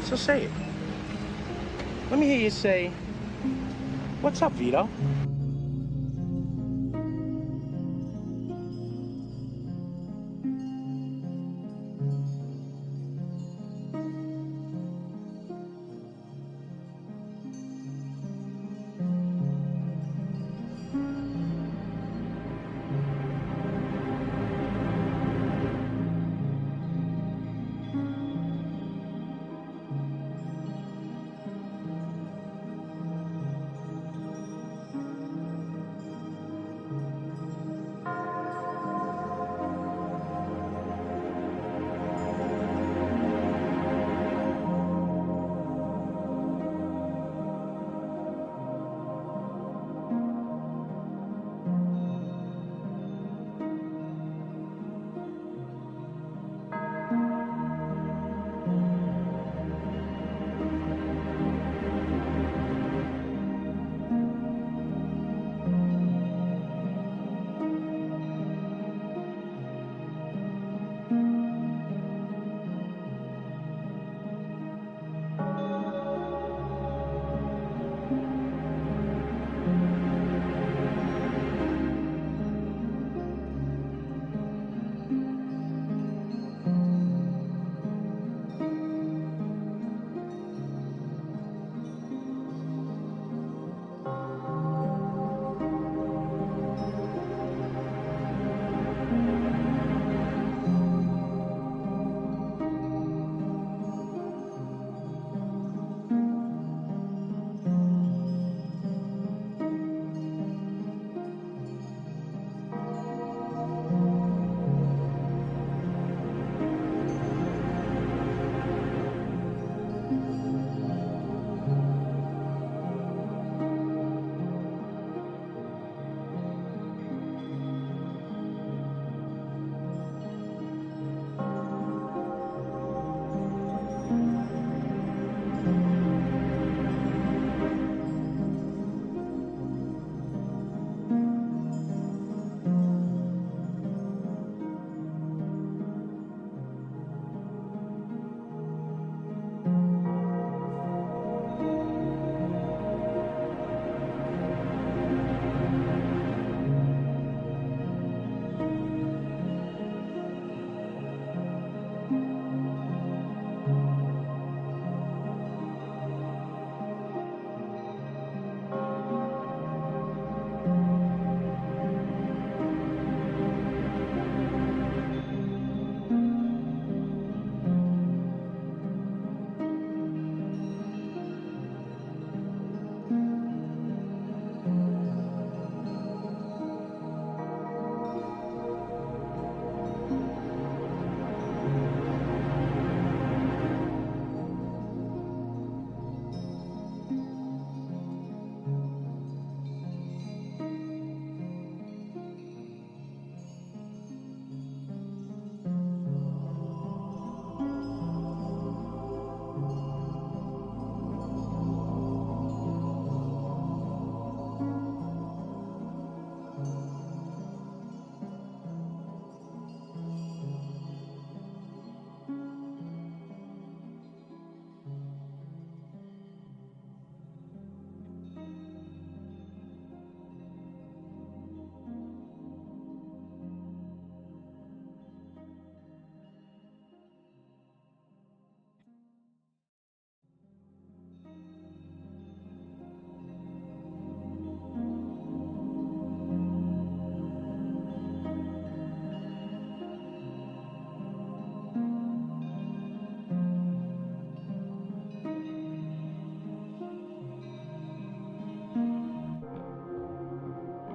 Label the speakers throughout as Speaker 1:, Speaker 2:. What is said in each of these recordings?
Speaker 1: So say it. Let me hear you say, "What's up, Vito?"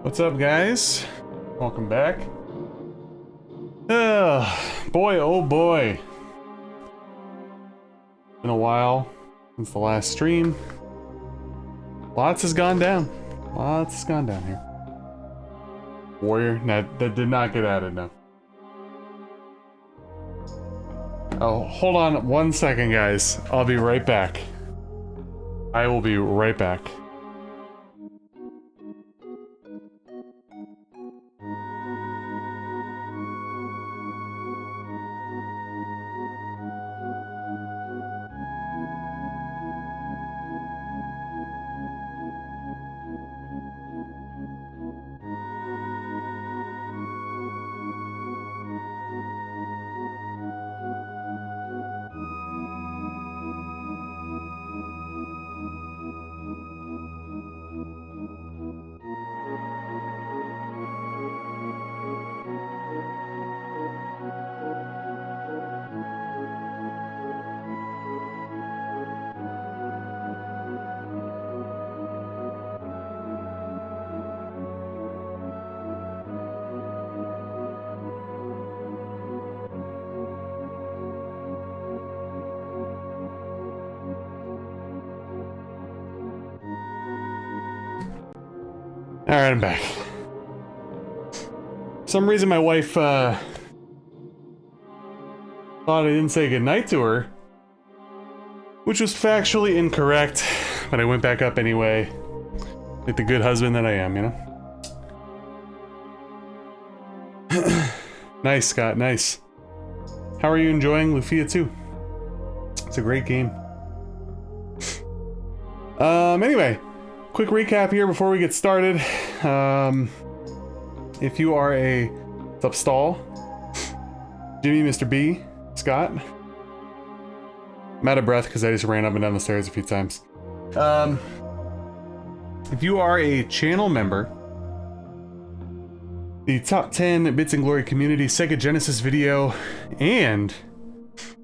Speaker 2: What's up, guys? Welcome back. Boy, oh boy. Been a while since the last stream. Lots has gone down. Lots has gone down here. Warrior? That did not get added, no. Oh, hold on 1 second, guys. I'll be right back. I will be right back. Alright, I'm back. For some reason my wife, thought I didn't say goodnight to her. Which was factually incorrect, but I went back up anyway. Like the good husband that I am, you know? Nice, Scott, nice. How are you enjoying Lufia 2? It's a great game. Anyway, quick recap here before we get started. If you are a... What's up, Stall? Jimmy, Mr. B, Scott. I'm out of breath because I just ran up and down the stairs a few times. If you are a channel member, the top 10 Bits and Glory community Sega Genesis video and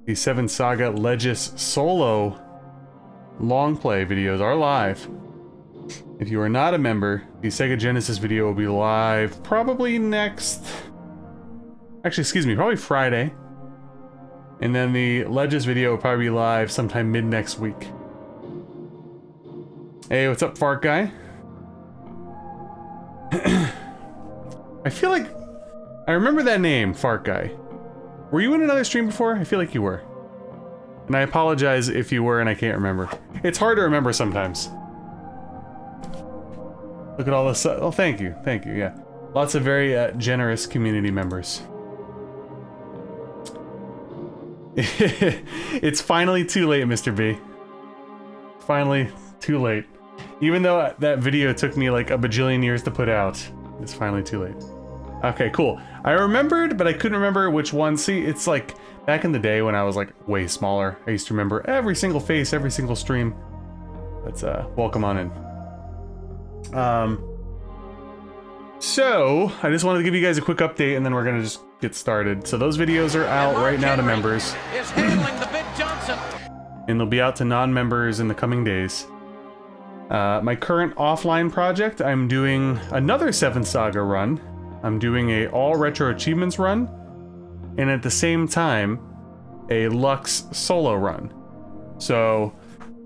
Speaker 2: the 7 Saga Legis solo long play videos are live. If you are not a member, the Sega Genesis video will be live probably next... Actually, excuse me, probably Friday. And then the Legis video will probably be live sometime mid next week. Hey, what's up, Fart Guy? I feel like... I remember that name, Fart Guy. Were you in another stream before? I feel like you were. And I apologize if you were and I can't remember. It's hard to remember sometimes. Look at all this. Oh, thank you, yeah. Lots of very generous community members. It's finally too late, Mr. B. Finally too late. Even though that video took me like a bajillion years to put out, it's finally too late. Okay, cool. I remembered, but I couldn't remember which one. See, it's like back in the day when I was like way smaller, I used to remember every single face, every single stream. Let's welcome on in. So I just wanted to give you guys a quick update and then we're gonna just get started. So those videos are out right now to members. And they'll be out to non-members in the coming days. My current offline project, I'm doing another 7 Saga run. I'm doing a all retro achievements run. And at the same time, a Lux solo run. So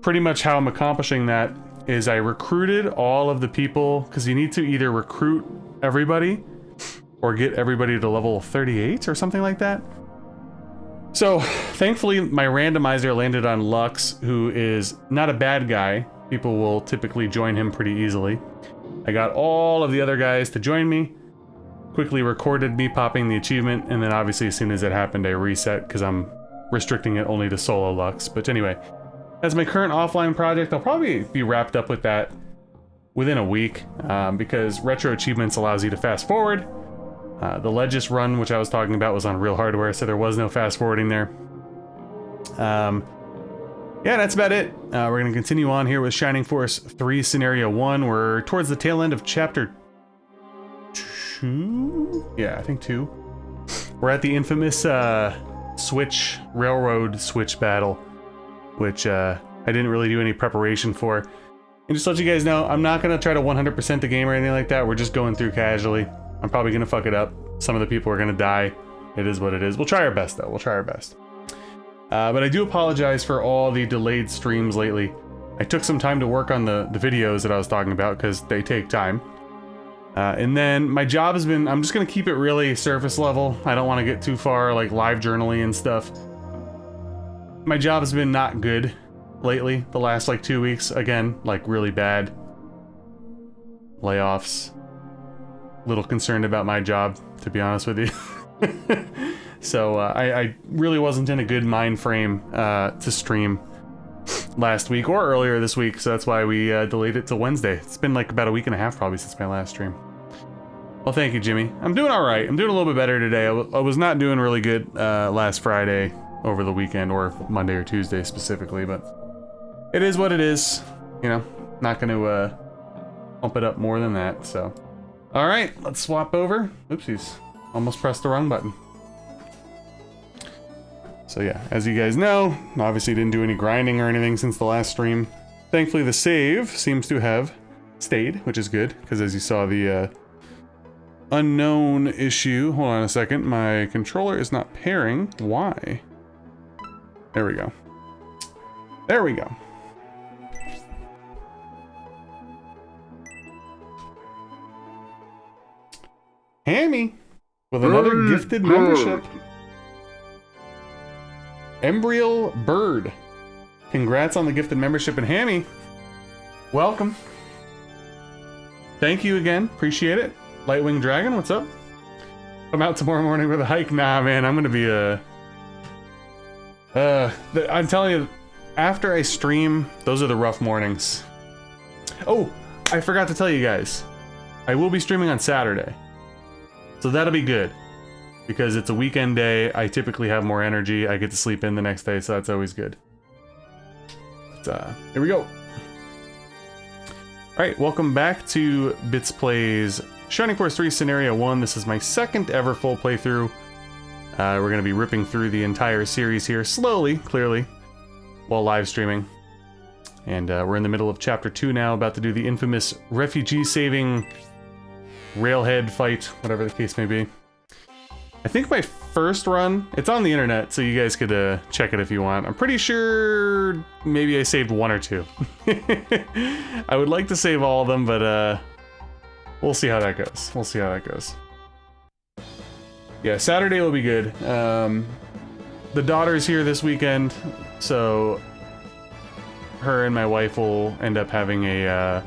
Speaker 2: pretty much how I'm accomplishing that is I recruited all of the people, because you need to either recruit everybody or get everybody to level 38 or something like that. So thankfully my randomizer landed on Lux, who is not a bad guy. People will typically join him pretty easily. I got all of the other guys to join me, quickly recorded me popping the achievement, and then obviously as soon as it happened I reset because I'm restricting it only to solo Lux. But anyway, as my current offline project, I'll probably be wrapped up with that within a week, because retro achievements allows you to fast forward. The Legis run, which I was talking about, was on real hardware, so there was no fast forwarding there. Yeah, that's about it. We're gonna continue on here with Shining Force 3 Scenario 1. We're towards the tail end of Chapter 2? Yeah, I think 2. We're at the infamous railroad switch battle, which I didn't really do any preparation for. And just to let you guys know, I'm not going to try to 100% the game or anything like that. We're just going through casually. I'm probably going to fuck it up. Some of the people are going to die. It is what it is. We'll try our best, though. We'll try our best. But I do apologize for all the delayed streams lately. I took some time to work on the videos that I was talking about because they take time. And then my job has been... I'm just going to keep it really surface level. I don't want to get too far, like, live journaling and stuff. My job has been not good lately, the last like 2 weeks. Again, like really bad. Layoffs. Little concerned about my job, to be honest with you. So I really wasn't in a good mind frame to stream last week or earlier this week, so that's why we delayed it till Wednesday. It's been like about a week and a half probably since my last stream. Well, thank you, Jimmy. I'm doing all right. I'm doing a little bit better today. I was not doing really good last Friday over the weekend, or Monday or Tuesday specifically, but it is what it is. You know, not going to pump it up more than that, so. All right, let's swap over. Oopsies, almost pressed the wrong button. So yeah, as you guys know, obviously didn't do any grinding or anything since the last stream. Thankfully the save seems to have stayed, which is good, because as you saw the unknown issue, hold on a second, my controller is not pairing. Why? There we go. There we go. Hammy with another gifted membership. Embryo Bird. Congrats on the gifted membership, and Hammy, welcome. Thank you again. Appreciate it. Lightwing Dragon, what's up? I'm out tomorrow morning with a hike. Nah, man, I'm gonna be I'm telling you, after I stream, those are the rough mornings. Oh, I forgot to tell you guys. I will be streaming on Saturday. So that'll be good. Because it's a weekend day, I typically have more energy, I get to sleep in the next day, so that's always good. But, here we go. Alright, welcome back to Bits Plays Shining Force 3 Scenario 1. This is my second ever full playthrough. We're going to be ripping through the entire series here slowly, clearly, while live streaming. And we're in the middle of Chapter 2 now, about to do the infamous refugee-saving railhead fight, whatever the case may be. I think my first run, it's on the internet, so you guys could check it if you want. I'm pretty sure maybe I saved 1 or 2. I would like to save all of them, but we'll see how that goes. We'll see how that goes. Yeah, Saturday will be good. The daughter's here this weekend, so her and my wife will end up having a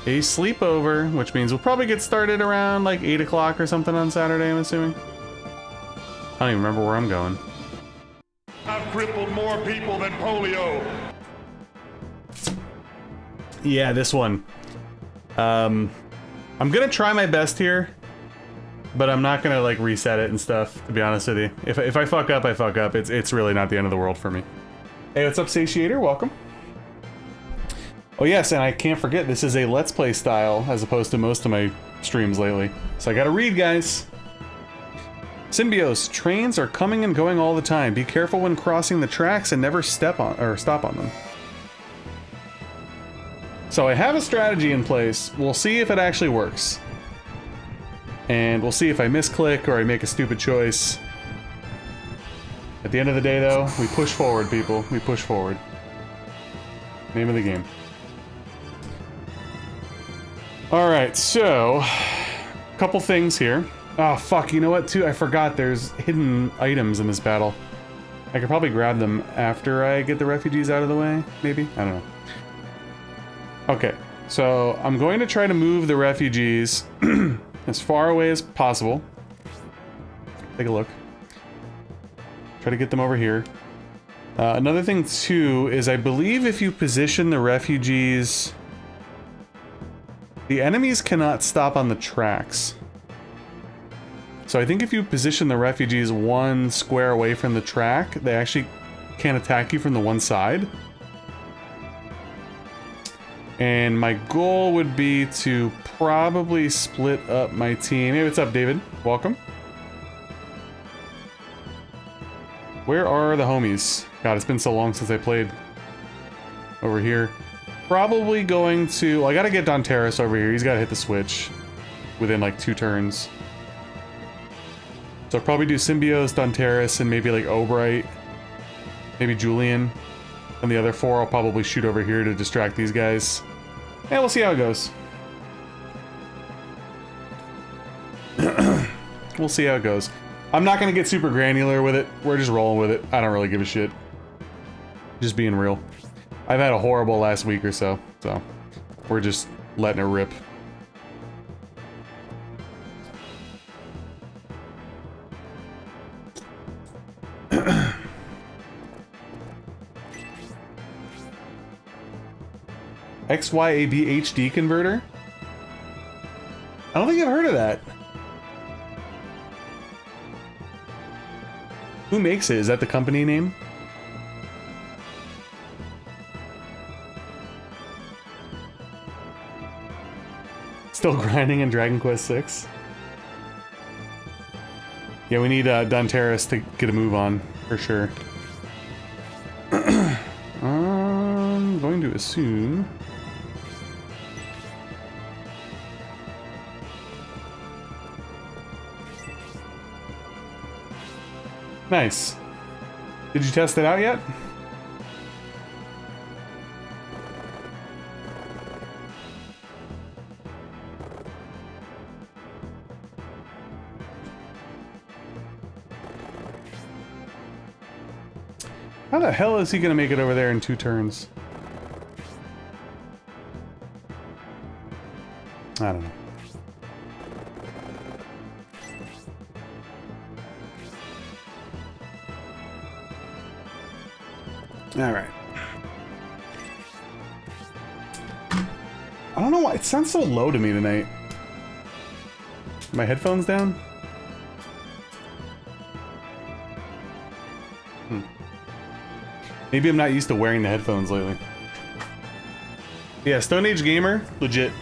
Speaker 2: sleepover, which means we'll probably get started around like 8 o'clock or something on Saturday, I'm assuming. I don't even remember where I'm going.
Speaker 3: I've crippled more people than polio.
Speaker 2: Yeah, this one. I'm gonna try my best here, but I'm not gonna like reset it and stuff, to be honest with you. If I fuck up, I fuck up. It's really not the end of the world for me. Hey, what's up, Satiator? Welcome. Oh yes, and I can't forget, this is a Let's Play style, as opposed to most of my streams lately. So I gotta read, guys. Symbios, trains are coming and going all the time. Be careful when crossing the tracks and never stop on them. So I have a strategy in place. We'll see if it actually works. And we'll see if I misclick or I make a stupid choice. At the end of the day, though, we push forward, people. We push forward. Name of the game. Alright, so... couple things here. Oh, fuck, you know what, too? I forgot there's hidden items in this battle. I could probably grab them after I get the refugees out of the way, maybe? I don't know. Okay, so I'm going to try to move the refugees as far away as possible. Take a look. Try to get them over here. Another thing, too, is I believe if you position the refugees... the enemies cannot stop on the tracks. So I think if you position the refugees 1 square away from the track, they actually can't attack you from the one side. And my goal would be to probably split up my team. Hey, what's up, David? Welcome. Where are the homies? God, it's been so long since I played over here. Probably going to... well, I gotta get Donteris over here. He's gotta hit the switch within like 2 turns. So I'll probably do Symbios, Donteris, and maybe like Obright. Maybe Julian. And the other 4 I'll probably shoot over here to distract these guys. And we'll see how it goes. We'll see how it goes. I'm not gonna get super granular with it. We're just rolling with it. I don't really give a shit. Just being real. I've had a horrible last week or so we're just letting it rip. XYAB HD converter? I don't think I've heard of that. Who makes it? Is that the company name? Still grinding in Dragon Quest VI? Yeah, we need Donteris to get a move on, for sure. I'm going to assume... Nice. Did you test it out yet? How the hell is he gonna make it over there in 2 turns? I don't know. All right. I don't know why it sounds so low to me tonight. My headphones down? Maybe I'm not used to wearing the headphones lately. Yeah, Stone Age Gamer, legit.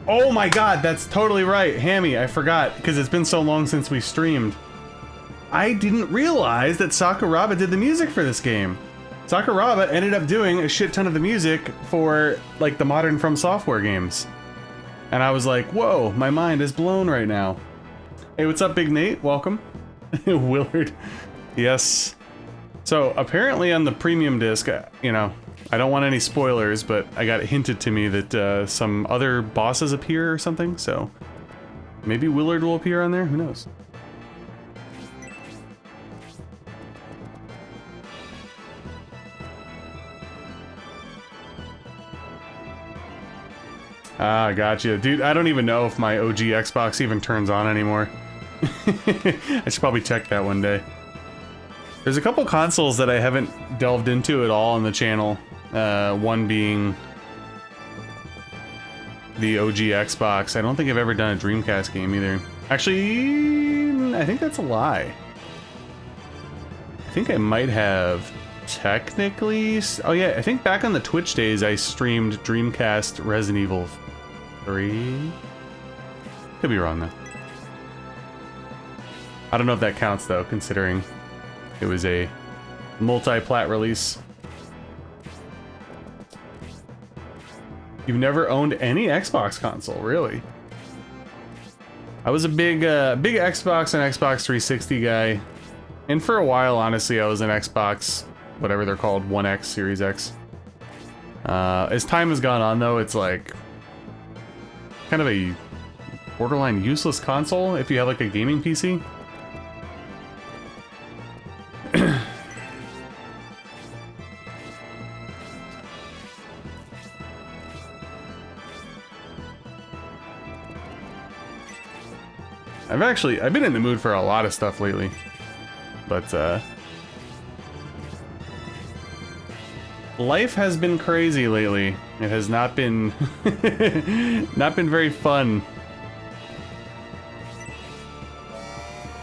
Speaker 2: Oh my god, that's totally right. Hammy, I forgot, because it's been so long since we streamed. I didn't realize that Sakuraba did the music for this game. Sakuraba ended up doing a shit ton of the music for, like, the modern From Software games. And I was like, whoa, my mind is blown right now. Hey, what's up, Big Nate? Welcome. Willard. Yes. So, apparently on the premium disc, you know, I don't want any spoilers, but I got hinted to me that some other bosses appear or something, so maybe Willard will appear on there, who knows? Ah, gotcha. Dude, I don't even know if my OG Xbox even turns on anymore. I should probably check that one day. There's a couple consoles that I haven't delved into at all on the channel. One being the OG Xbox. I don't think I've ever done a Dreamcast game either. Actually, I think that's a lie. I think I might have technically... Oh yeah, I think back on the Twitch days I streamed Dreamcast Resident Evil 3? Could be wrong though. I don't know if that counts though, considering it was a multi-plat release. You've never owned any Xbox console, really? I was a big Xbox and Xbox 360 guy. And for a while, honestly, I was an Xbox, whatever they're called, 1X, Series X. As time has gone on, though, it's like kind of a borderline useless console if you have like a gaming PC. I've been in the mood for a lot of stuff lately, but life has been crazy lately. It has not been not been very fun,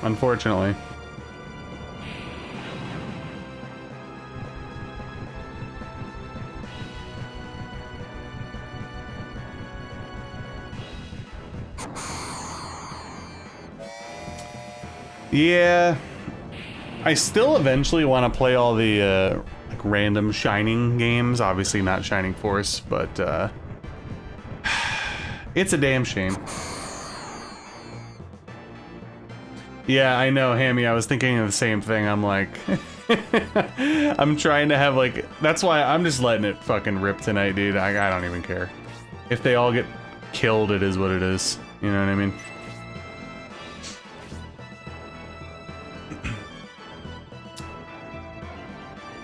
Speaker 2: unfortunately. Yeah, I still eventually want to play all the like random Shining games. Obviously not Shining Force, but it's a damn shame. Yeah, I know, Hammy. I was thinking of the same thing. I'm like, I'm trying to have like. That's why I'm just letting it fucking rip tonight, dude. I don't even care. If they all get killed, it is what it is. You know what I mean?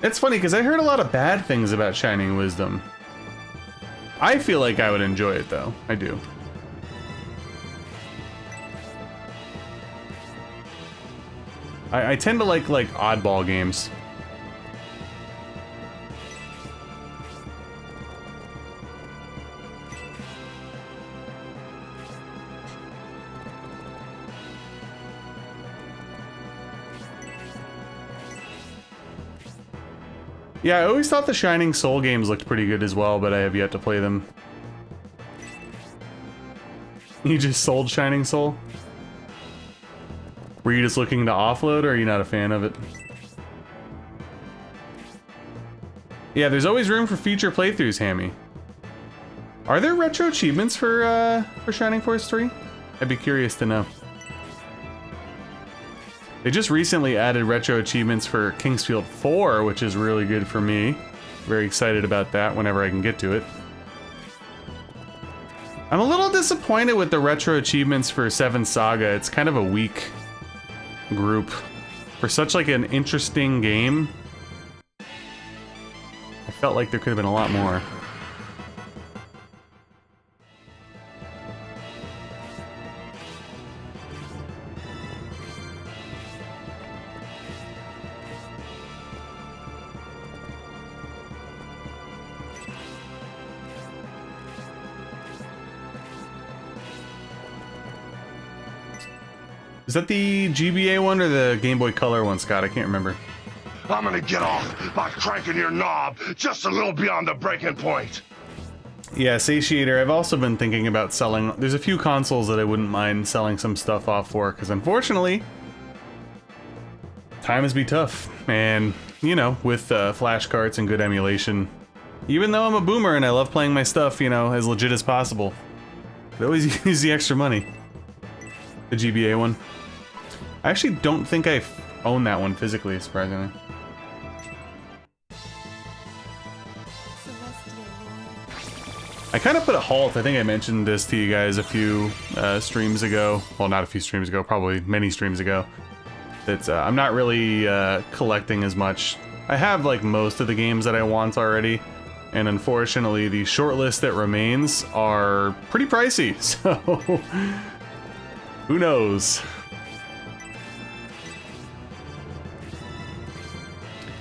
Speaker 2: It's funny, because I heard a lot of bad things about Shining Wisdom. I feel like I would enjoy it, though. I do. I tend to like oddball games. Yeah, I always thought the Shining Soul games looked pretty good as well, but I have yet to play them. You just sold Shining Soul? Were you just looking to offload, or are you not a fan of it? Yeah, there's always room for future playthroughs, Hammy. Are there retro achievements for Shining Force 3? I'd be curious to know. They just recently added retro achievements for Kingsfield 4, which is really good for me. Very excited about that whenever I can get to it. I'm a little disappointed with the retro achievements for 7 Saga. It's kind of a weak group for such like an interesting game. I felt like there could have been a lot more. Is that the GBA one or the Game Boy Color one, Scott? I can't remember.
Speaker 3: I'm gonna get off by cranking your knob just a little beyond the breaking point.
Speaker 2: Yeah, Satiator, I've also been thinking about selling. There's a few consoles that I wouldn't mind selling some stuff off for, because unfortunately, times be tough. And, you know, with flash carts and good emulation, even though I'm a boomer and I love playing my stuff, you know, as legit as possible, I always use the extra money. The GBA one. I actually don't think I own that one physically, surprisingly. I kind of put a halt. I think I mentioned this to you guys a few streams ago. Well, not a few streams ago, probably many streams ago. That I'm not really collecting as much. I have like most of the games that I want already, and unfortunately the short list that remains are pretty pricey, so who knows?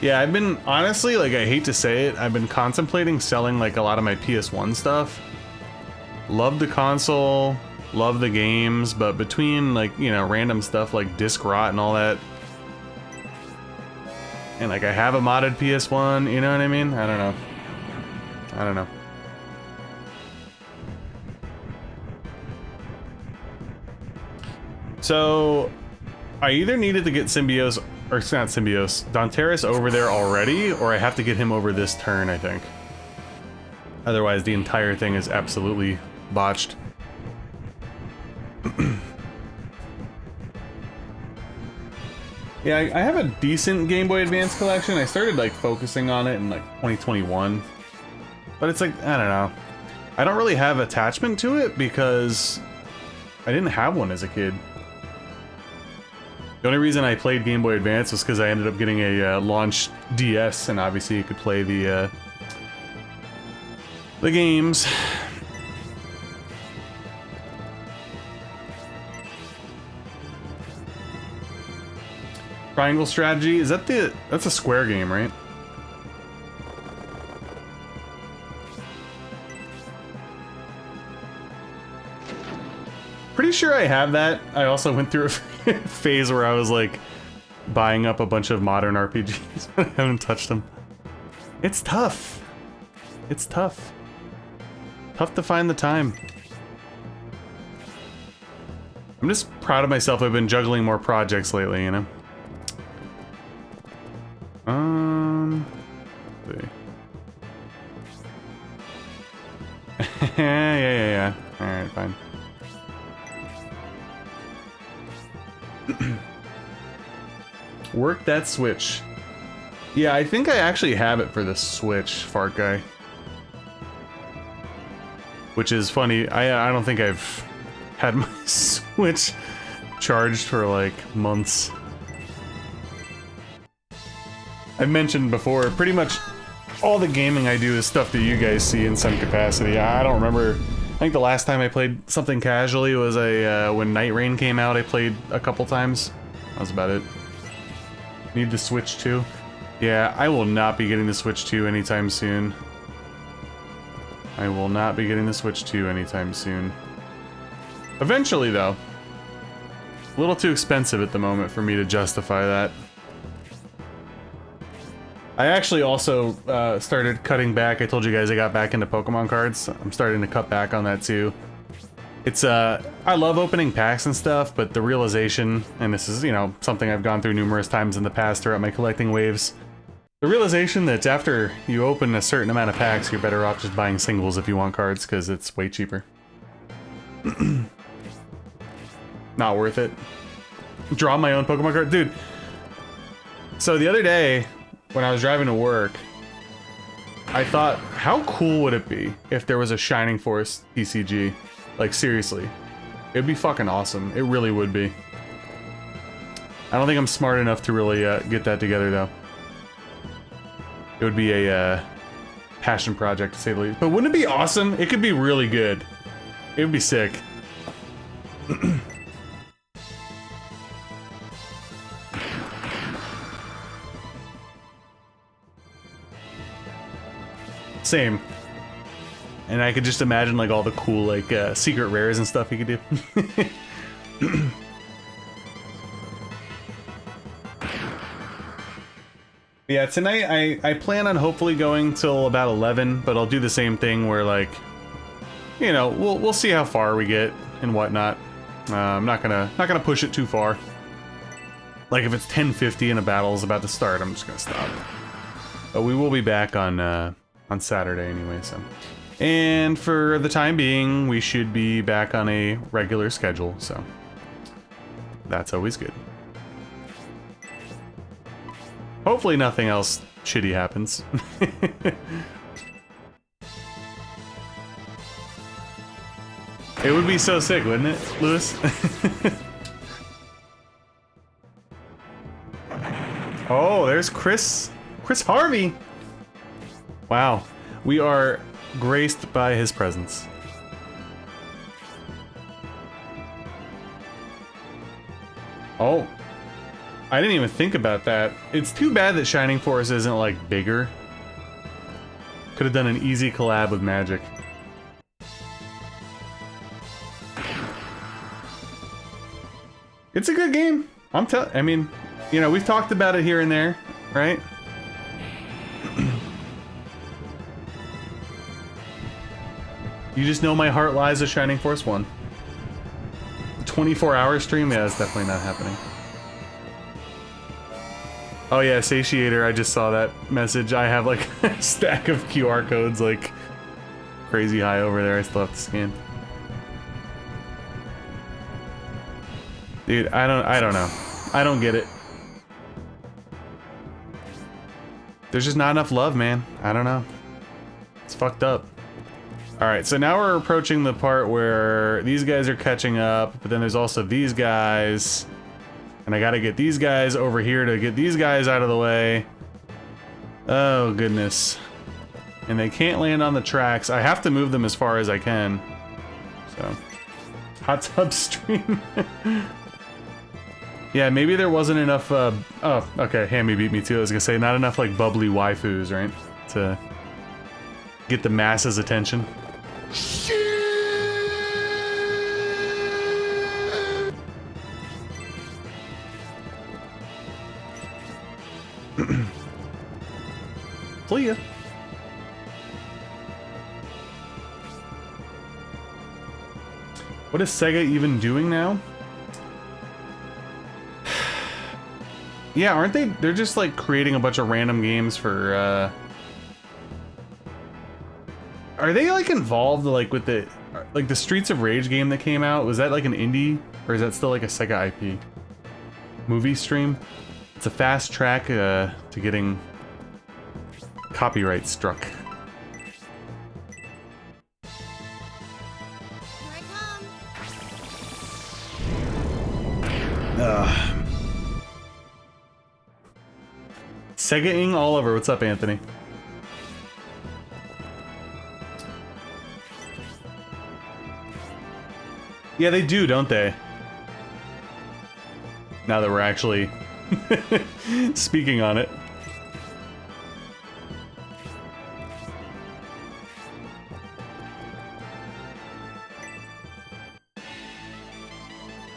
Speaker 2: Yeah, I've been, honestly, like, I hate to say it, I've been contemplating selling, like, a lot of my PS1 stuff. Love the console, love the games, but between, like, you know, random stuff like disc rot and all that, and, like, I have a modded PS1, you know what I mean? I don't know. I don't know. So, I either needed to get Symbios, or it's not Symbios, Donteris over there already, or I have to get him over this turn, I think. Otherwise, the entire thing is absolutely botched. Yeah, I have a decent Game Boy Advance collection. I started, like, focusing on it in, like, 2021. But it's like, I don't know. I don't really have attachment to it because I didn't have one as a kid. The only reason I played Game Boy Advance was because I ended up getting a launch DS, and obviously you could play the games. Triangle Strategy, is that that's a Square game, right? Pretty sure I have that. I also went through a phase where I was like buying up a bunch of modern RPGs, but I haven't touched them. It's tough. It's tough. Tough to find the time. I'm just proud of myself. I've been juggling more projects lately, you know? Let's see. yeah. Alright, fine. Work that Switch. Yeah, I think I actually have it for the Switch, Fart Guy. Which is funny. I don't think I've had my Switch charged for like months. I've mentioned before, pretty much all the gaming I do is stuff that you guys see in some capacity. I don't remember. I think the last time I played something casually was when Night Rain came out. I played a couple times. That was about it. Need the Switch 2? Yeah, I will not be getting the Switch 2 anytime soon. I will not be getting the Switch 2 anytime soon. Eventually, though. A little too expensive at the moment for me to justify that. I actually also started cutting back. I told you guys I got back into Pokemon cards. I'm starting to cut back on that too. It's I love opening packs and stuff, but the realization, and this is, you know, something I've gone through numerous times in the past throughout my collecting waves, the realization that after you open a certain amount of packs, you're better off just buying singles if you want cards, because it's way cheaper. Not worth it. Draw my own Pokemon card? Dude, so the other day, when I was driving to work, I thought, how cool would it be if there was a Shining Force TCG? Like, seriously. It'd be fucking awesome. It really would be. I don't think I'm smart enough to really get that together, though. It would be a passion project, to say the least. But wouldn't it be awesome? It could be really good. It would be sick. Same. And I could just imagine like all the cool like secret rares and stuff you could do. Yeah, tonight I plan on hopefully going till about 11, but I'll do the same thing where like, you know, we'll see how far we get and whatnot. I'm not gonna push it too far. Like if it's 10:50 and a battle is about to start, I'm just gonna stop. But we will be back on Saturday anyway, so. And for the time being, we should be back on a regular schedule, so that's always good. Hopefully nothing else shitty happens. It would be so sick, wouldn't it, Lewis? Oh, there's Chris Harvey. Wow, we are graced by his presence. Oh, I didn't even think about that. It's too bad that Shining Force isn't like bigger. Could have done an easy collab with Magic. It's a good game. I mean, you know, we've talked about it here and there, right? You just know my heart lies with Shining Force 1. 24-hour stream? Yeah, that's definitely not happening. Oh yeah, Satiator, I just saw that message. I have like a stack of QR codes like crazy high over there. I still have to scan. Dude, I don't know. I don't get it. There's just not enough love, man. I don't know. It's fucked up. Alright, so now we're approaching the part where these guys are catching up, but then there's also these guys. And I gotta get these guys over here to get these guys out of the way. Oh, goodness. And they can't land on the tracks. I have to move them as far as I can. So. Hot tub stream. Yeah, maybe there wasn't enough, oh, okay, Hammy beat me too. I was gonna say, not enough, like, bubbly waifus, right? To get the masses' attention. Plea. What is Sega even doing now? Yeah, aren't they? They're just like creating a bunch of random games for, Are they like involved like with the, like the Streets of Rage game that came out? Was that like an indie? Or is that still like a Sega IP? Movie stream? It's a fast track to getting copyright struck. Sega-ing all over. What's up, Anthony? Yeah, they do, don't they? Now that we're actually speaking on it.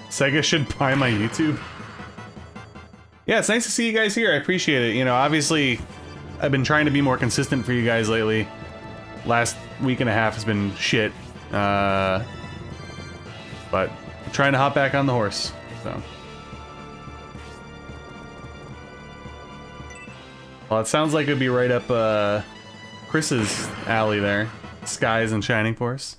Speaker 2: Sega should buy my YouTube. Yeah, it's nice to see you guys here. I appreciate it. You know, obviously, I've been trying to be more consistent for you guys lately. Last week and a half has been shit. But I'm trying to hop back on the horse, so. Well, it sounds like it'd be right up Chris's alley there. Skies and Shining Force.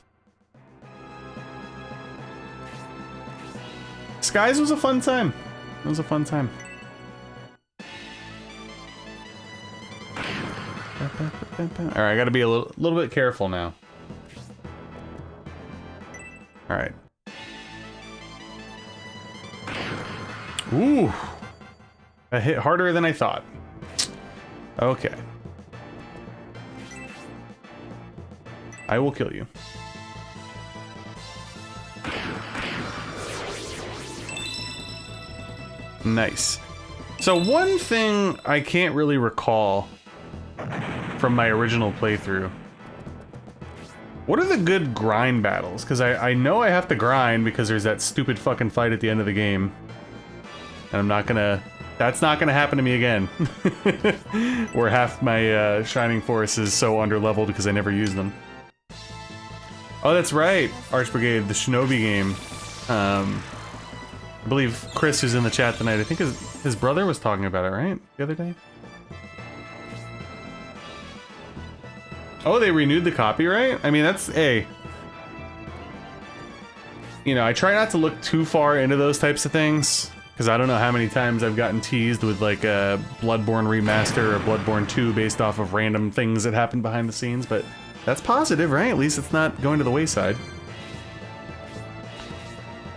Speaker 2: Skies was a fun time. It was a fun time. Alright, I gotta be a little bit careful now. Alright. Ooh, I hit harder than I thought. Okay. I will kill you. Nice. So one thing I can't really recall from my original playthrough. What are the good grind battles? Because I know I have to grind because there's that stupid fucking fight at the end of the game. And I'm not gonna... That's not gonna happen to me again. Where half my Shining Force is so underleveled because I never use them. Oh, that's right! Arch Brigade, the Shinobi game. I believe Chris, who's in the chat tonight, I think his brother was talking about it, right? The other day? Oh, they renewed the copyright? I mean, that's a... You know, I try not to look too far into those types of things, because I don't know how many times I've gotten teased with, like, a Bloodborne remaster or Bloodborne 2 based off of random things that happen behind the scenes, but that's positive, right? At least it's not going to the wayside.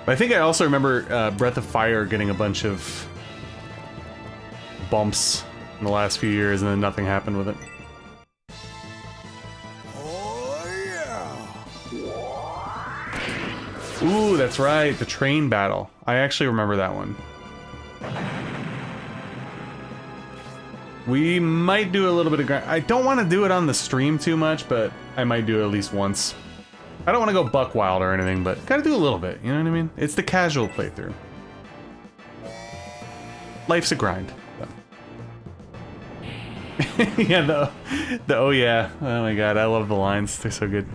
Speaker 2: But I think I also remember Breath of Fire getting a bunch of bumps in the last few years, and then nothing happened with it. Ooh, that's right, the train battle. I actually remember that one. We might do a little bit of grind. I don't want to do it on the stream too much, but I might do it at least once. I don't want to go buck wild or anything, but gotta do a little bit, you know what I mean? It's the casual playthrough. Life's a grind. So. Yeah, the oh yeah. Oh my god, I love the lines. They're so good.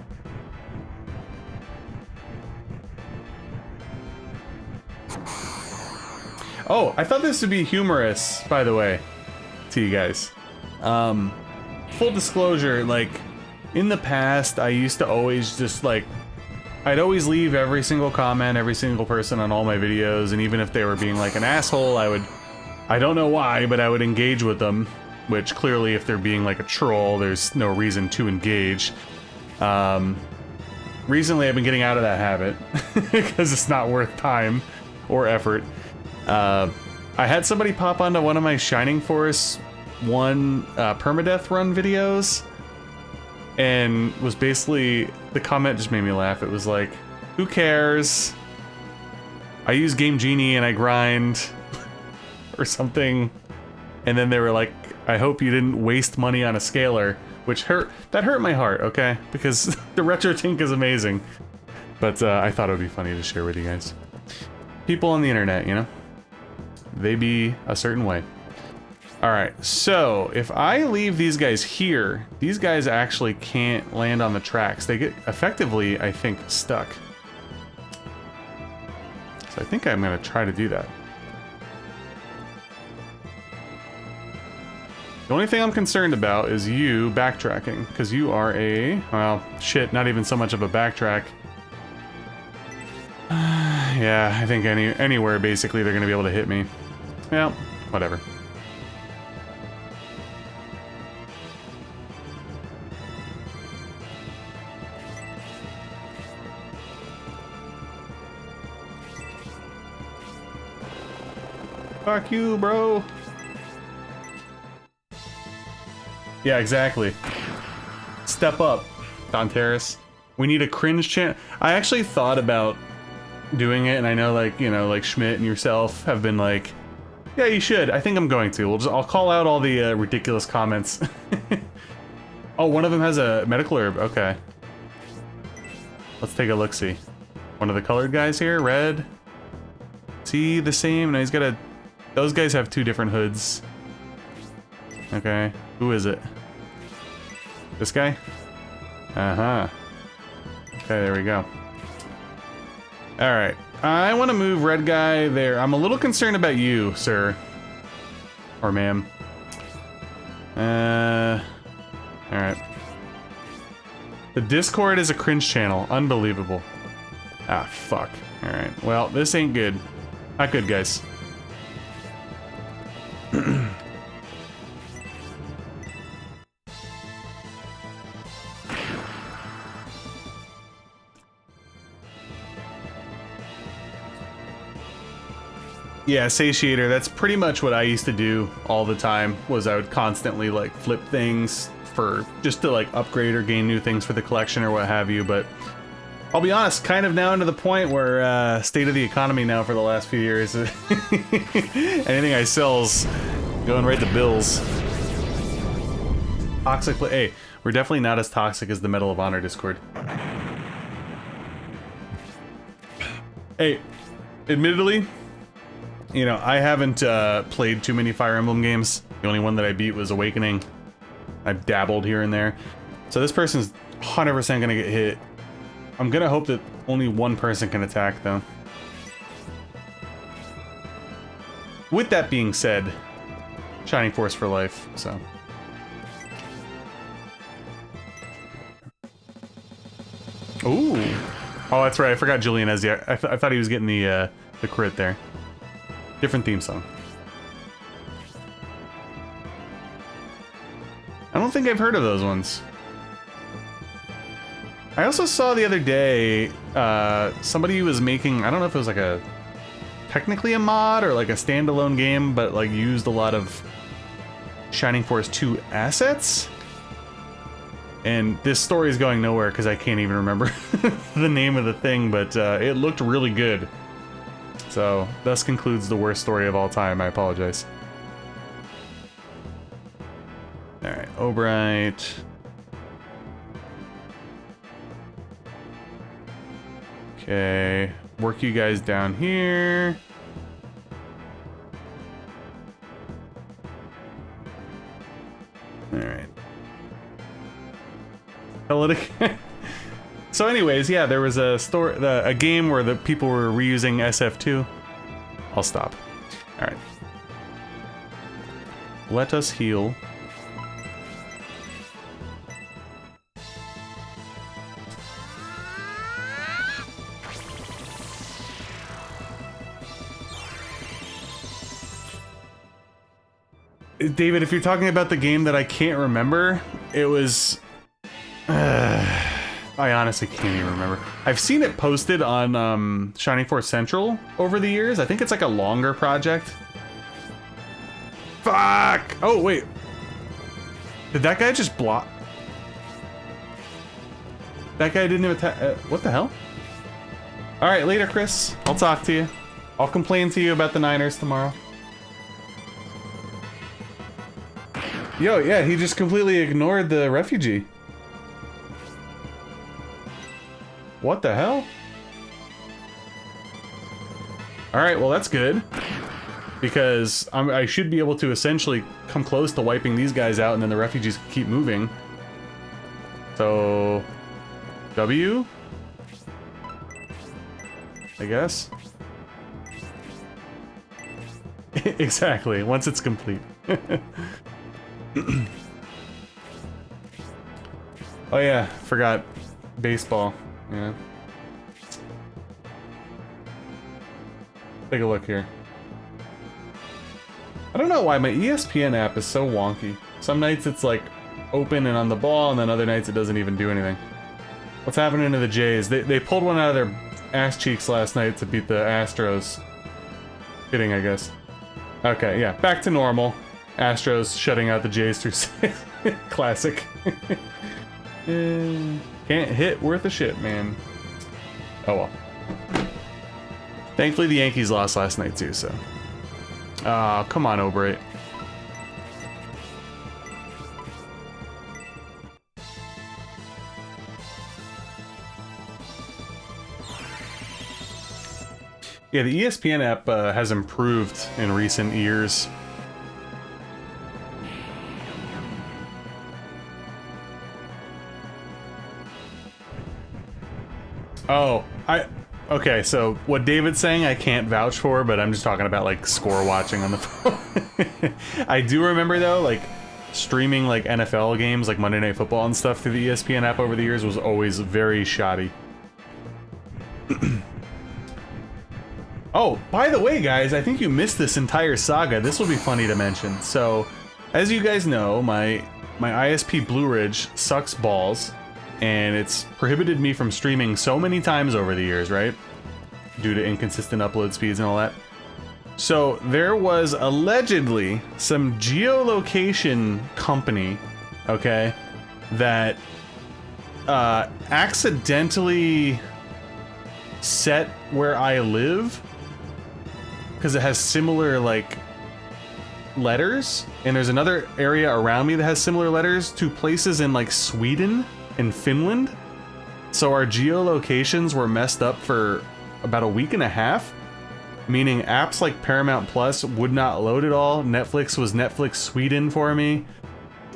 Speaker 2: Oh, I thought this would be humorous, by the way, to you guys. Full disclosure, like, in the past, I used to always just, like, I'd always leave every single comment, every single person on all my videos, and even if they were being, like, an asshole, I don't know why, but I would engage with them, which clearly, if they're being, like, a troll, there's no reason to engage. Recently, I've been getting out of that habit, because it's not worth time or effort. I had somebody pop onto one of my Shining Force 1 permadeath run videos, and was basically, the comment just made me laugh. It was like, who cares? I use Game Genie and I grind, or something. And then they were like, I hope you didn't waste money on a scaler, which that hurt my heart, okay? Because the Retro Tink is amazing. But I thought it would be funny to share with you guys. People on the internet, you know? They be a certain way. Alright, so if I leave these guys here, these guys actually can't land on the tracks. They get effectively, I think, stuck. So I think I'm gonna try to do that. The only thing I'm concerned about is you backtracking, because you are a, well, shit, not even so much of a backtrack. Yeah, I think anywhere basically they're gonna be able to hit me. Well, whatever. Fuck you, bro. Yeah, exactly. Step up, Don Terrace. We need a cringe channel. I actually thought about doing it, and I know, like, you know, like Schmidt and yourself have been like, yeah, you should. I think I'm going to. I'll call out all the ridiculous comments. Oh, one of them has a medical herb. Okay. Let's take a look-see. One of the colored guys here, red. See, the same. No, he's got a... Those guys have two different hoods. Okay. Who is it? This guy? Uh-huh. Okay, there we go. Alright. I want to move red guy there. I'm a little concerned about you, sir. Or ma'am. Alright. The Discord is a cringe channel. Unbelievable. Ah, fuck. Alright. Well, this ain't good. Not good, guys. Yeah, satiator, that's pretty much what I used to do all the time, was I would constantly like flip things for just to like upgrade or gain new things for the collection or what have you, but I'll be honest, kind of now into the point where state of the economy now for the last few years, anything I sell's going right to bills. Toxic, hey, we're definitely not as toxic as the Medal of Honor Discord. Hey, admittedly, you know, I haven't played too many Fire Emblem games. The only one that I beat was Awakening. I've dabbled here and there. So this person's 100% gonna get hit. I'm gonna hope that only one person can attack, though. With that being said, Shining Force for life, so. Ooh. Oh, that's right, I forgot Julian has the... I thought he was getting the crit there. Different theme song. I don't think I've heard of those ones. I also saw the other day, somebody was making, I don't know if it was like a, technically a mod or like a standalone game, but like used a lot of Shining Force 2 assets. And this story is going nowhere because I can't even remember the name of the thing, but it looked really good. So, thus concludes the worst story of all time. I apologize. Alright, Obright. Okay, work you guys down here. Alright. So anyways, yeah, there was a game where the people were reusing SF2. I'll stop. Alright. Let us heal. David, if you're talking about the game that I can't remember, it was... I honestly can't even remember. I've seen it posted on Shining Force Central over the years. I think it's like a longer project. Fuck! Oh, wait. Did that guy just block? That guy didn't even attack. What the hell? Alright, later, Chris. I'll talk to you. I'll complain to you about the Niners tomorrow. Yo, yeah, he just completely ignored the refugee. What the hell? Alright, well that's good. Because I should be able to essentially come close to wiping these guys out and then the refugees keep moving. So... W? I guess? Exactly, once it's complete. Oh yeah, forgot baseball. Yeah. Take a look here. I don't know why my ESPN app is so wonky. Some nights it's like open and on the ball, and then other nights it doesn't even do anything. What's happening to the Jays? They pulled one out of their ass cheeks last night to beat the Astros. Fitting, I guess. Okay, yeah, back to normal. Astros shutting out the Jays through six. Classic. Can't hit worth a shit, man. Oh well. Thankfully the Yankees lost last night too, so. Oh, come on, Obright. Yeah, the ESPN app has improved in recent years. Oh, okay, so what David's saying I can't vouch for, but I'm just talking about like score watching on the phone. I do remember though, like streaming like NFL games like Monday Night Football and stuff through the ESPN app over the years was always very shoddy. Oh, by the way, guys, I think you missed this entire saga. This will be funny to mention. So, as you guys know, my ISP Blue Ridge sucks balls, and it's prohibited me from streaming so many times over the years, right? Due to inconsistent upload speeds and all that. So there was allegedly some geolocation company, okay, that accidentally set where I live because it has similar like letters, and there's another area around me that has similar letters to places in like Sweden and Finland. So our geolocations were messed up for about a week and a half, meaning apps like Paramount Plus would not load at all. Netflix was Netflix Sweden for me.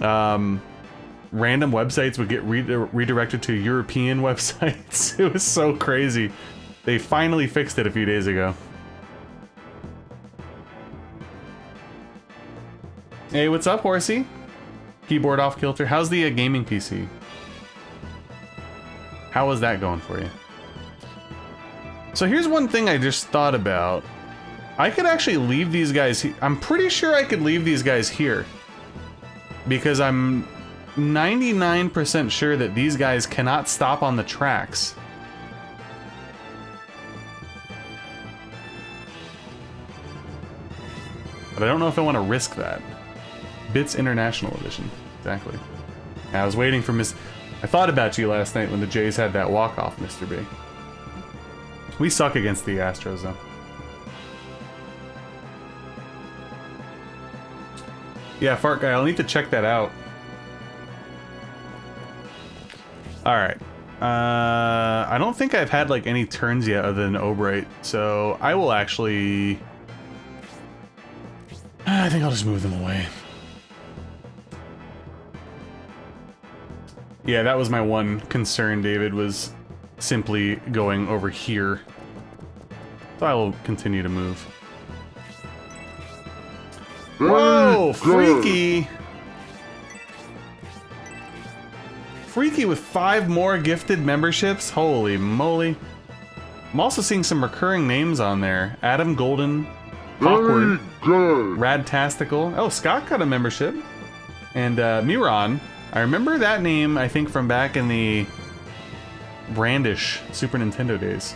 Speaker 2: Random websites would get redirected to European websites. It was so crazy. They finally fixed it a few days ago. Hey, what's up, Horsey? Keyboard off kilter. How's the gaming PC? How was that going for you? So here's one thing I just thought about. I could actually leave these guys here. I'm pretty sure I could leave these guys here. Because I'm 99% sure that these guys cannot stop on the tracks. But I don't know if I want to risk that. Bits International Edition. Exactly. I was waiting for I thought about you last night when the Jays had that walk-off, Mr. B. We suck against the Astros, though. Yeah, Fart Guy, I'll need to check that out. Alright. I don't think I've had, like, any turns yet other than Obright, so I will actually... I think I'll just move them away. Yeah, that was my one concern, David, was simply going over here. So I will continue to move. Whoa, Freaky! Freaky with 5 more gifted memberships? Holy moly. I'm also seeing some recurring names on there. Adam Golden, Awkward, Radtastical. Oh, Scott got a membership. And Miron. I remember that name, I think, from back in the Brandish Super Nintendo days.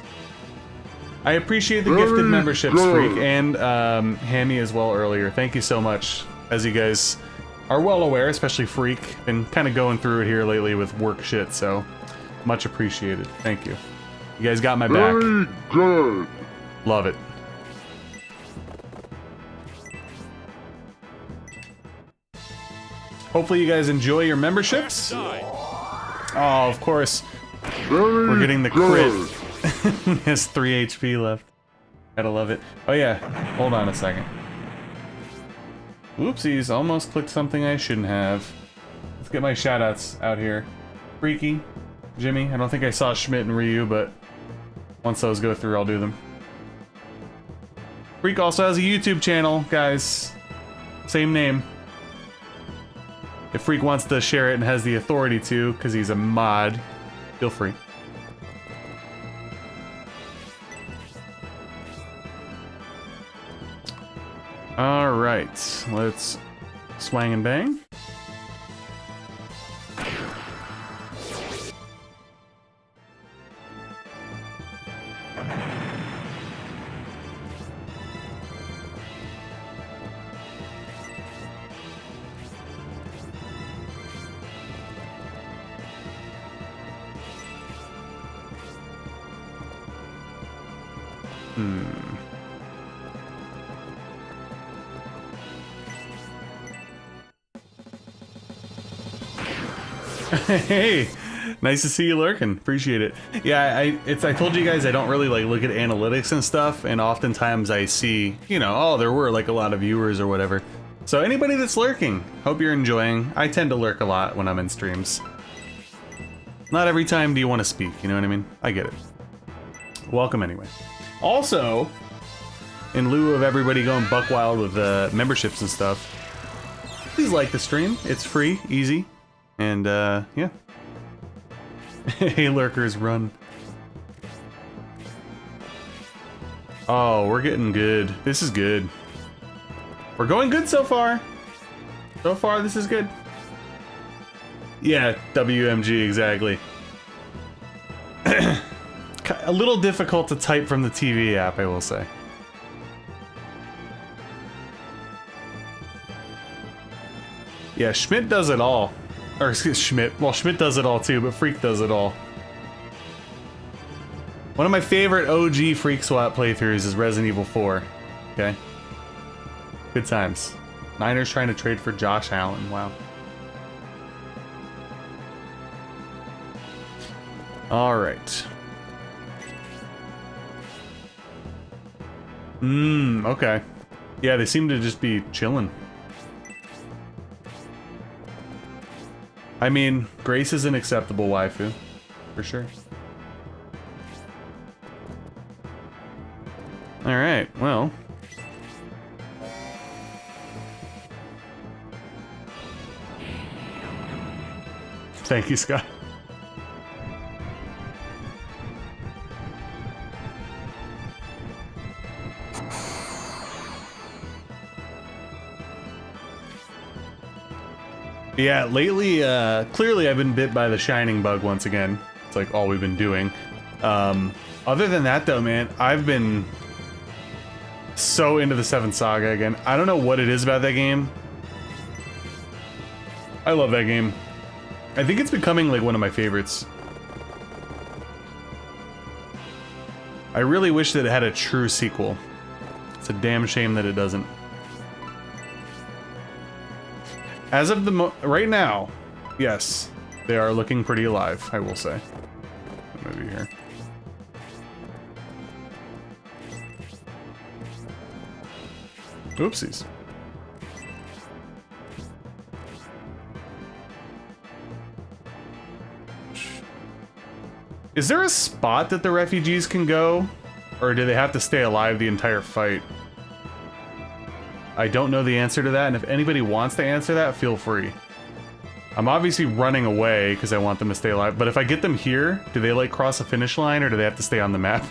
Speaker 2: I appreciate the gifted memberships, Freak, and Hammy as well earlier. Thank you so much. As you guys are well aware, especially Freak, been kind of going through it here lately with work shit, so much appreciated. Thank you. You guys got my back. Love it. Hopefully you guys enjoy your memberships. Oh, of course. We're getting the crit. Has 3 HP left. Gotta love it. Oh yeah, hold on a second. Oopsies, almost clicked something I shouldn't have. Let's get my shoutouts out here. Freaky, Jimmy. I don't think I saw Schmidt and Ryu, but once those go through, I'll do them. Freak also has a YouTube channel, guys. Same name. If Freak wants to share it and has the authority to, because he's a mod, feel free. Alright, let's swang and bang. Hey, nice to see you lurking. Appreciate it. Yeah, I told you guys I don't really like look at analytics and stuff, and oftentimes I see, you know, oh, there were like a lot of viewers or whatever. So anybody that's lurking, hope you're enjoying. I tend to lurk a lot when I'm in streams. Not every time do you want to speak, you know what I mean? I get it. Welcome anyway. Also, in lieu of everybody going buck wild with memberships and stuff, please like the stream. It's free, easy. And, yeah. Hey, lurkers, run. Oh, we're getting good. This is good. We're going good so far. So far, this is good. Yeah, WMG, exactly. A little difficult to type from the TV app, I will say. Yeah, Schmidt does it all. Or excuse Schmidt. Well, Schmidt does it all too, but Freak does it all. One of my favorite OG Freak SWAT playthroughs is Resident Evil 4. Okay. Good times. Niners trying to trade for Josh Allen. Wow. Alright. Okay. Yeah, they seem to just be chilling. I mean, Grace is an acceptable waifu. For sure. Alright, well. Thank you, Scott. Yeah, lately, clearly I've been bit by the shining bug once again. It's like all we've been doing. Other than that though, man, I've been so into the 7th Saga again. I don't know what it is about that game. I love that game. I think it's becoming like one of my favorites. I really wish that it had a true sequel. It's a damn shame that it doesn't. As of the right now, yes, they are looking pretty alive, I will say. Maybe here. Oopsies. Is there a spot that the refugees can go? Or do they have to stay alive the entire fight? I don't know the answer to that, and if anybody wants to answer that, feel free. I'm obviously running away because I want them to stay alive, but if I get them here, do they like cross a finish line or do they have to stay on the map?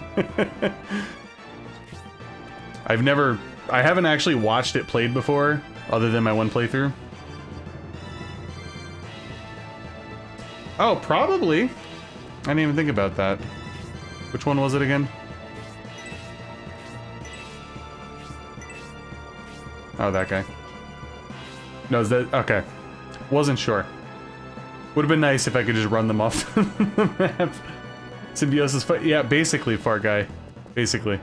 Speaker 2: I haven't actually watched it played before, other than my one playthrough. Oh, probably. I didn't even think about that. Which one was it again? Oh, that guy. No, is that... Okay. Wasn't sure. Would have been nice if I could just run them off the map. Symbiosis fight. Yeah, basically, Far Guy. Basically.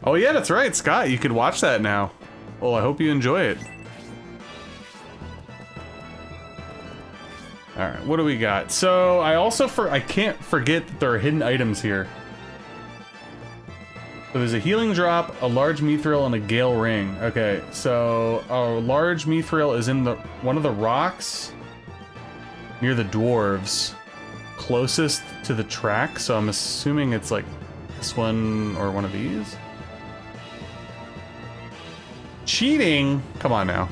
Speaker 2: Oh yeah, that's right, Scott. You could watch that now. Well, I hope you enjoy it. All right, what do we got? So I can't forget that there are hidden items here. So there's a healing drop, a large mithril, and a gale ring. Okay, so a large mithril is in one of the rocks near the dwarves, closest to the track. So I'm assuming it's like this one or one of these. Cheating? Come on now.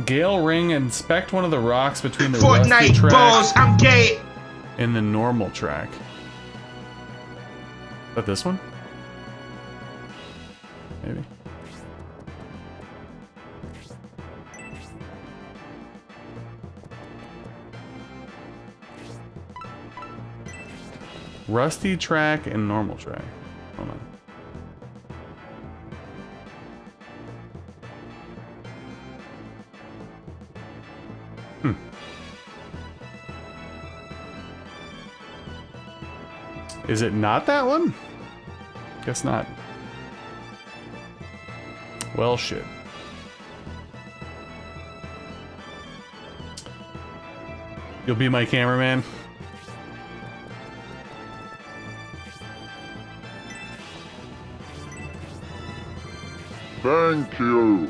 Speaker 2: Gale ring, inspect one of the rocks between the rusty track
Speaker 4: balls, I'm gay.
Speaker 2: and the normal track. Is that this one? Maybe. Rusty track and normal track. Hold on. Is it not that one? Guess not. Well, shit. You'll be my cameraman?
Speaker 3: Thank you.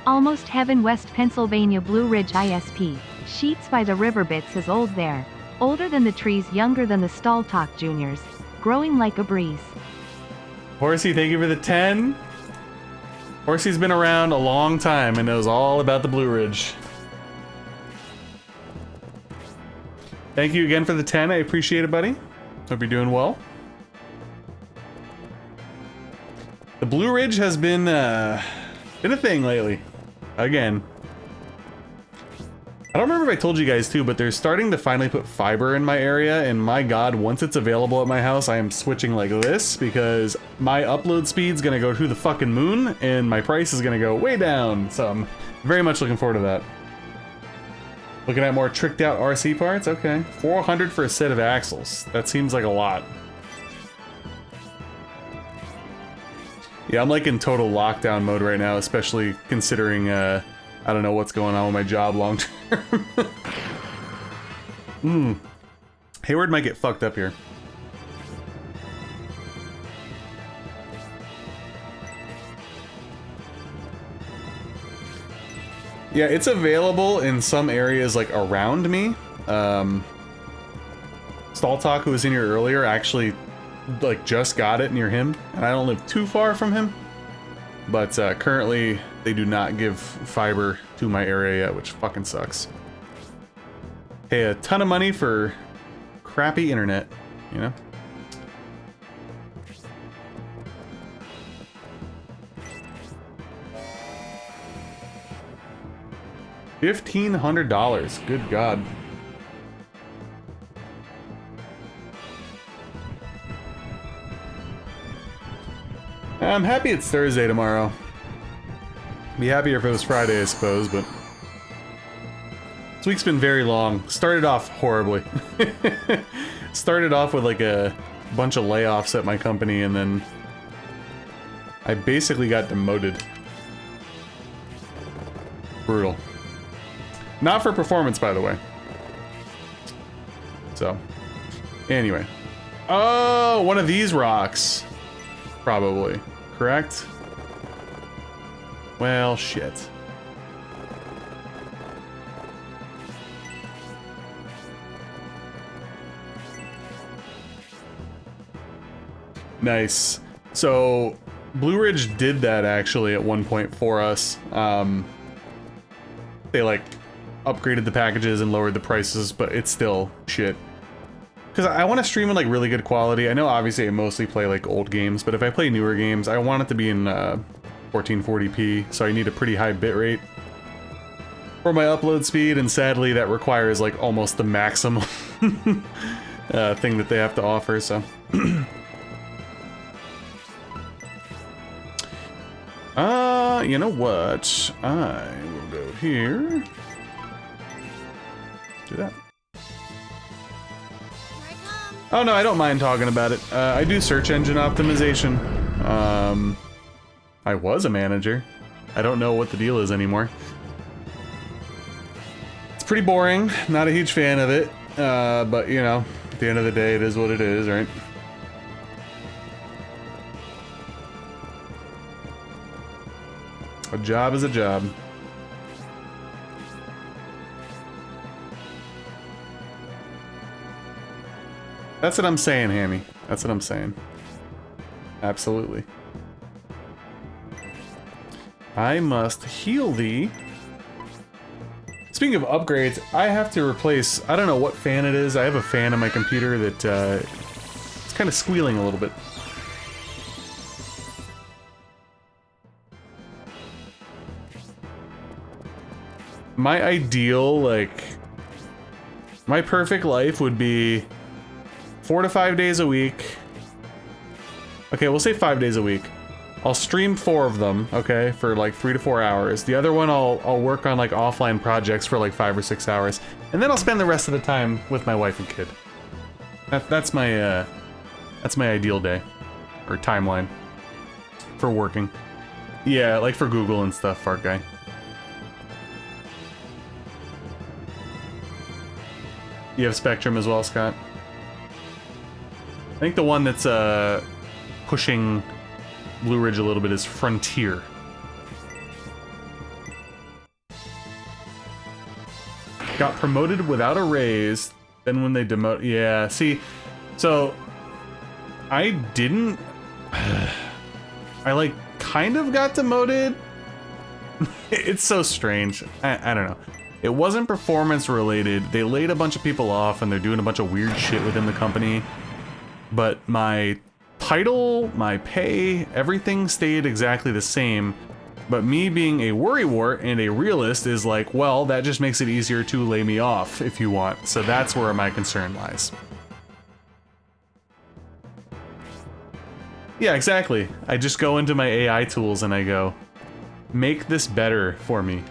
Speaker 5: Almost Heaven, West Pennsylvania, Blue Ridge ISP. Sheets by the river, bits is old there. Older than the trees, younger than the Stalltalk Juniors. Growing like a breeze.
Speaker 2: Horsey, thank you for the 10. Horsey's been around a long time and knows all about the Blue Ridge. Thank you again for the 10. I appreciate it, buddy. Hope you're doing well. The Blue Ridge has been a thing lately. Again. I don't remember if I told you guys too, but they're starting to finally put fiber in my area, and my god, once it's available at my house, I am switching like this, because my upload speed's gonna go to the fucking moon, and my price is gonna go way down, so I'm very much looking forward to that. Looking at more tricked out RC parts? Okay. 400 for a set of axles. That seems like a lot. Yeah, I'm like in total lockdown mode right now, especially considering, I don't know what's going on with my job long term. Hayward might get fucked up here. Yeah, it's available in some areas like around me. Stalltalk, who was in here earlier, actually like just got it near him, and I don't live too far from him. But currently, they do not give fiber to my area yet, which fucking sucks. Pay a ton of money for crappy internet, you know? $1,500, good God. I'm happy it's Thursday tomorrow. Be happier if it was Friday, I suppose, but this week's been very long. Started off horribly. Started off with like a bunch of layoffs at my company, and then I basically got demoted. Brutal. Not for performance, by the way. So, anyway. Oh, one of these rocks. Probably. Correct? Well, shit. Nice. So, Blue Ridge did that actually at one point for us. They like upgraded the packages and lowered the prices, but it's still shit. Because I want to stream in like really good quality. I know obviously I mostly play like old games, but if I play newer games, I want it to be in 1440p, so I need a pretty high bitrate for my upload speed, and sadly that requires like almost the maximum thing that they have to offer, so. You know what? I will go here. Do that. Oh no, I don't mind talking about it. I do search engine optimization. I was a manager. I don't know what the deal is anymore. It's pretty boring. Not a huge fan of it. But you know, at the end of the day, it is what it is, right? A job is a job. That's what I'm saying, Hammy. That's what I'm saying. Absolutely. I must heal thee. Speaking of upgrades, I have to replace... I don't know what fan it is. I have a fan on my computer that it's kind of squealing a little bit. My ideal, like... my perfect life would be 4 to 5 days a week. Okay, we'll say 5 days a week. I'll stream 4 of them, okay, for like 3 to 4 hours. The other one I'll work on like offline projects for like 5 or 6 hours, and then I'll spend the rest of the time with my wife and kid. That's my ideal day or timeline for working. Yeah, like for Google and stuff, fart guy. You have Spectrum as well, Scott? I think the one that's pushing Blue Ridge a little bit is Frontier. Got promoted without a raise, then when they demote... Yeah, see, so... I didn't... I, like, kind of got demoted? It's so strange. I don't know. It wasn't performance related. They laid a bunch of people off and they're doing a bunch of weird shit within the company. But my title, my pay, everything stayed exactly the same. But me being a worrywart and a realist is like, well, that just makes it easier to lay me off if you want. So that's where my concern lies. Yeah, exactly. I just go into my AI tools and I go, make this better for me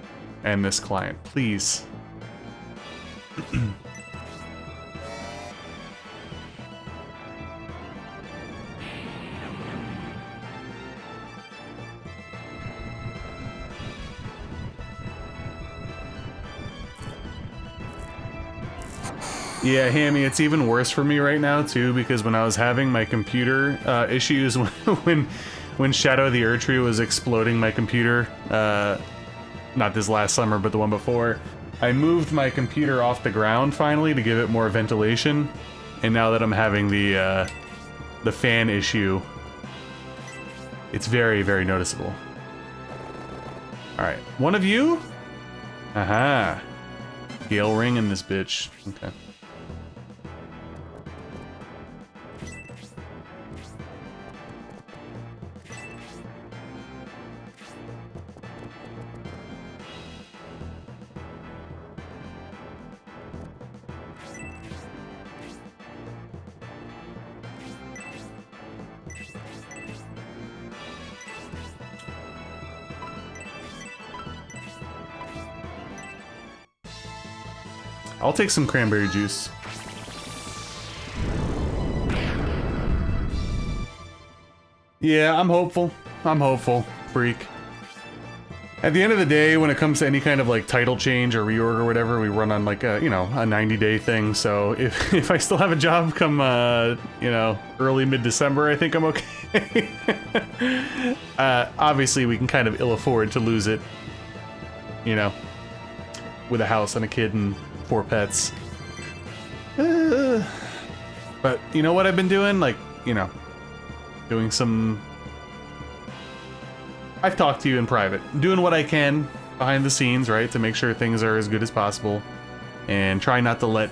Speaker 2: and this client, please. Yeah, Hammy, it's even worse for me right now too, because when I was having my computer issues when Shadow of the Erdtree was exploding my computer, not this last summer, but the one before, I moved my computer off the ground finally to give it more ventilation, and now that I'm having the fan issue, it's very, very noticeable. Alright, one of you? Aha. Gale ring in this bitch. Okay. I'll take some cranberry juice. Yeah, I'm hopeful. I'm hopeful, freak. At the end of the day, when it comes to any kind of like title change or reorg or whatever, we run on like a, you know, a 90-day thing. So if I still have a job come, you know, early mid-December, I think I'm okay. Obviously, we can kind of ill afford to lose it, you know, with a house and a kid and 4 pets. But you know what I've been doing? Like, you know, doing some... I've talked to you in private. Doing what I can behind the scenes, right? To make sure things are as good as possible. And try not to let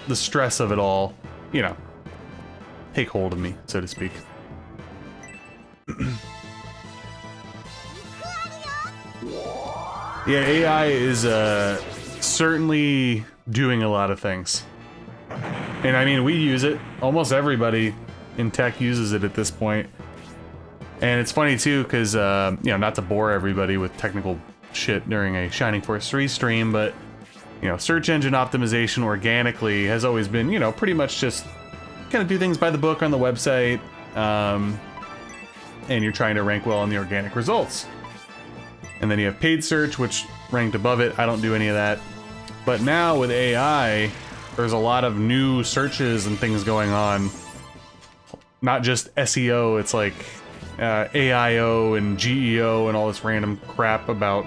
Speaker 2: the stress of it all, you know, take hold of me, so to speak. Yeah, AI is, certainly doing a lot of things. And I mean, we use it. Almost everybody in tech uses it at this point. And it's funny too, because, you know, not to bore everybody with technical shit during a Shining Force 3 stream, but, you know, search engine optimization organically has always been, you know, pretty much just kind of do things by the book on the website, and you're trying to rank well on the organic results. And then you have paid search, which ranked above it. I don't do any of that. But now with AI, there's a lot of new searches and things going on. Not just SEO, it's like AIO and GEO and all this random crap about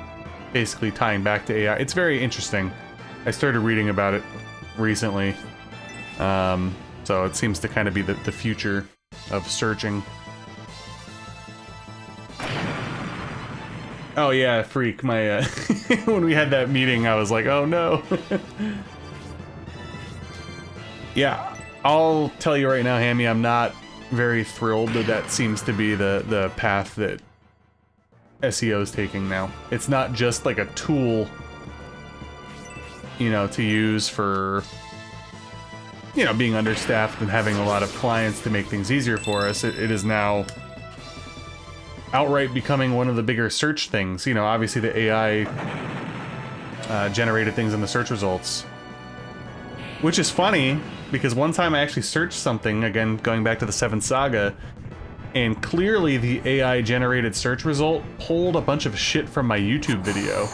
Speaker 2: basically tying back to AI. It's very interesting. I started reading about it recently. So it seems to kind of be the future of searching. Oh yeah, freak, my, when we had that meeting, I was like, oh no. Yeah, I'll tell you right now, Hammy, I'm not very thrilled that that seems to be the path that SEO is taking now. It's not just like a tool, you know, to use for, you know, being understaffed and having a lot of clients to make things easier for us. It is now outright becoming one of the bigger search things. You know, obviously the AI generated things in the search results. Which is funny, because one time I actually searched something, again, going back to the 7th Saga, and clearly the AI generated search result pulled a bunch of shit from my YouTube video.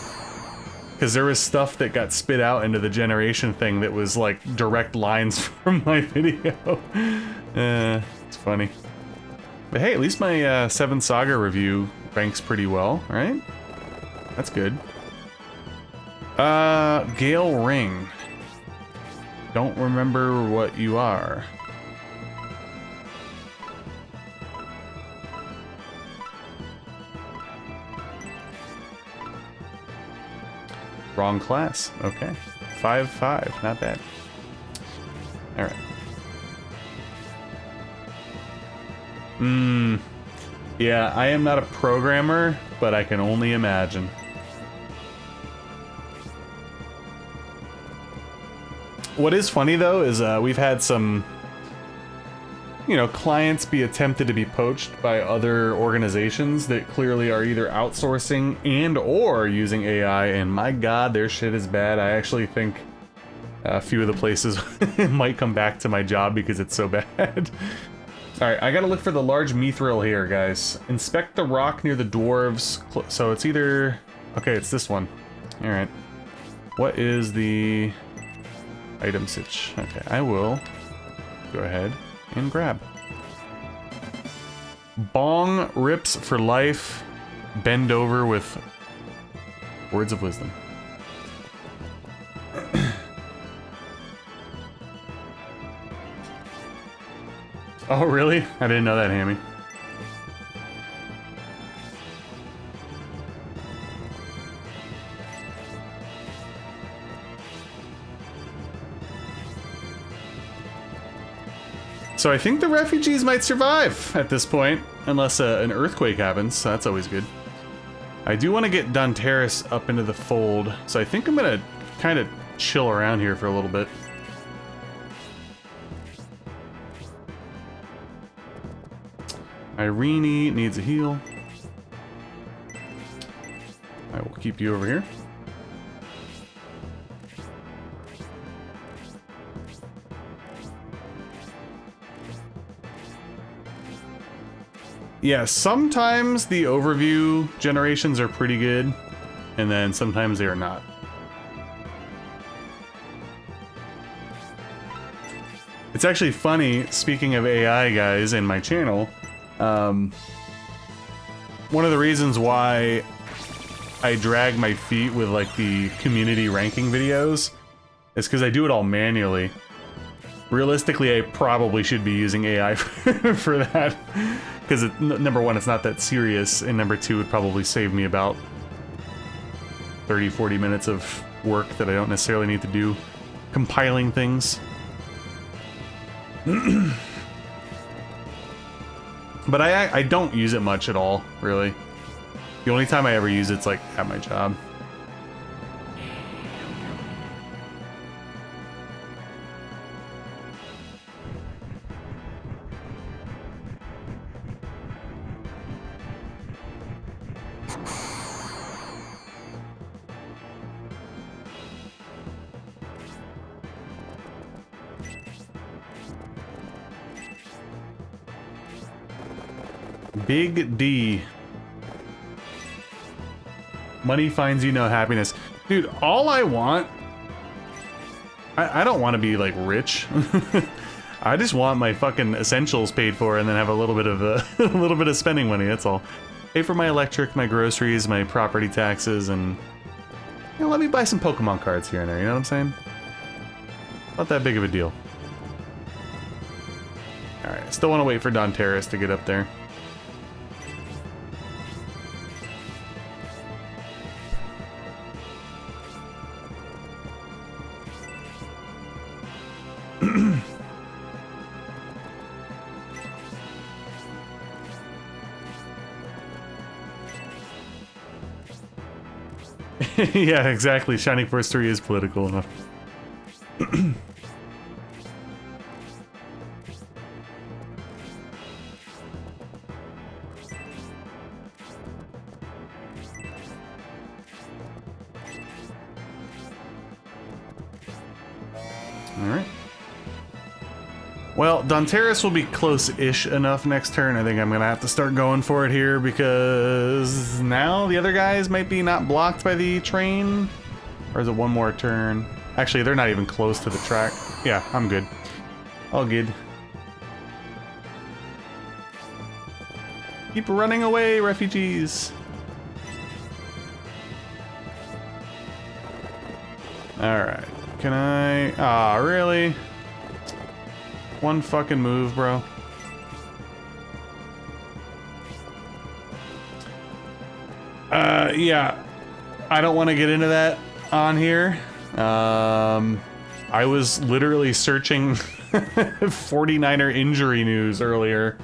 Speaker 2: Because there was stuff that got spit out into the generation thing that was like direct lines from my video. It's funny. But hey, at least my 7th Saga review ranks pretty well, right? That's good. Gale Ring. Don't remember what you are. Wrong class. Okay. 5-5. Not bad. Alright. Yeah, I am not a programmer, but I can only imagine. What is funny, though, is we've had some, you know, clients be attempted to be poached by other organizations that clearly are either outsourcing and or using AI, and my god, their shit is bad. I actually think a few of the places might come back to my job because it's so bad. Alright, I gotta look for the large mithril here, guys. Inspect the rock near the dwarves. So it's either... Okay, it's this one. Alright. What is the item sitch? Okay, I will go ahead and grab. Bong rips for life. Bend over with words of wisdom. Oh, really? I didn't know that, Hammy. So I think the refugees might survive at this point, unless an earthquake happens, so that's always good. I do want to get Donteris up into the fold, so I think I'm gonna kind of chill around here for a little bit. Irene needs a heal. I will keep you over here. Yeah, sometimes the overview generations are pretty good, and then sometimes they are not. It's actually funny, speaking of AI guys in my channel, one of the reasons why I drag my feet with like the community ranking videos is because I do it all manually. Realistically, I probably should be using AI for that, because number one, it's not that serious, and number two, it would probably save me about 30-40 minutes of work that I don't necessarily need to do compiling things. But I don't use it much at all, really. The only time I ever use it's like at my job. Big D. Money finds you no happiness. Dude, all I want... I don't want to be, like, rich. I just want my fucking essentials paid for and then have a little bit of a little bit of spending money, that's all. Pay for my electric, my groceries, my property taxes, and... You know, let me buy some Pokemon cards here and there, you know what I'm saying? Not that big of a deal. Alright, I still want to wait for Donteris to get up there. Yeah, exactly. Shining Force 3 is political enough. Alright. Well, Donteris will be close-ish enough next turn. I think I'm gonna have to start going for it here because now the other guys might be not blocked by the train. Or is it one more turn? Actually, they're not even close to the track. Yeah, I'm good. All good. Keep running away, refugees. Alright. Can I... Aw, really? One fucking move, bro. Yeah. I don't want to get into that. on here. I was literally searching 49er injury news earlier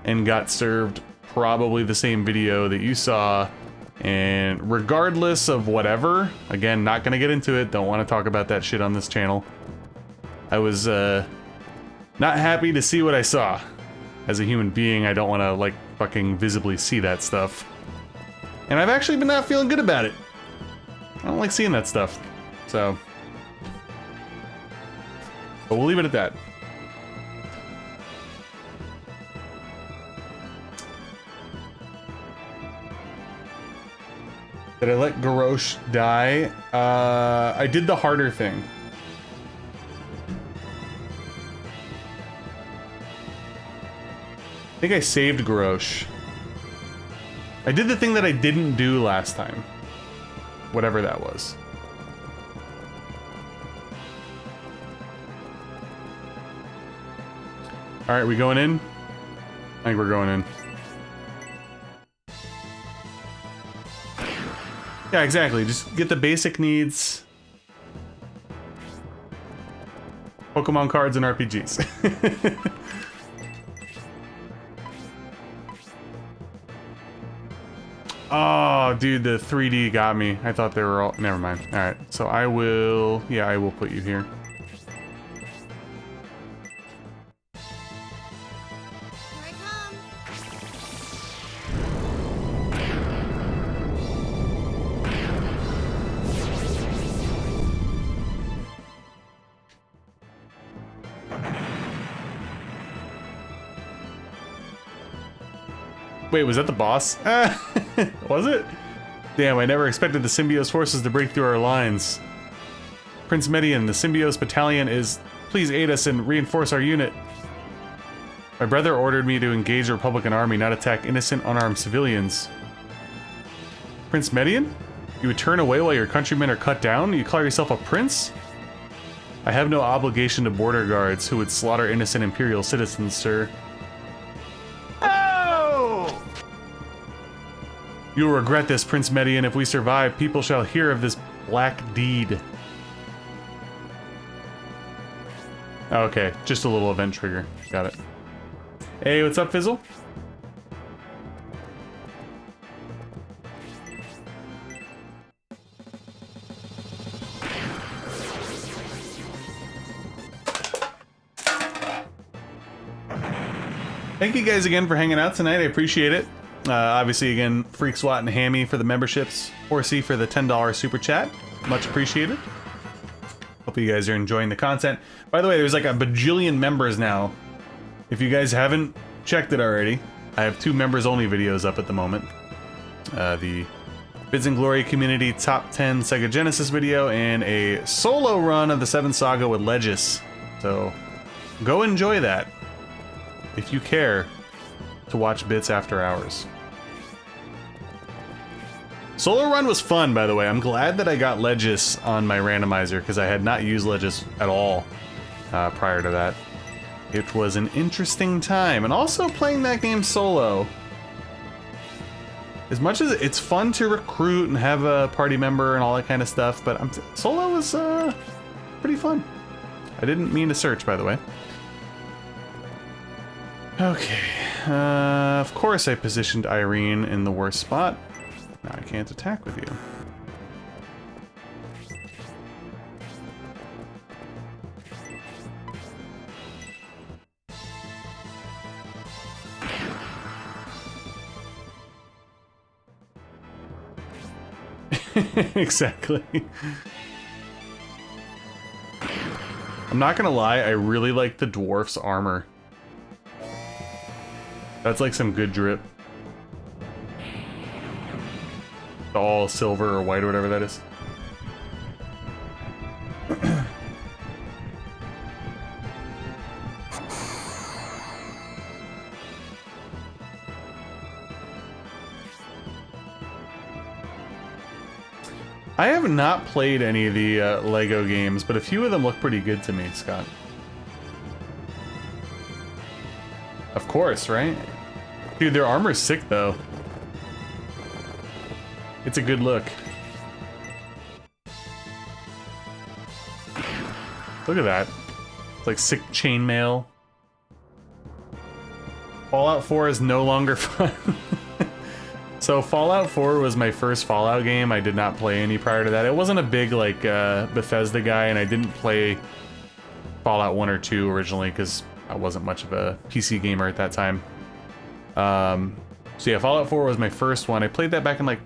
Speaker 2: and got served probably the same video that you saw. And regardless of whatever, again, not gonna get into it, don't want to talk about that shit on this channel. I was not happy to see what I saw. As a human being, I don't want to like fucking visibly see that stuff. And I've actually been not feeling good about it. I don't like seeing that stuff. So, but we'll leave it at that. Did I let Garrosh die? I did the harder thing. I think I saved Garrosh. I did the thing that I didn't do last time. Whatever that was. Alright, we going in? I think we're going in. Yeah, exactly. Just get the basic needs. Pokemon cards and RPGs. Oh, dude, the 3D got me. I thought they were all... Never mind. Alright, so I will... Yeah, I will put you here. Wait, was that the boss? Was it? Damn, I never expected the Symbiote forces to break through our lines. Prince Median, the Symbiote battalion is... Please aid us and reinforce our unit. My brother ordered me to engage the Republican army, not attack innocent, unarmed civilians. Prince Median? You would turn away while your countrymen are cut down? You call yourself a prince? I have no obligation to border guards who would slaughter innocent Imperial citizens, sir. You will regret this, Prince Median. If we survive, people shall hear of this black deed. Okay, just a little event trigger. Got it. Hey, what's up, Fizzle? Thank you guys again for hanging out tonight. I appreciate it. Obviously, again, Freak SWAT and Hammy for the memberships. Horsey for the $10 super chat. Much appreciated. Hope you guys are enjoying the content. By the way, there's like a bajillion members now. If you guys haven't checked it already, I have 2 members-only videos up at the moment. The Bids and Glory Community Top 10 Sega Genesis video and a solo run of the 7th Saga with Legis. So, go enjoy that. If you care to watch bits after hours. Solo run was fun, by the way. I'm glad that I got Legis on my randomizer because I had not used Legis at all prior to that. It was an interesting time, and also playing that game solo. As much as it's fun to recruit and have a party member and all that kind of stuff, but solo was pretty fun. I didn't mean to search, by the way. Okay, of course I positioned Irene in the worst spot. Now I can't attack with you. Exactly. I'm not gonna lie, I really like the dwarf's armor. That's like some good drip. All silver or white or whatever that is. I have not played any of the Lego games, but a few of them look pretty good to me, Scott. Of course, right? Dude, their armor's sick, though. It's a good look. Look at that. It's like sick chainmail. Fallout 4 is no longer fun. So Fallout 4 was my first Fallout game. I did not play any prior to that. It wasn't a big like Bethesda guy, and I didn't play Fallout 1 or 2 originally because I wasn't much of a PC gamer at that time. So yeah, Fallout 4 was my first one. I played that back in like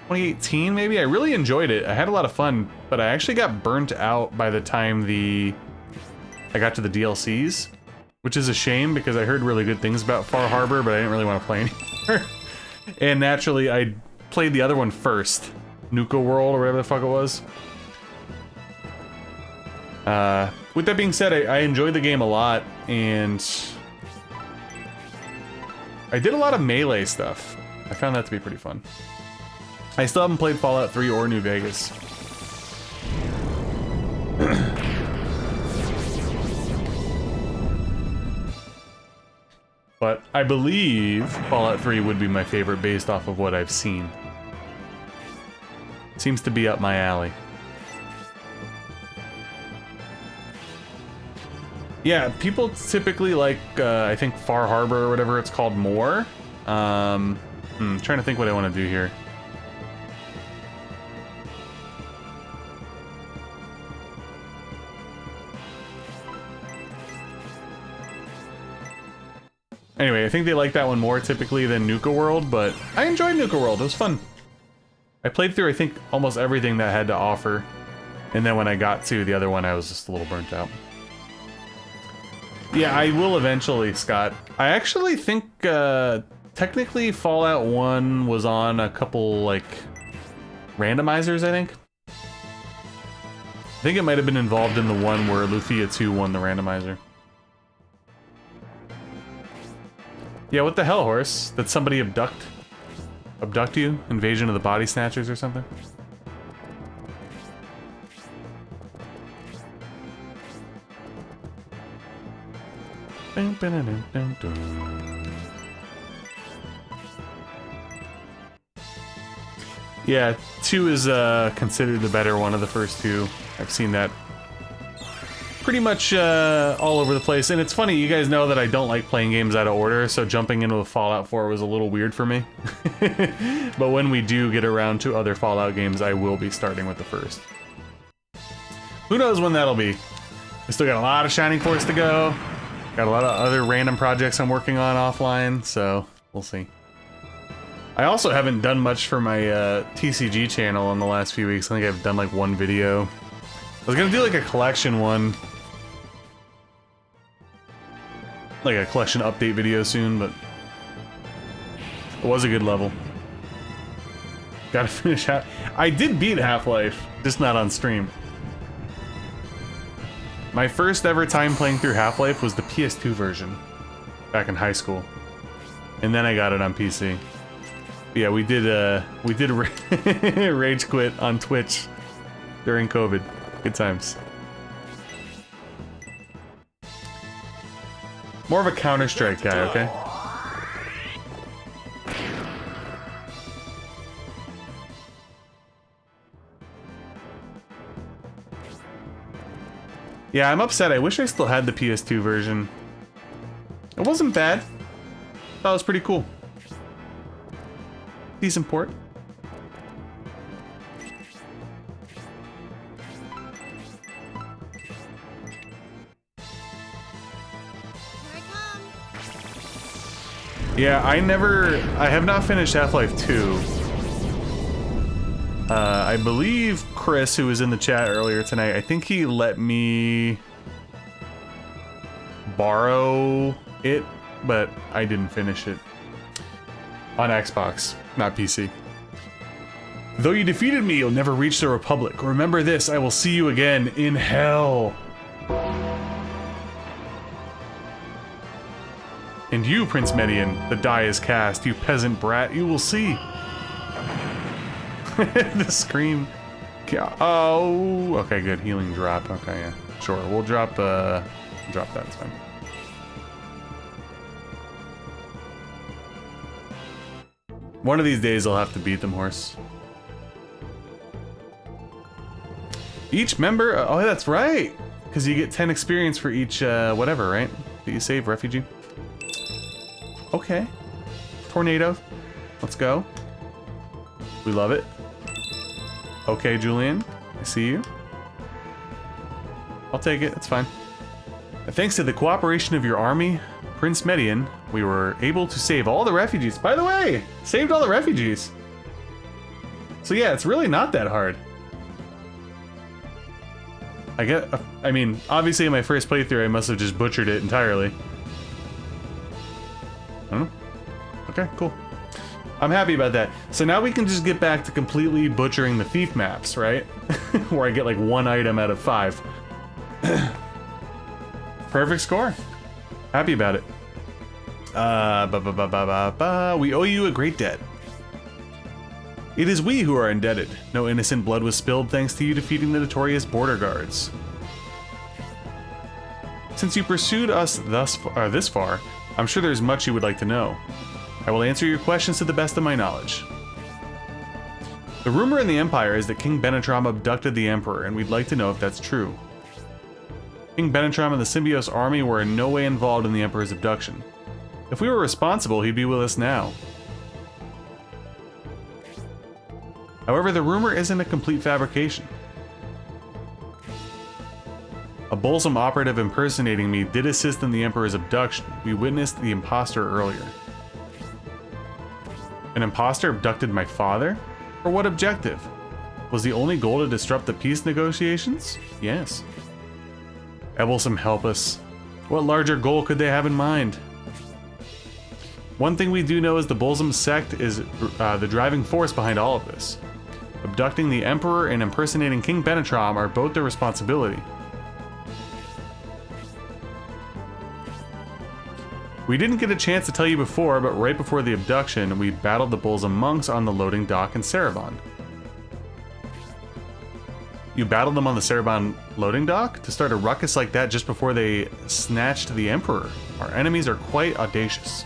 Speaker 2: 2018 maybe. I really enjoyed it. I had a lot of fun, but I actually got burnt out by the time I got to the DLCs, which is a shame because I heard really good things about Far Harbor, but I didn't really want to play anymore. And naturally, I played the other one first, Nuka World or whatever the fuck it was. With that being said, I enjoyed the game a lot, and I did a lot of melee stuff. I found that to be pretty fun. I still haven't played Fallout 3 or New Vegas. But I believe Fallout 3 would be my favorite based off of what I've seen. Seems to be up my alley. Yeah, people typically like, I think Far Harbor or whatever it's called more. Trying to think what I want to do here. Anyway, I think they like that one more typically than Nuka World, but I enjoyed Nuka World. It was fun. I played through, I think, almost everything that had to offer. And then when I got to the other one, I was just a little burnt out. Yeah, I will eventually, Scott. I actually think, technically Fallout 1 was on a couple, like, randomizers, I think. I think it might have been involved in the one where Lufia 2 won the randomizer. Yeah, what the hell, horse? Did somebody abduct you? Invasion of the Body Snatchers or something? Yeah, 2 is considered the better one of the first two. I've seen that pretty much all over the place. And it's funny, you guys know that I don't like playing games out of order, so jumping into a Fallout 4 was a little weird for me. But when we do get around to other Fallout games, I will be starting with the first. Who knows when that'll be? I still got a lot of Shining Force to go. Got a lot of other random projects I'm working on offline, so we'll see. I also haven't done much for my TCG channel in the last few weeks. I think I've done like one video. I was gonna do like a collection one. Like a collection update video soon, but it was a good level. Gotta finish half. I did beat Half-Life, just not on stream. My first ever time playing through Half-Life was the PS2 version, back in high school, and then I got it on PC. But yeah, we did rage quit on Twitch during COVID. Good times. More of a Counter-Strike guy, okay? Yeah, I'm upset. I wish I still had the PS2 version. It wasn't bad. That was pretty cool. Decent port. Yeah, I have not finished Half-Life 2. I believe Chris, who was in the chat earlier tonight, I think he let me borrow it, but I didn't finish it. On Xbox, not PC. Though you defeated me, you'll never reach the Republic. Remember this, I will see you again in hell. And you, Prince Median, the die is cast, you peasant brat, you will see. The scream. Oh, okay, good. Healing drop. Okay, yeah. Sure, we'll drop that, it's fine. One of these days I'll have to beat them, horse. Each member, oh, that's right. Because you get 10 experience for each, whatever, right? That you save, refugee. Okay. Tornado. Let's go. We love it. Okay, Julian. I see you. I'll take it. It's fine. Thanks to the cooperation of your army, Prince Median, we were able to save all the refugees. By the way, saved all the refugees. So yeah, it's really not that hard. I mean, obviously in my first playthrough I must have just butchered it entirely. I don't know. Okay, cool. I'm happy about that. So now we can just get back to completely butchering the thief maps, right? Where I get like 1 item out of 5. Perfect score. Happy about it. We owe you a great debt. It is we who are indebted. No innocent blood was spilled thanks to you defeating the notorious border guards. Since you pursued us this far, I'm sure there's much you would like to know. I will answer your questions to the best of my knowledge. The rumor in the Empire is that King Benetram abducted the Emperor, and we'd like to know if that's true. King Benetram and the Symbiote army were in no way involved in the Emperor's abduction. If we were responsible, he'd be with us now. However, the rumor isn't a complete fabrication. A Bolsum operative impersonating me did assist in the Emperor's abduction. We witnessed the imposter earlier. An imposter abducted my father? For what objective? Was the only goal to disrupt the peace negotiations? Yes. Ebelsum, help us. What larger goal could they have in mind? One thing we do know is the Bolsum sect is the driving force behind all of this. Abducting the Emperor and impersonating King Benetram are both their responsibility. We didn't get a chance to tell you before, but right before the abduction, we battled the Bolsum monks on the loading dock in Cerebon. You battled them on the Cerebon loading dock? To start a ruckus like that just before they snatched the Emperor? Our enemies are quite audacious.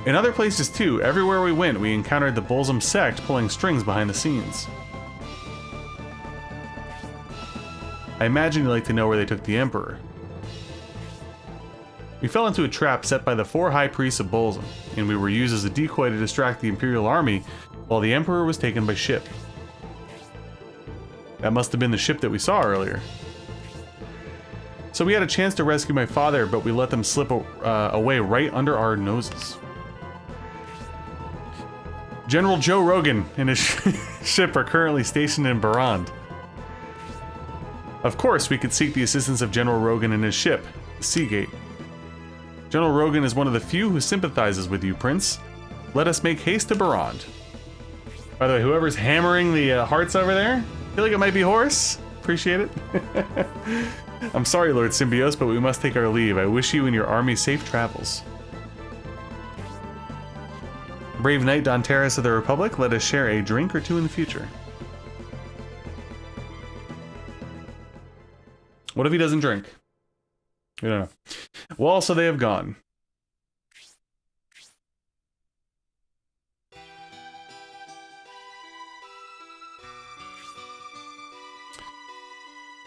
Speaker 2: In other places too, everywhere we went, we encountered the Bolsum sect pulling strings behind the scenes. I imagine you'd like to know where they took the Emperor. We fell into a trap set by the 4 high priests of Bolsum, and we were used as a decoy to distract the Imperial army while the Emperor was taken by ship. That must have been the ship that we saw earlier. So we had a chance to rescue my father, but we let them slip away right under our noses. General Joe Rogan and his ship are currently stationed in Barand. Of course, we could seek the assistance of General Rogan and his ship, the Seagate. General Rogan is one of the few who sympathizes with you, Prince. Let us make haste to Barand. By the way, whoever's hammering the hearts over there, I feel like it might be Horus. Appreciate it. I'm sorry, Lord Symbios, but we must take our leave. I wish you and your army safe travels. Brave Knight Donteris of the Republic, let us share a drink or two in the future. What if he doesn't drink? We don't know. Well, so they have gone.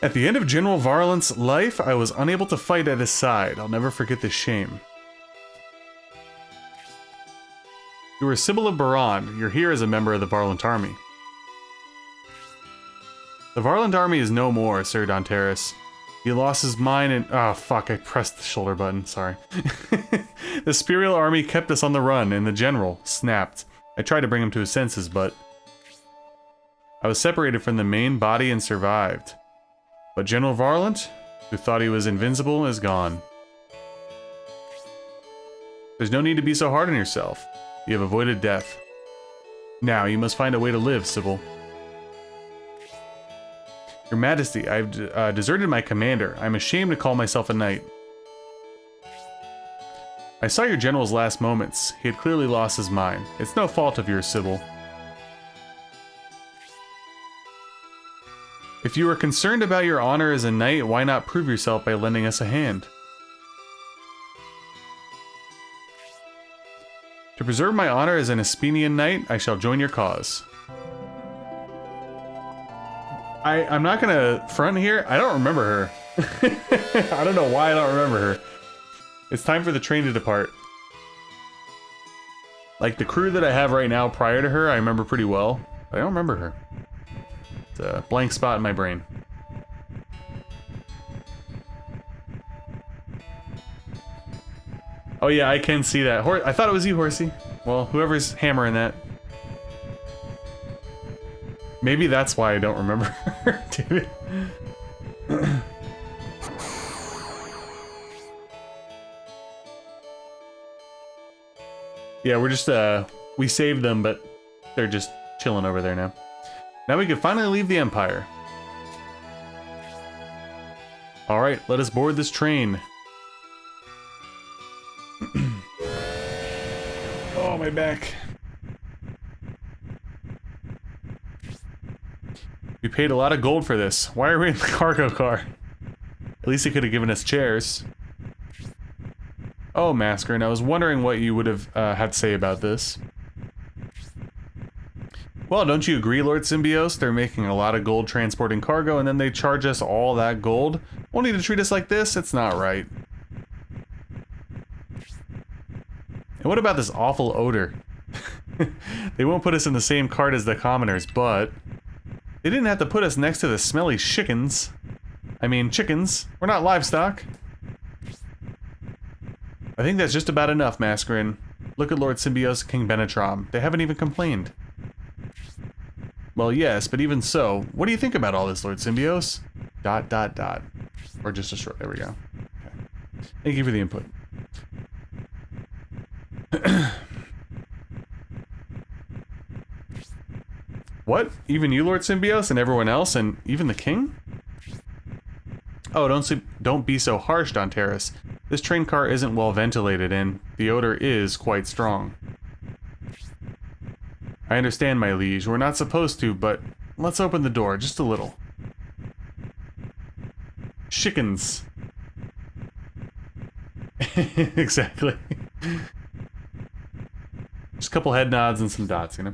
Speaker 2: At the end of General Varlant's life, I was unable to fight at his side. I'll never forget this shame. You were a Sybil of Barand. You're here as a member of the Varlant army. The Varlant army is no more, Sir Donteris. He lost his mind and... oh, fuck, I pressed the shoulder button, sorry. The Spirial army kept us on the run, and the general snapped. I tried to bring him to his senses, but... I was separated from the main body and survived. But General Varlant, who thought he was invincible, is gone. There's no need to be so hard on yourself. You have avoided death. Now, you must find a way to live, Sybil. Your Majesty, I've deserted my commander. I'm ashamed to call myself a knight. I saw your general's last moments. He had clearly lost his mind. It's no fault of yours, Sybil. If you are concerned about your honor as a knight, why not prove yourself by lending us a hand? To preserve my honor as an Aspenian knight, I shall join your cause. I'm not gonna front here. I don't remember her. I don't know why I don't remember her. It's time for the train to depart. Like, the crew that I have right now prior to her, I remember pretty well. But I don't remember her. It's a blank spot in my brain. Oh yeah, I can see that. I thought it was you, Horsey. Well, whoever's hammering that. Maybe that's why I don't remember her, David. Yeah, we're just, we saved them, but they're just chilling over there now. Now we can finally leave the Empire. Alright, let us board this train. Oh, my back. We paid a lot of gold for this. Why are we in the cargo car? At least it could have given us chairs. Oh, Mascarin, I was wondering what you would have had to say about this. Well, don't you agree, Lord Symbios? They're making a lot of gold transporting cargo, and then they charge us all that gold? Only to treat us like this? It's not right. And what about this awful odor? They won't put us in the same cart as the commoners, but... they didn't have to put us next to the smelly chickens. I mean, chickens. We're not livestock. I think that's just about enough, Mascarin. Look at Lord Symbios and King Benetram. They haven't even complained. Well, yes, but even so, what do you think about all this, Lord Symbios? ... Or just a short... there we go. Okay. Thank you for the input. What? Even you, Lord Symbios, and everyone else, and even the king? Oh, don't be so harsh, Dontaris. This train car isn't well ventilated, and the odor is quite strong. I understand, my liege. We're not supposed to, but let's open the door just a little. Chickens. Exactly. Just a couple head nods and some dots, you know?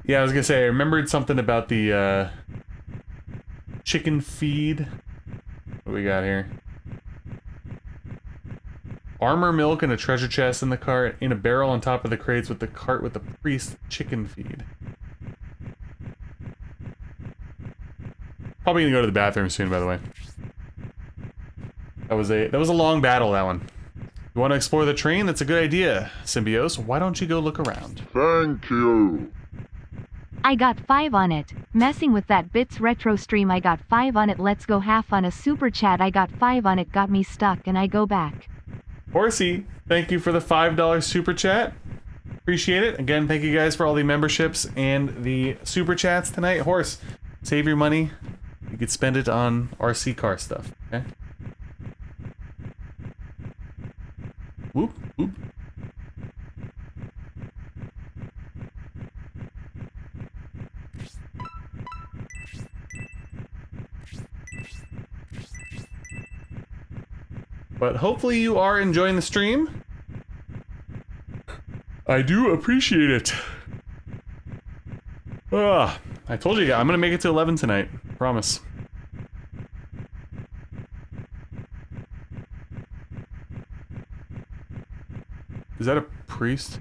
Speaker 2: Yeah, I was gonna say, I remembered something about the, chicken feed. What do we got here? Armor milk and a treasure chest in the cart, in a barrel on top of the crates with the cart with the priest chicken feed. Probably gonna go to the bathroom soon, by the way. That was a long battle, that one. You want to explore the train? That's a good idea, Symbios. Why don't you go look around?
Speaker 3: Thank you.
Speaker 5: I got 5 on it. Messing with that Bits Retro stream, I got 5 on it. Let's go half on a super chat. I got 5 on it. Got me stuck and I go back.
Speaker 2: Horsey, thank you for the $5 super chat. Appreciate it. Again, thank you guys for all the memberships and the super chats tonight. Horse, save your money. You could spend it on RC car stuff, okay? Whoop, whoop. But hopefully you are enjoying the stream. I do appreciate it. Ah, I told you, I'm gonna make it to 11 tonight. Promise. Is that a priest?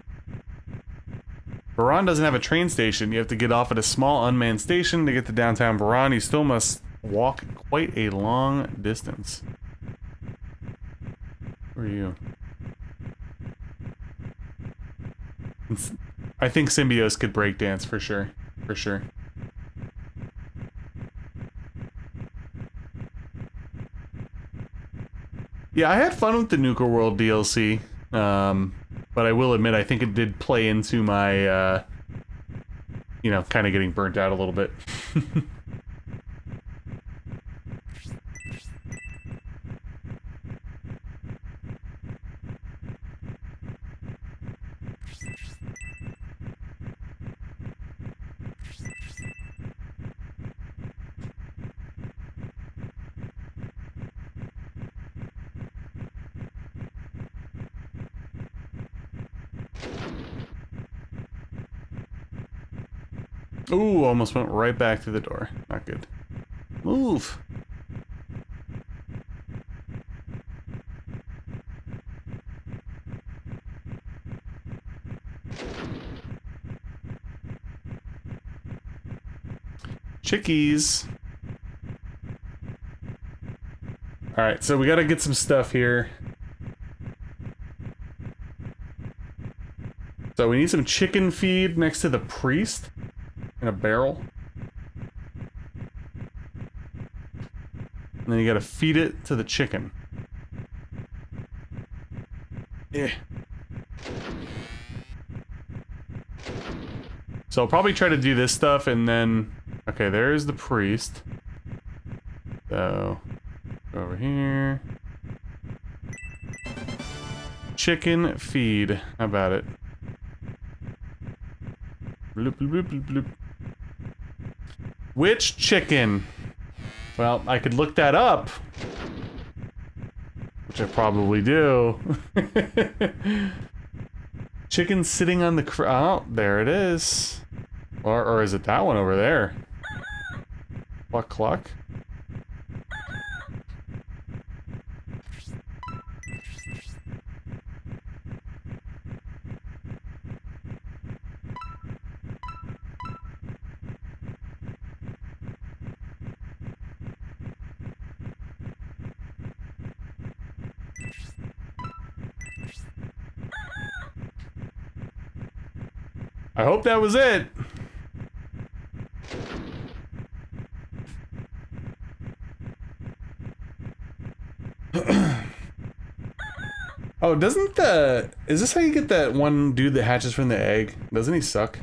Speaker 2: Varan doesn't have a train station. You have to get off at a small unmanned station to get to downtown Varan. You still must walk quite a long distance. Where are you? I think Symbios could breakdance for sure. For sure. Yeah, I had fun with the Nuka World DLC. But I will admit, I think it did play into my, you know, kind of getting burnt out a little bit. Ooh, almost went right back through the door. Not good. Move. Chickies. Alright, so we gotta get some stuff here. So we need some chicken feed next to the priest in a barrel. And then you gotta feed it to the chicken. Yeah. So I'll probably try to do this stuff and then... Okay, there's the priest. So... Go over here. Chicken feed. How about it? Bloop, bloop, bloop, bloop. Which chicken? Well, I could look that up. Which I probably do. Chicken sitting on the oh, there it is. Or is it that one over there? Cluck, cluck. I hope that was it. Oh, doesn't the... Is this how you get that one dude that hatches from the egg? Doesn't he suck?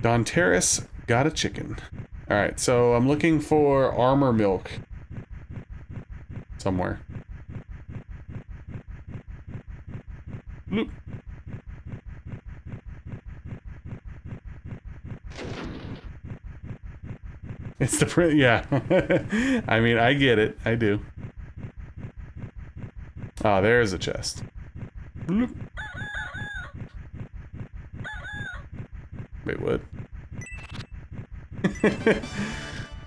Speaker 2: Don Terrace got a chicken. Alright, so I'm looking for armor milk. Somewhere. Bloop. It's the print, yeah. I mean, I get it. I do. Ah, there's a chest. Bloop. Wait, what?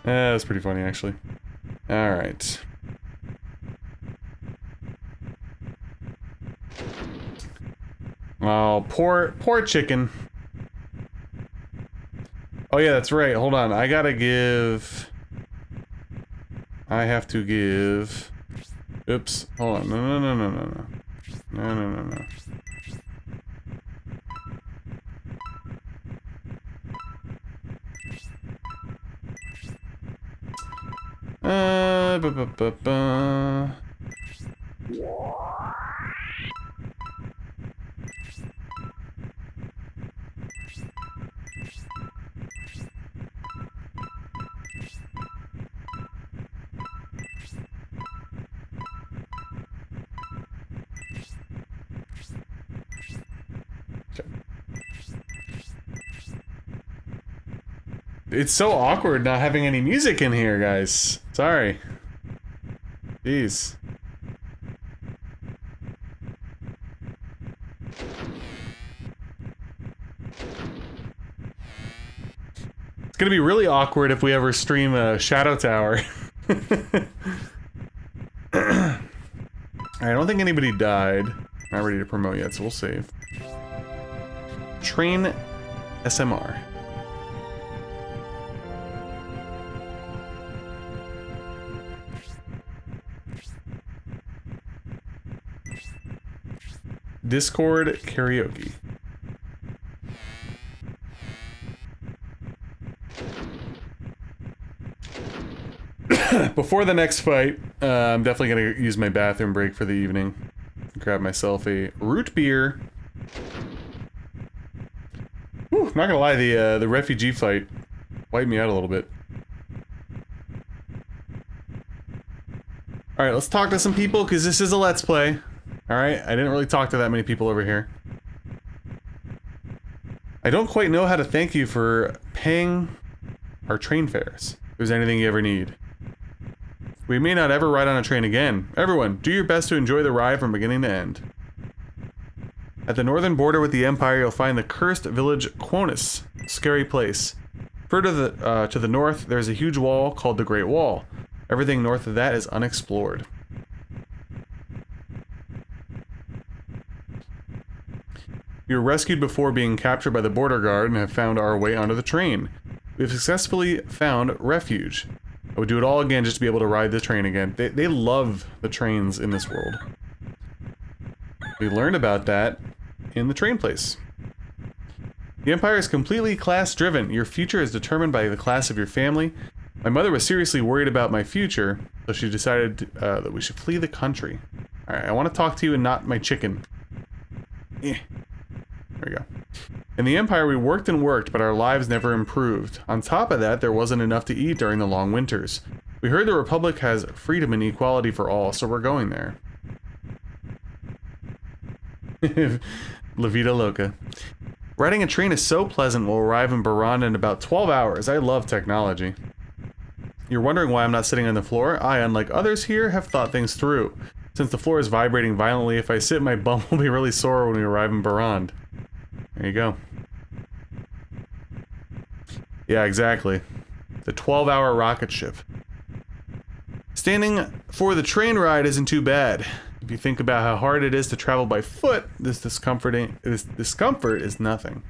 Speaker 2: That's pretty funny, actually. Alright. Oh, poor chicken. Oh yeah, that's right. Hold on. I have to give... Oops. Hold on. No. No. It's so awkward not having any music in here, guys. Sorry. Jeez. It's gonna be really awkward if we ever stream a Shadow Tower. I don't think anybody died. Not ready to promote yet, so we'll save. Train SMR. Discord karaoke. Before the next fight, I'm definitely gonna use my bathroom break for the evening. Grab myself a root beer. Whew, not gonna lie, the refugee fight wiped me out a little bit. All right, let's talk to some people because this is a Let's Play. All right, I didn't really talk to that many people over here. I don't quite know how to thank you for paying our train fares. If there's anything you ever need. We may not ever ride on a train again. Everyone, do your best to enjoy the ride from beginning to end. At the northern border with the Empire, you'll find the cursed village Quonus. Scary place. Further to the north, there's a huge wall called the Great Wall. Everything north of that is unexplored. We were rescued before being captured by the border guard and have found our way onto the train. We have successfully found refuge. I would do it all again just to be able to ride the train again. They love the trains in this world. We learned about that in the train place. The Empire is completely class-driven. Your future is determined by the class of your family. My mother was seriously worried about my future, so she decided that we should flee the country. Alright, I want to talk to you and not my chicken. There we go. In the Empire, we worked and worked, but our lives never improved. On top of that, there wasn't enough to eat during the long winters. We heard the Republic has freedom and equality for all, so we're going there. La Vida Loca. Riding a train is so pleasant. We'll arrive in Baran in about 12 hours. I love technology. You're wondering why I'm not sitting on the floor? I, unlike others here, have thought things through. Since the floor is vibrating violently, if I sit, my bum will be really sore when we arrive in Baran. There you go. Yeah, exactly. The 12-hour rocket ship. Standing for the train ride isn't too bad. If you think about how hard it is to travel by foot, this discomfort is nothing.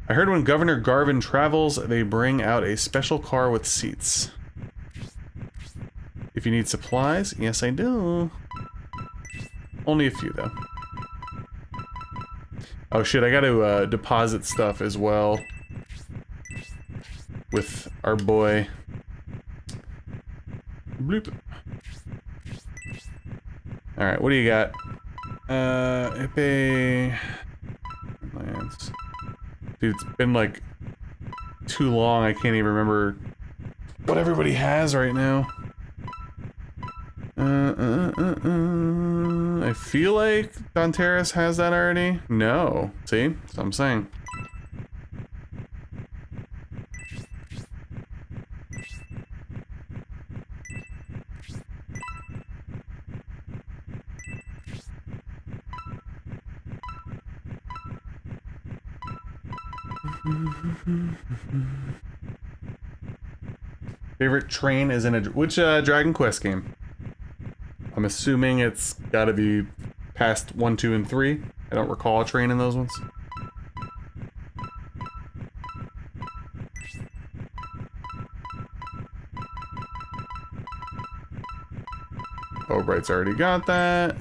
Speaker 2: I heard when Governor Garvin travels, they bring out a special car with seats. If you need supplies, yes I do. Only a few though. Oh shit, I gotta deposit stuff as well. With our boy. Bloop. Alright, what do you got? Epe... Lance. Dude, it's been like too long, I can't even remember what everybody has right now. I feel like Donteris has that already. No. See? That's what I'm saying. Favorite train is in a... Which Dragon Quest game? I'm assuming it's gotta be past 1, 2, and 3. I don't recall a train in those ones. Oh, Bright's already got that.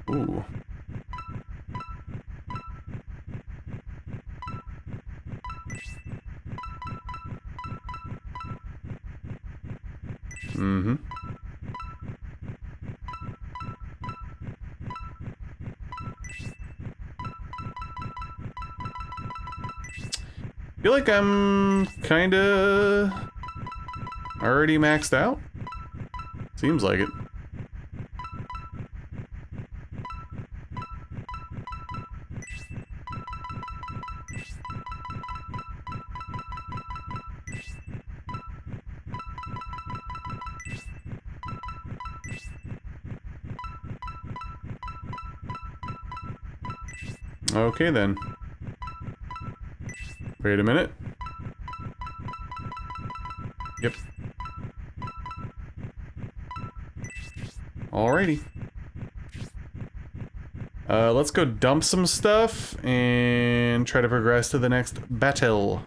Speaker 2: Ooh. Mm-hmm. Feel like I'm kinda already maxed out. Seems like it. Okay then. Wait a minute. Yep. Alrighty. Let's go dump some stuff and try to progress to the next battle.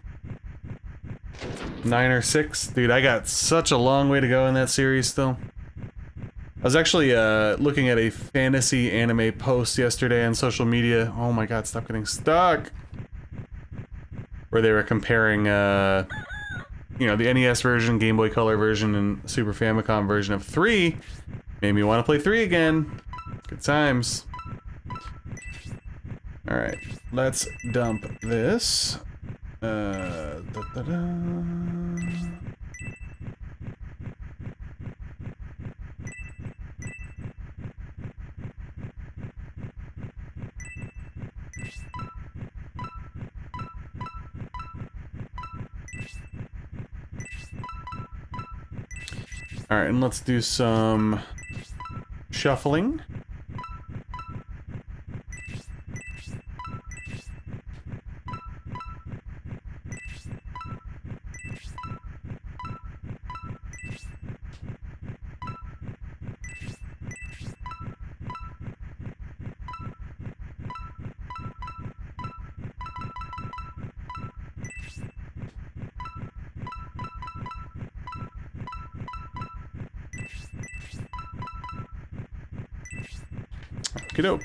Speaker 2: 9 or 6. Dude, I got such a long way to go in that series still. I was actually looking at a fantasy anime post yesterday on social media. Oh my god, stop getting stuck! Where they were comparing, you know, the NES version, Game Boy Color version, and Super Famicom version of 3. Made me want to play 3 again. Good times. Alright, let's dump this. Alright, and let's do some shuffling. Okey-doke.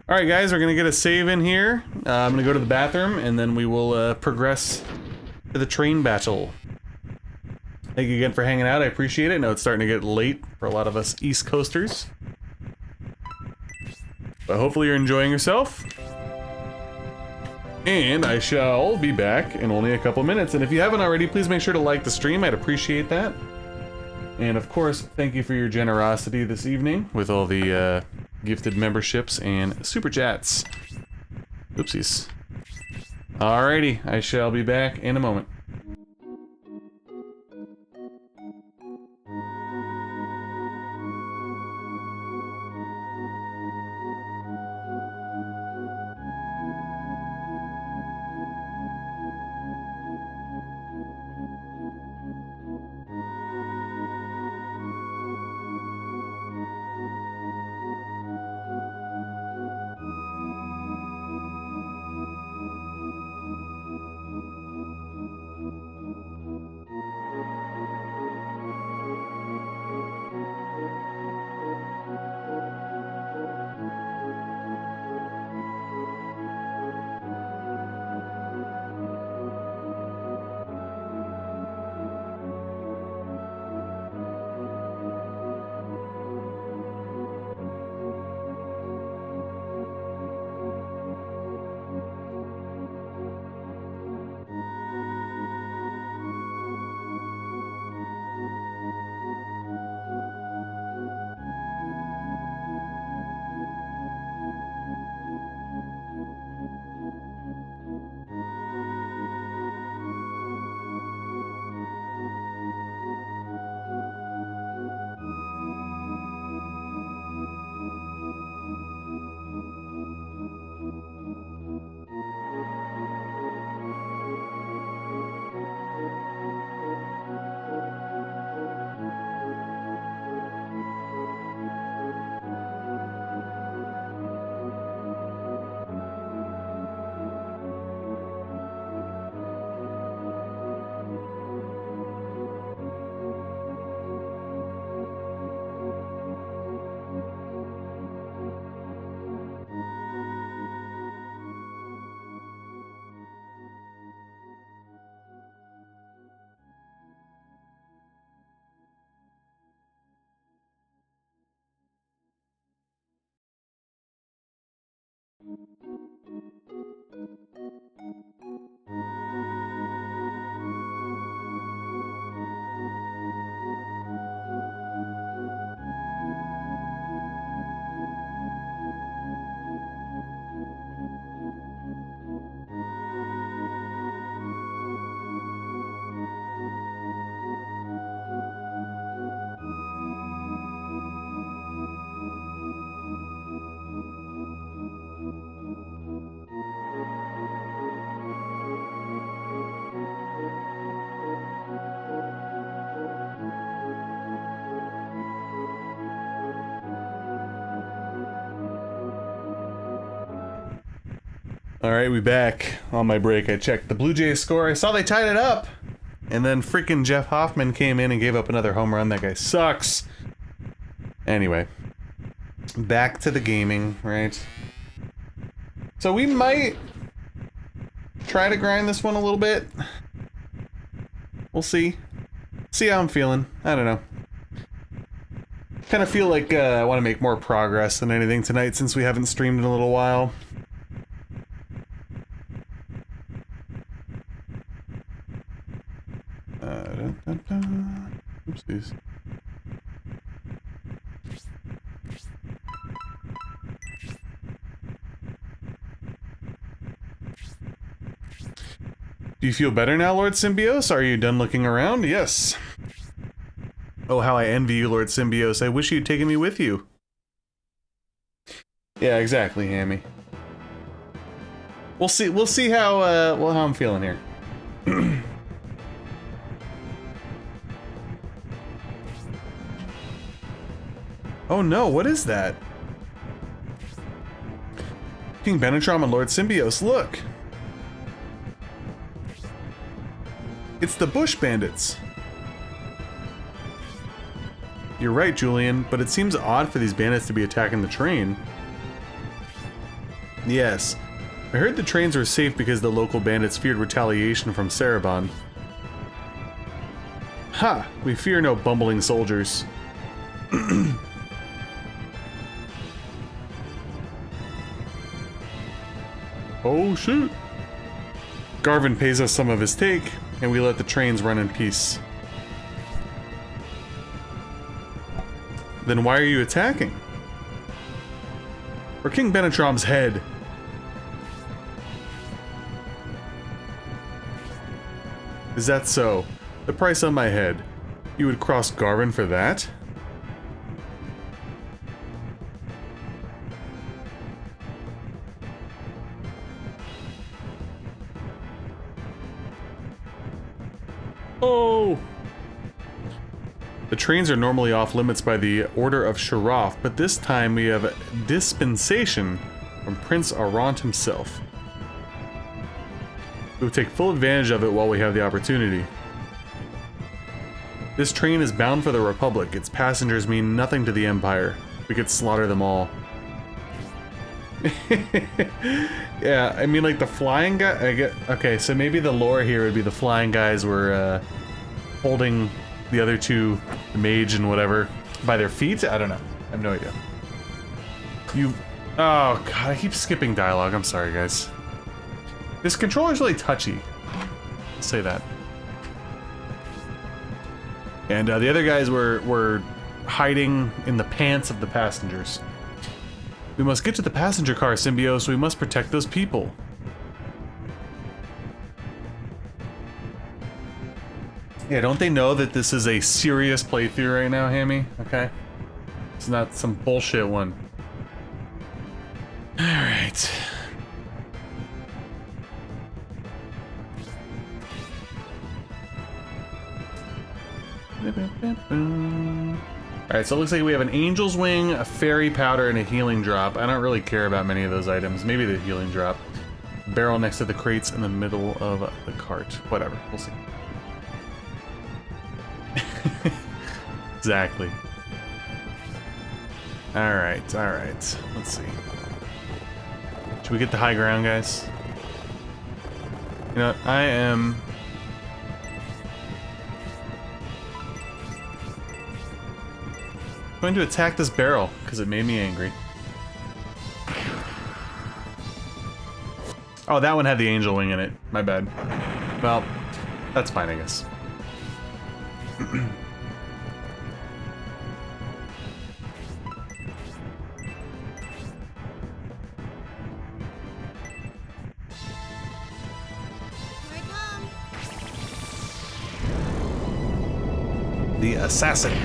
Speaker 2: Alright guys, we're gonna get a save in here. I'm gonna go to the bathroom and then we will progress to the train battle. Thank you again for hanging out, I appreciate it. I know it's starting to get late for a lot of us East Coasters. But hopefully you're enjoying yourself. And I shall be back in only a couple minutes. And if you haven't already, please make sure to like the stream, I'd appreciate that. And of course, thank you for your generosity this evening with all the gifted memberships and super chats. Oopsies. Alrighty, I shall be back in a moment. Alright, we back. On my break, I checked the Blue Jays score. I saw they tied it up! And then freaking Jeff Hoffman came in and gave up another home run. That guy sucks! Anyway. Back to the gaming, right? So we might try to grind this one a little bit. We'll see. See how I'm feeling. I don't know. Kind of feel like I want to make more progress than anything tonight since we haven't streamed in a little while. Oopsies. Do you feel better now, Lord Symbios? Are you done looking around? Yes. Oh, how I envy you, Lord Symbios. I wish you'd taken me with you. Yeah, exactly, Hammy. We'll see how how I'm feeling here. Oh no, what is that? King Benetrom and Lord Symbios, look! It's the Bush Bandits! You're right, Julian, but it seems odd for these bandits to be attacking the train. Yes. I heard the trains were safe because the local bandits feared retaliation from Sarabon. Ha! We fear no bumbling soldiers. Oh shoot! Garvin pays us some of his take, and we let the trains run in peace. Then why are you attacking? For King Benetrom's head. Is that so? The price on my head. You would cross Garvin for that? Oh! The trains are normally off limits by the Order of Sharaf, but this time we have a dispensation from Prince Arant himself. We will take full advantage of it while we have the opportunity. This train is bound for the Republic. Its passengers mean nothing to the Empire. We could slaughter them all. Yeah, I mean, like the flying guy. I get okay. So maybe the lore here would be the flying guys were holding the other two, the mage and whatever, by their feet. I don't know. I have no idea. You. Oh god, I keep skipping dialogue. I'm sorry, guys. This controller's really touchy. I'll say that. And the other guys were hiding in the pants of the passengers. We must get to the passenger car, Symbios. We must protect those people. Yeah, don't they know that this is a serious playthrough right now, Hammy? Okay? It's not some bullshit one. Alright. Alright, so it looks like we have an angel's wing, a fairy powder, and a healing drop. I don't really care about many of those items. Maybe the healing drop. Barrel next to the crates in the middle of the cart. Whatever, we'll see. Exactly. Alright, alright. Let's see. Should we get the high ground, guys? You know what? I am... going to attack this barrel, because it made me angry. Oh, that one had the angel wing in it. My bad. Well, that's fine, I guess. The assassin.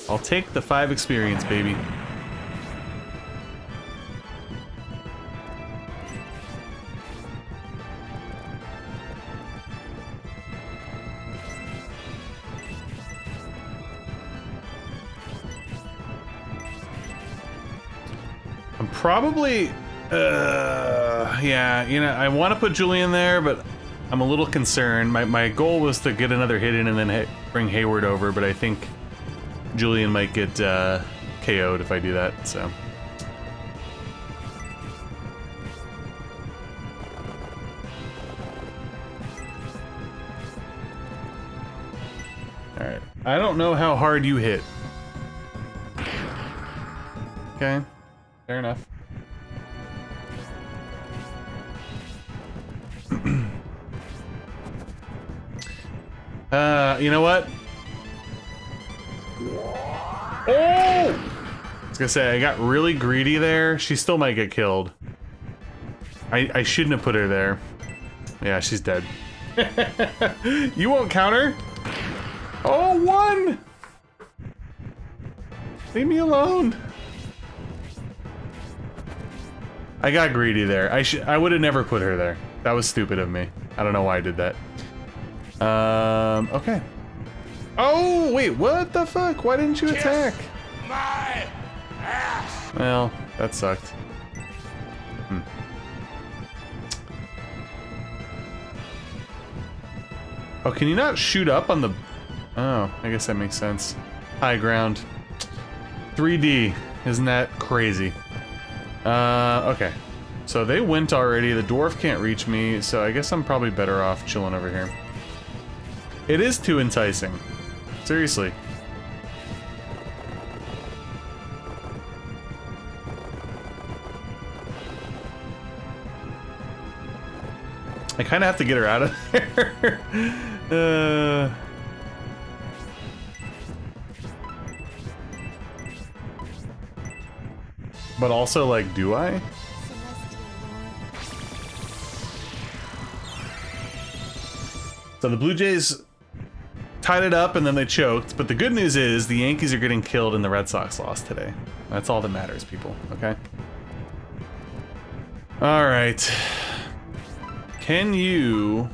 Speaker 2: I'll take the 5 experience, baby. I'm probably, yeah, you know, I want to put Julian there, but I'm a little concerned. My goal was to get another hit in and then bring Hayward over, but I think Julian might get KO'd if I do that, so. Alright. I don't know how hard you hit. Okay. Fair enough. You know what? Oh! I was gonna say, I got really greedy there. She still might get killed. I shouldn't have put her there. Yeah, she's dead. You won't counter? Oh, one! Leave me alone. I got greedy there. I would have never put her there. That was stupid of me. I don't know why I did that. Okay. Oh, wait, what the fuck? Why didn't you attack?
Speaker 3: My ass.
Speaker 2: Well, that sucked. Oh, can you not shoot up on the... Oh, I guess that makes sense. High ground. 3D. Isn't that crazy? Okay. So they went already. The dwarf can't reach me, so I guess I'm probably better off chilling over here. It is too enticing. Seriously. I kind of have to get her out of there. But also, like, do I? So the Blue Jays tied it up and then they choked, but the good news is the Yankees are getting killed and the Red Sox lost today. That's all that matters, people, okay? Alright. Can you...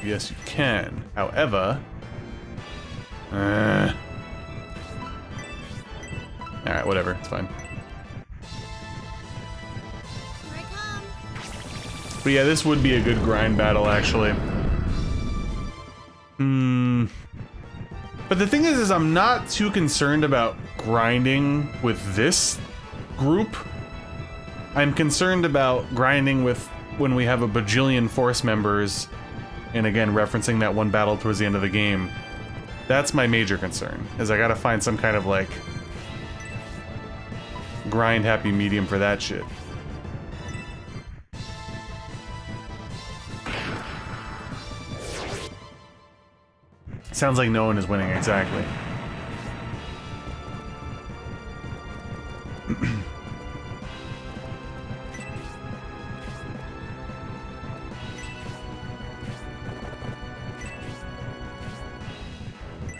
Speaker 2: Yes, you can. However... Alright, whatever, it's fine. But yeah, this would be a good grind battle, actually. But the thing is I'm not too concerned about grinding with this group. I'm concerned about grinding with when we have a bajillion force members, and again, referencing that one battle towards the end of the game. That's my major concern, is I gotta find some kind of, like, grind happy medium for that shit. Sounds like no one is winning, exactly.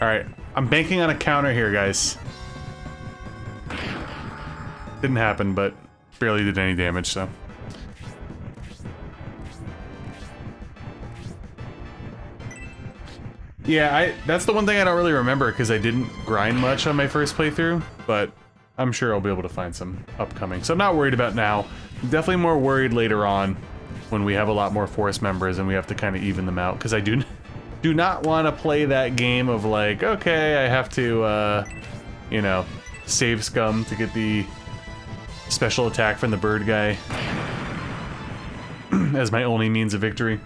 Speaker 2: Alright, I'm banking on a counter here, guys. Didn't happen, but barely did any damage, so. Yeah, that's the one thing I don't really remember, because I didn't grind much on my first playthrough, but I'm sure I'll be able to find some upcoming. So I'm not worried about now. I'm definitely more worried later on, when we have a lot more force members and we have to kind of even them out, because I do not want to play that game of like, okay, I have to, you know, save scum to get the special attack from the bird guy as my only means of victory.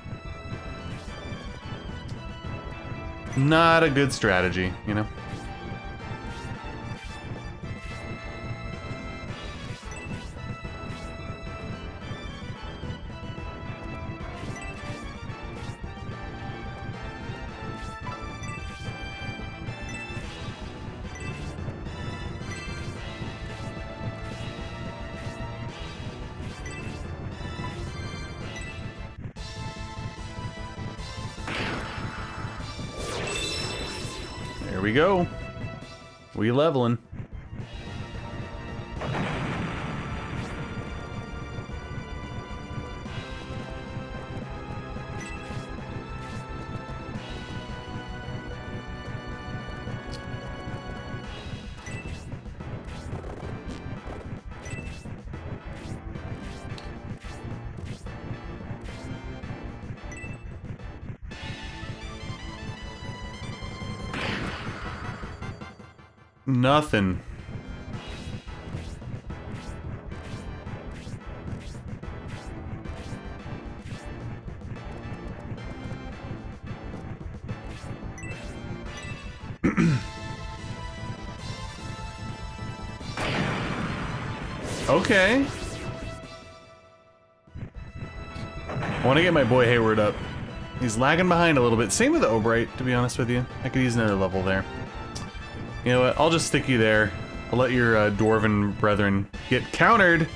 Speaker 2: Not a good strategy, you know? There we go. We leveling. Nothing. Okay. I want to get my boy Hayward up. He's lagging behind a little bit. Same with the Obright, to be honest with you. I could use another level there. You know what? I'll just stick you there. I'll let your dwarven brethren get countered.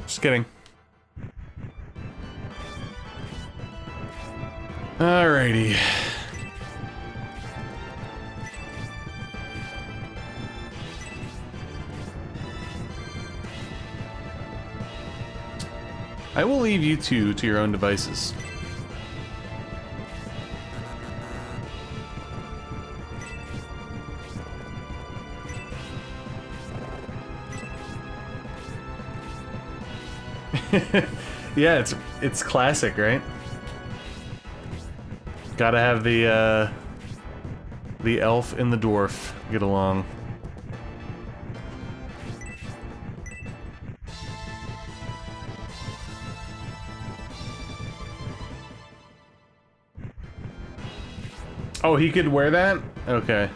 Speaker 2: Just kidding. Alrighty. I will leave you two to your own devices. Yeah, it's classic, right? Gotta have the elf and the dwarf get along. Oh, he could wear that? Okay.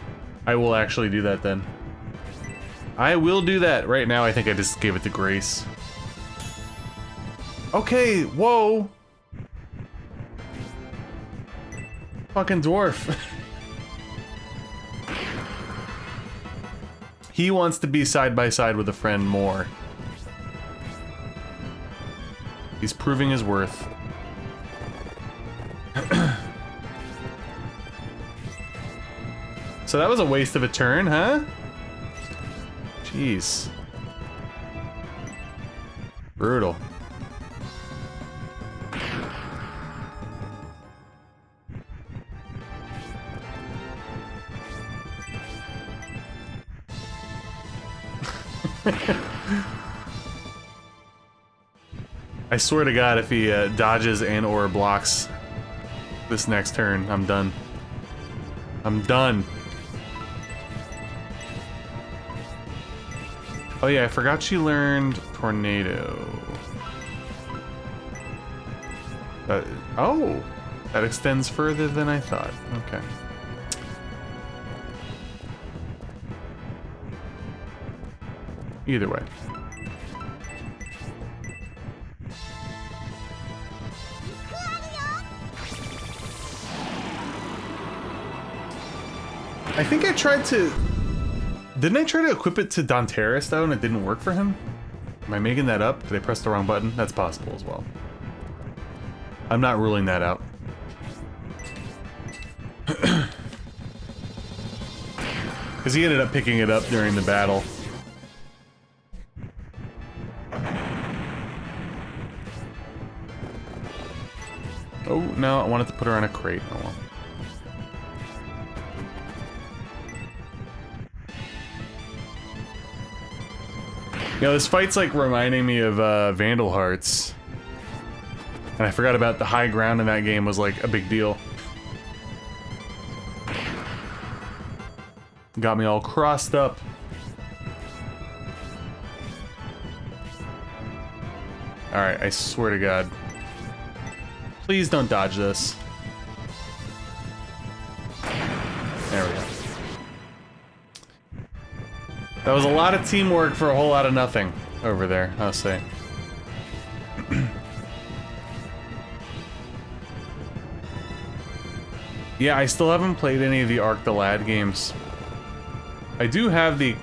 Speaker 2: I will actually do that then. I will do that. Right now, I think I just gave it to Grace. Okay, whoa! Fucking dwarf. He wants to be side by side with a friend more. He's proving his worth. So that was a waste of a turn, huh? Jeez. Brutal. I swear to God, if he dodges and or blocks this next turn, I'm done. I'm done. Oh yeah, I forgot she learned Tornado. Oh, that extends further than I thought. Okay. Either way. I think I tried to... Didn't I try to equip it to Donteris though and it didn't work for him? Am I making that up? Did I press the wrong button? That's possible as well. I'm not ruling that out. Because he ended up picking it up during the battle. Oh, no, I wanted to put her on a crate. Oh well. You know, this fight's like reminding me of Vandal Hearts. And I forgot about the high ground in that game was like a big deal. Got me all crossed up. Alright, I swear to God. Please don't dodge this. There we go. That was a lot of teamwork for a whole lot of nothing over there, I'll say. Yeah, I still haven't played any of the Arc the Lad games. I do have the,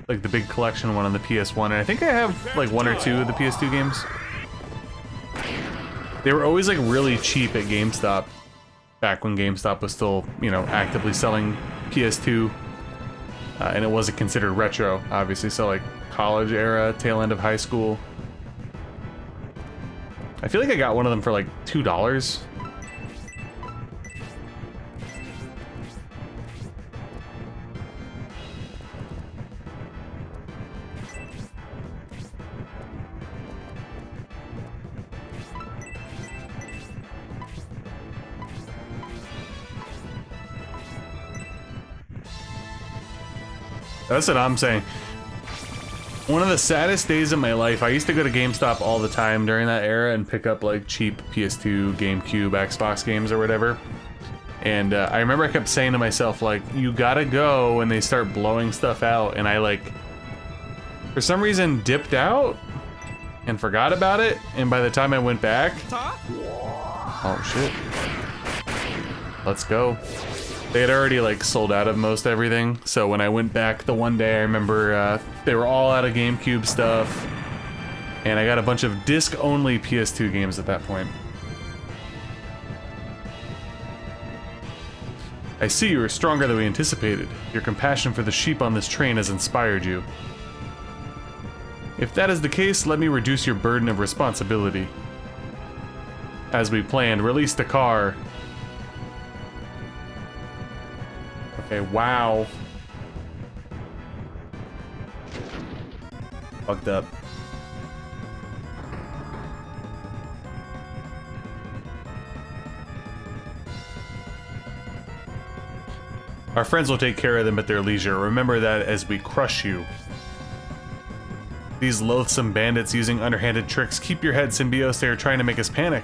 Speaker 2: like the big collection one on the PS1, and I think I have like one or two of the PS2 games. They were always like really cheap at GameStop, back when GameStop was still, you know, actively selling PS2. And it wasn't considered retro, obviously, so like college era, tail end of high school. I feel like I got one of them for like $2. That's what I'm saying. One of the saddest days of my life, I used to go to GameStop all the time during that era and pick up like cheap PS2, GameCube, Xbox games or whatever. And I remember I kept saying to myself, like, you gotta go when they start blowing stuff out. And I, like, for some reason dipped out and forgot about it. And by the time I went back... Oh, shit. Let's go. They had already, like, sold out of most everything. So when I went back the one day, I remember they were all out of GameCube stuff. And I got a bunch of disc-only PS2 games at that point. I see you are stronger than we anticipated. Your compassion for the sheep on this train has inspired you. If that is the case, let me reduce your burden of responsibility. As we planned, release the car. Okay, wow. Fucked up. Our friends will take care of them at their leisure. Remember that as we crush you. These loathsome bandits using underhanded tricks. Keep your head, Symbios. They are trying to make us panic.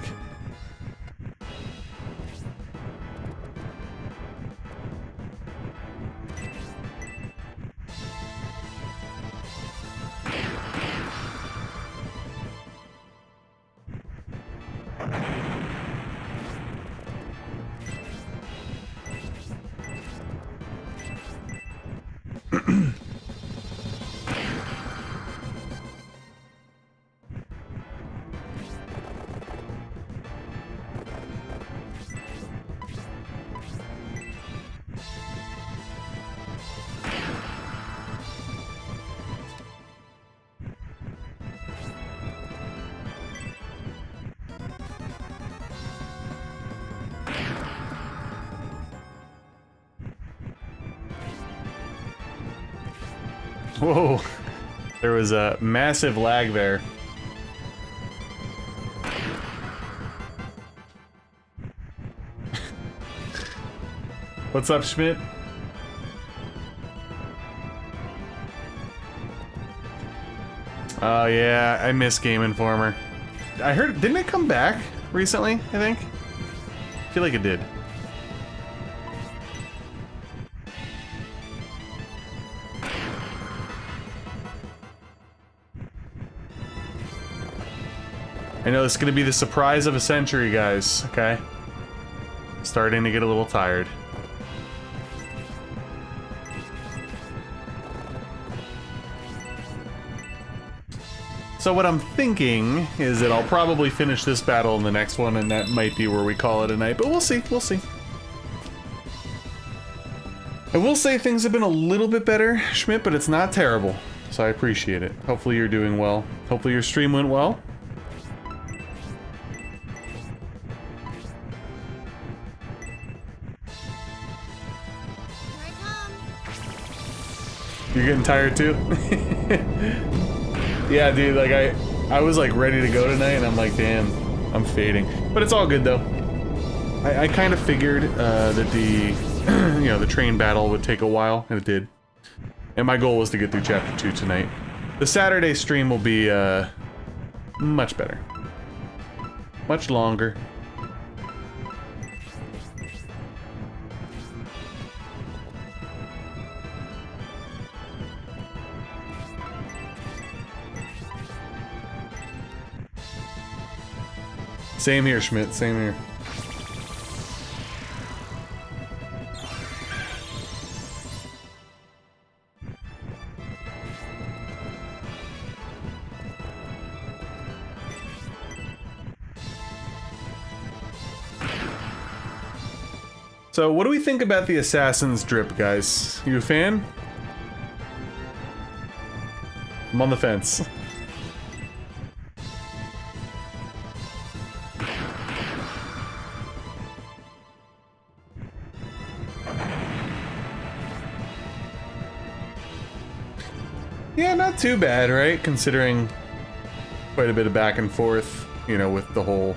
Speaker 2: Whoa, there was a massive lag there. What's up, Schmidt? Oh yeah, I miss Game Informer. I heard, didn't it come back recently, I think? I feel like it did. I know this is going to be the surprise of a century, guys, okay? Starting to get a little tired. So what I'm thinking is that I'll probably finish this battle in the next one, and that might be where we call it a night, but we'll see, we'll see. I will say things have been a little bit better, Schmidt, but it's not terrible, so I appreciate it. Hopefully you're doing well. Hopefully your stream went well. You're getting tired too? Yeah, dude, like I was like ready to go tonight and I'm like, damn, I'm fading. But it's all good though. I kind of figured that the, you know, the train battle would take a while, and it did. And my goal was to get through chapter 2 tonight. The Saturday stream will be much better. Much longer. Same here, Schmidt, same here. So, what do we think about the Assassin's drip, guys? You a fan? I'm on the fence. Yeah, not too bad, right? Considering quite a bit of back and forth, you know, with the whole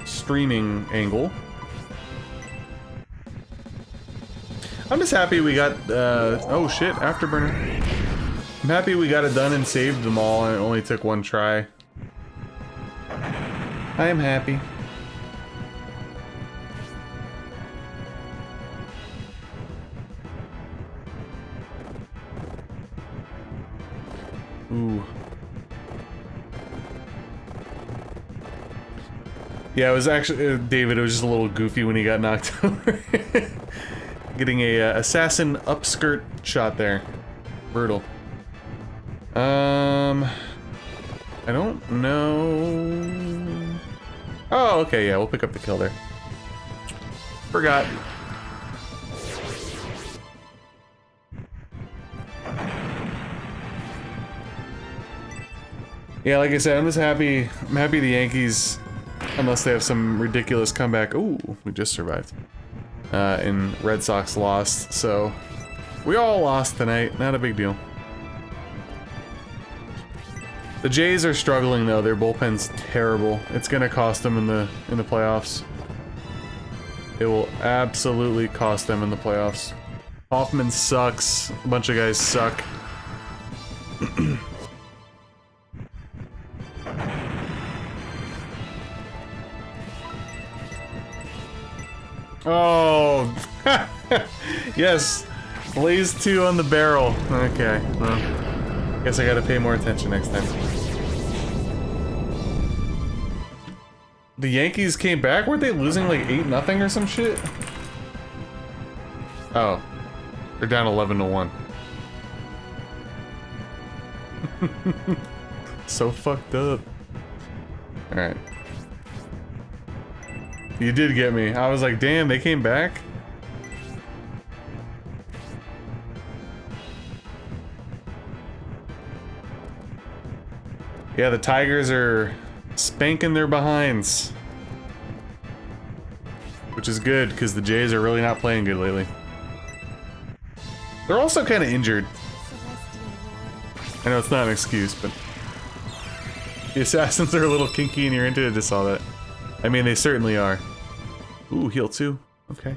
Speaker 2: streaming angle. I'm just happy we got, oh shit, Afterburner. I'm happy we got it done and saved them all, and it only took one try. I am happy. Ooh. Yeah, it was actually David. It was just a little goofy when he got knocked over. Getting a assassin upskirt shot there. Brutal. I don't know. Oh, okay. Yeah, we'll pick up the kill there. Forgot. Yeah, like I said, I'm just happy. I'm happy the Yankees, unless they have some ridiculous comeback. Ooh, we just survived. And Red Sox lost, so we all lost tonight. Not a big deal. The Jays are struggling though. Their bullpen's terrible. It's gonna cost them in the playoffs. It will absolutely cost them in the playoffs. Hoffman sucks. A bunch of guys suck. Oh, yes, Blaze 2 on the barrel. Okay, well, guess I gotta pay more attention next time. The Yankees came back? Weren't they losing like 8-0 or some shit? Oh, they're down 11-1. So fucked up. All right. You did get me. I was like, damn, they came back? Yeah, the Tigers are spanking their behinds. Which is good, because the Jays are really not playing good lately. They're also kind of injured. I know it's not an excuse, but... the Assassins are a little kinky and you're into it, I just saw that. I mean, they certainly are. Ooh, heal 2. Okay.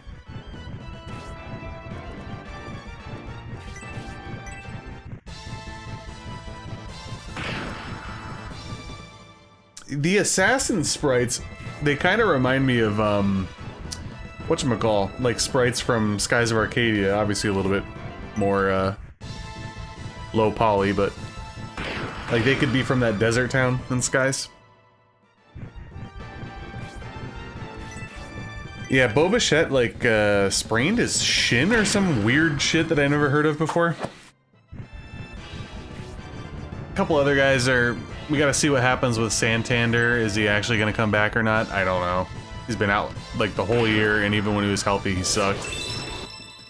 Speaker 2: The assassin sprites, they kind of remind me of, whatchamacall, like sprites from Skies of Arcadia. Obviously a little bit more, low poly, but... like, they could be from that desert town in Skies. Yeah, Boba Fett, like, sprained his shin or some weird shit that I never heard of before. A couple other guys are... we gotta see what happens with Santander. Is he actually gonna come back or not? I don't know. He's been out, like, the whole year, and even when he was healthy, he sucked.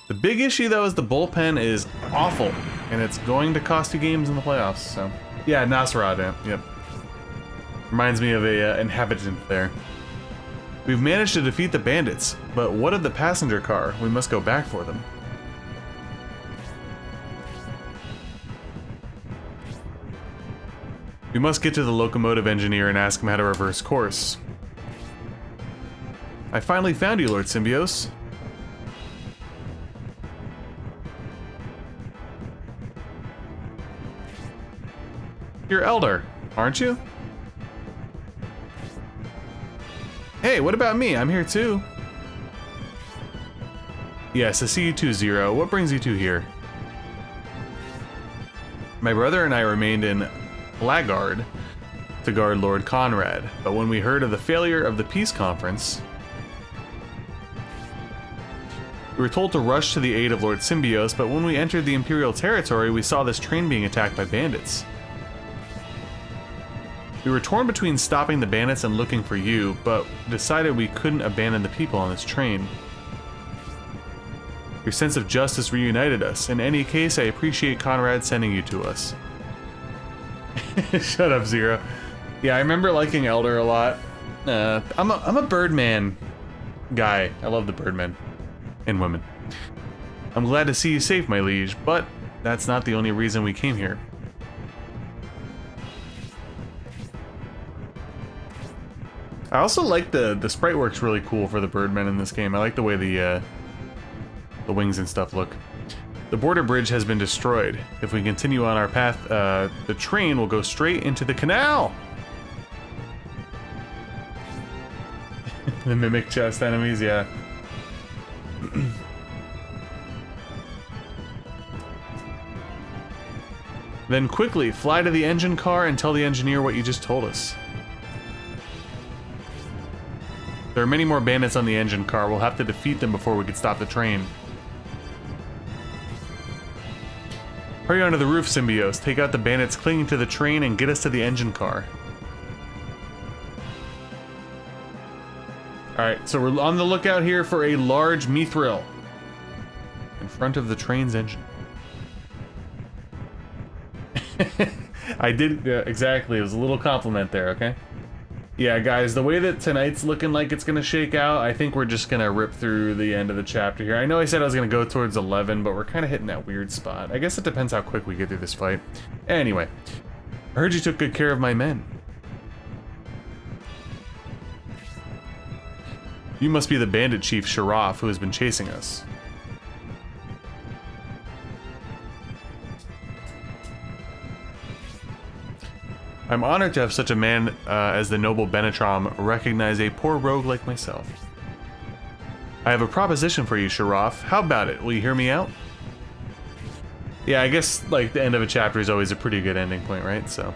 Speaker 2: The big issue, though, is the bullpen is awful, and it's going to cost you games in the playoffs, so... yeah, Nasrad, yep. Reminds me of a inhabitant there. We've managed to defeat the bandits, but what of the passenger car? We must go back for them. We must get to the locomotive engineer and ask him how to reverse course. I finally found you, Lord Symbios. You're Elder, aren't you? Hey, what about me? I'm here too. Yes, I see you too, Zero. What brings you two here? My brother and I remained in Lagard to guard Lord Conrad, but when we heard of the failure of the peace conference, we were told to rush to the aid of Lord Symbios, but when we entered the Imperial territory, we saw this train being attacked by bandits. We were torn between stopping the bandits and looking for you, but decided we couldn't abandon the people on this train. Your sense of justice reunited us. In any case, I appreciate Conrad sending you to us. Shut up, Zero. Yeah, I remember liking Elder a lot. I'm a Birdman guy. I love the Birdmen. And women. I'm glad to see you safe, my liege, but that's not the only reason we came here. I also like the sprite work's really cool for the Birdmen in this game. I like the way the wings and stuff look. The border bridge has been destroyed. If we continue on our path, the train will go straight into the canal. The mimic chest enemies, yeah. Then quickly, fly to the engine car and tell the engineer what you just told us. There are many more bandits on the engine car. We'll have to defeat them before we can stop the train. Hurry onto the roof, Symbios. Take out the bandits clinging to the train and get us to the engine car. Alright, so we're on the lookout here for a large mithril in front of the train's engine. I did, exactly, it was a little compliment there, okay? Yeah, guys, the way that tonight's looking like it's gonna shake out, I think we're just gonna rip through the end of the chapter here. I know I said I was gonna go towards 11, but we're kind of hitting that weird spot. I guess it depends how quick we get through this fight. Anyway, I heard you took good care of my men. You must be the bandit chief Sharaf who has been chasing us. I'm honored to have such a man as the noble Benetram recognize a poor rogue like myself. I have a proposition for you, Sharaf. How about it? Will you hear me out? Yeah, I guess like the end of a chapter is always a pretty good ending point, right? So,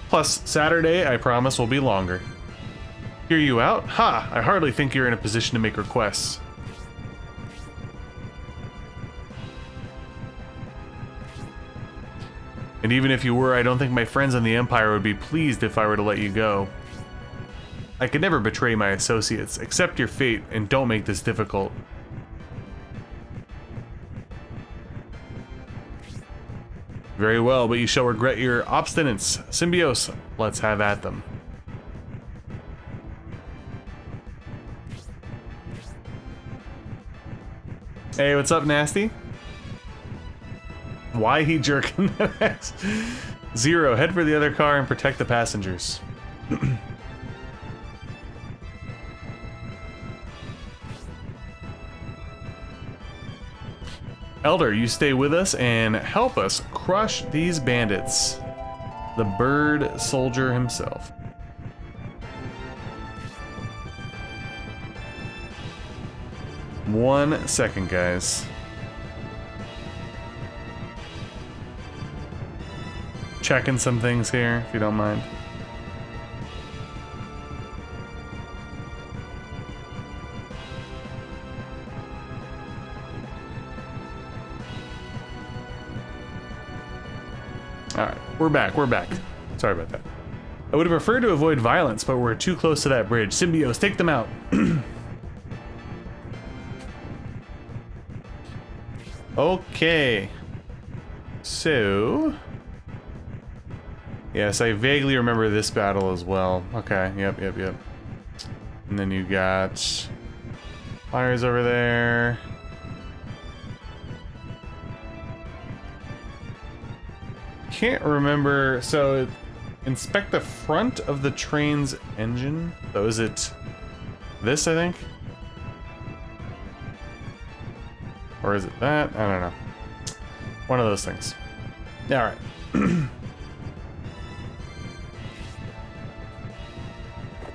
Speaker 2: plus Saturday, I promise, will be longer. Hear you out? Ha! I hardly think you're in a position to make requests. And even if you were, I don't think my friends in the Empire would be pleased if I were to let you go. I could never betray my associates. Accept your fate, and don't make this difficult. Very well, but you shall regret your obstinance. Symbios, let's have at them. Hey, what's up, Nasty? Why he jerking that ass? Zero, head for the other car and protect the passengers. Elder, you stay with us and help us crush these bandits. The bird soldier himself. One second, guys. Checking some things here, if you don't mind. Alright, we're back. Sorry about that. I would have preferred to avoid violence, but we're too close to that bridge. Symbios, take them out. Okay. So... yes, I vaguely remember this battle as well. Okay, yep. And then you got fires over there. Can't remember. So, inspect the front of the train's engine. So is it this, I think? Or is it that? I don't know. One of those things. Alright.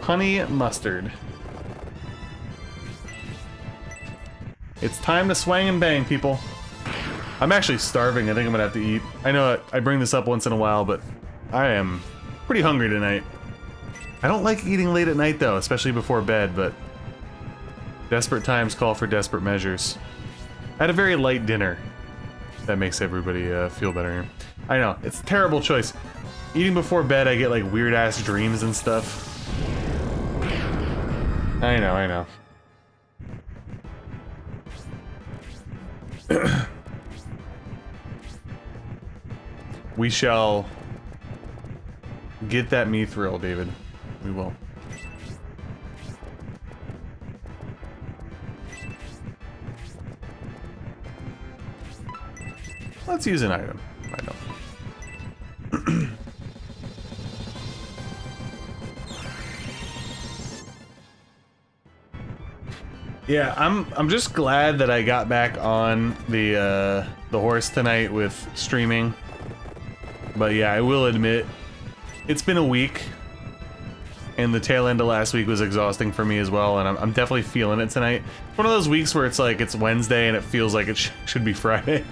Speaker 2: Honey mustard. It's time to swang and bang, people. I'm actually starving. I think I'm gonna have to eat. I know I bring this up once in a while, but I am pretty hungry tonight. I don't like eating late at night, though, especially before bed, but desperate times call for desperate measures. I had a very light dinner. That makes everybody feel better. I know, it's a terrible choice. Eating before bed, I get like weird-ass dreams and stuff. I know. We shall get that mithril, David. We will. Let's use an item. I know. Yeah, I'm just glad that I got back on the horse tonight with streaming. But yeah, I will admit, it's been a week. and the tail end of last week was exhausting for me as well, and I'm definitely feeling it tonight. One of those weeks where it's like it's Wednesday and it feels like it should be Friday.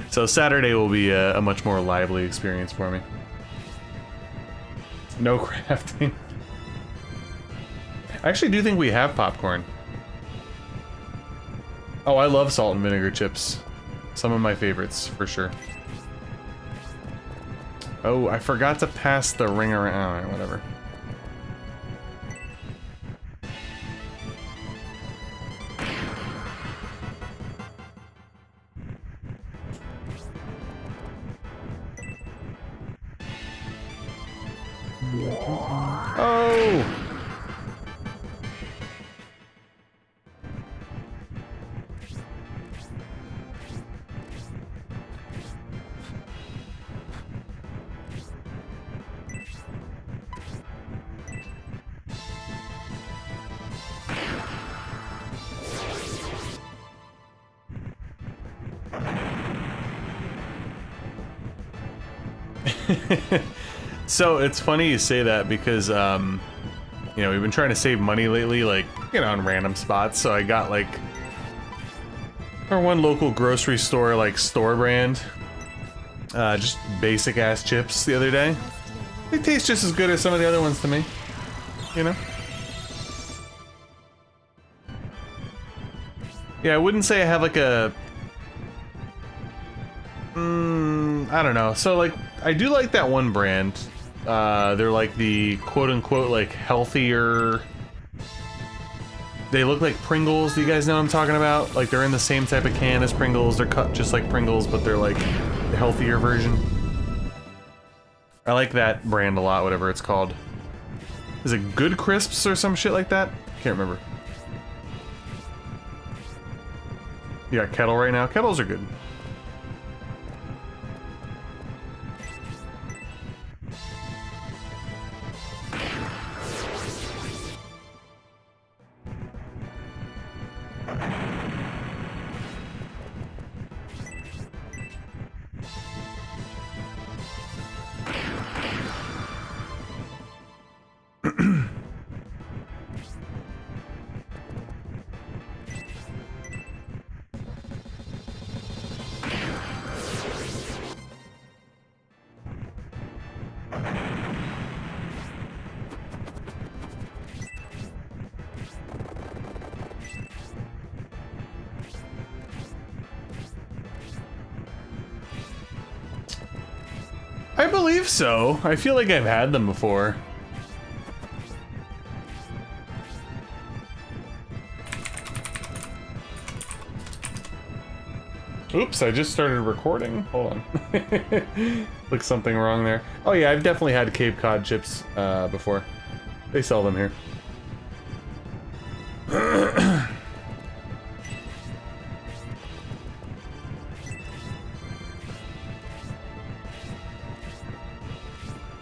Speaker 2: So Saturday will be a much more lively experience for me. No crafting. I actually do think we have popcorn. Oh, I love salt and vinegar chips. Some of my favorites, for sure. Oh, I forgot to pass the ring around. Alright, whatever. Oh! So it's funny you say that because, you know, we've been trying to save money lately, like, you know, on random spots. So I got like our one local grocery store, like store brand, just basic ass chips the other day. They taste just as good as some of the other ones to me, you know? Yeah, I wouldn't say I have like a, I don't know. So like, I do like that one brand. They're like the quote-unquote like healthier. They look like Pringles. Do you guys know what I'm talking about? Like they're in the same type of can as Pringles. They're cut just like Pringles, but they're like the healthier version. I like that brand a lot, whatever it's called. Is it Good Crisps or some shit like that? Can't remember. You got Kettle right now? Kettles are good. I believe so. I feel like I've had them before. Oops, I just started recording. Hold on. Looks something wrong there. Oh yeah, I've definitely had Cape Cod chips before. They sell them here.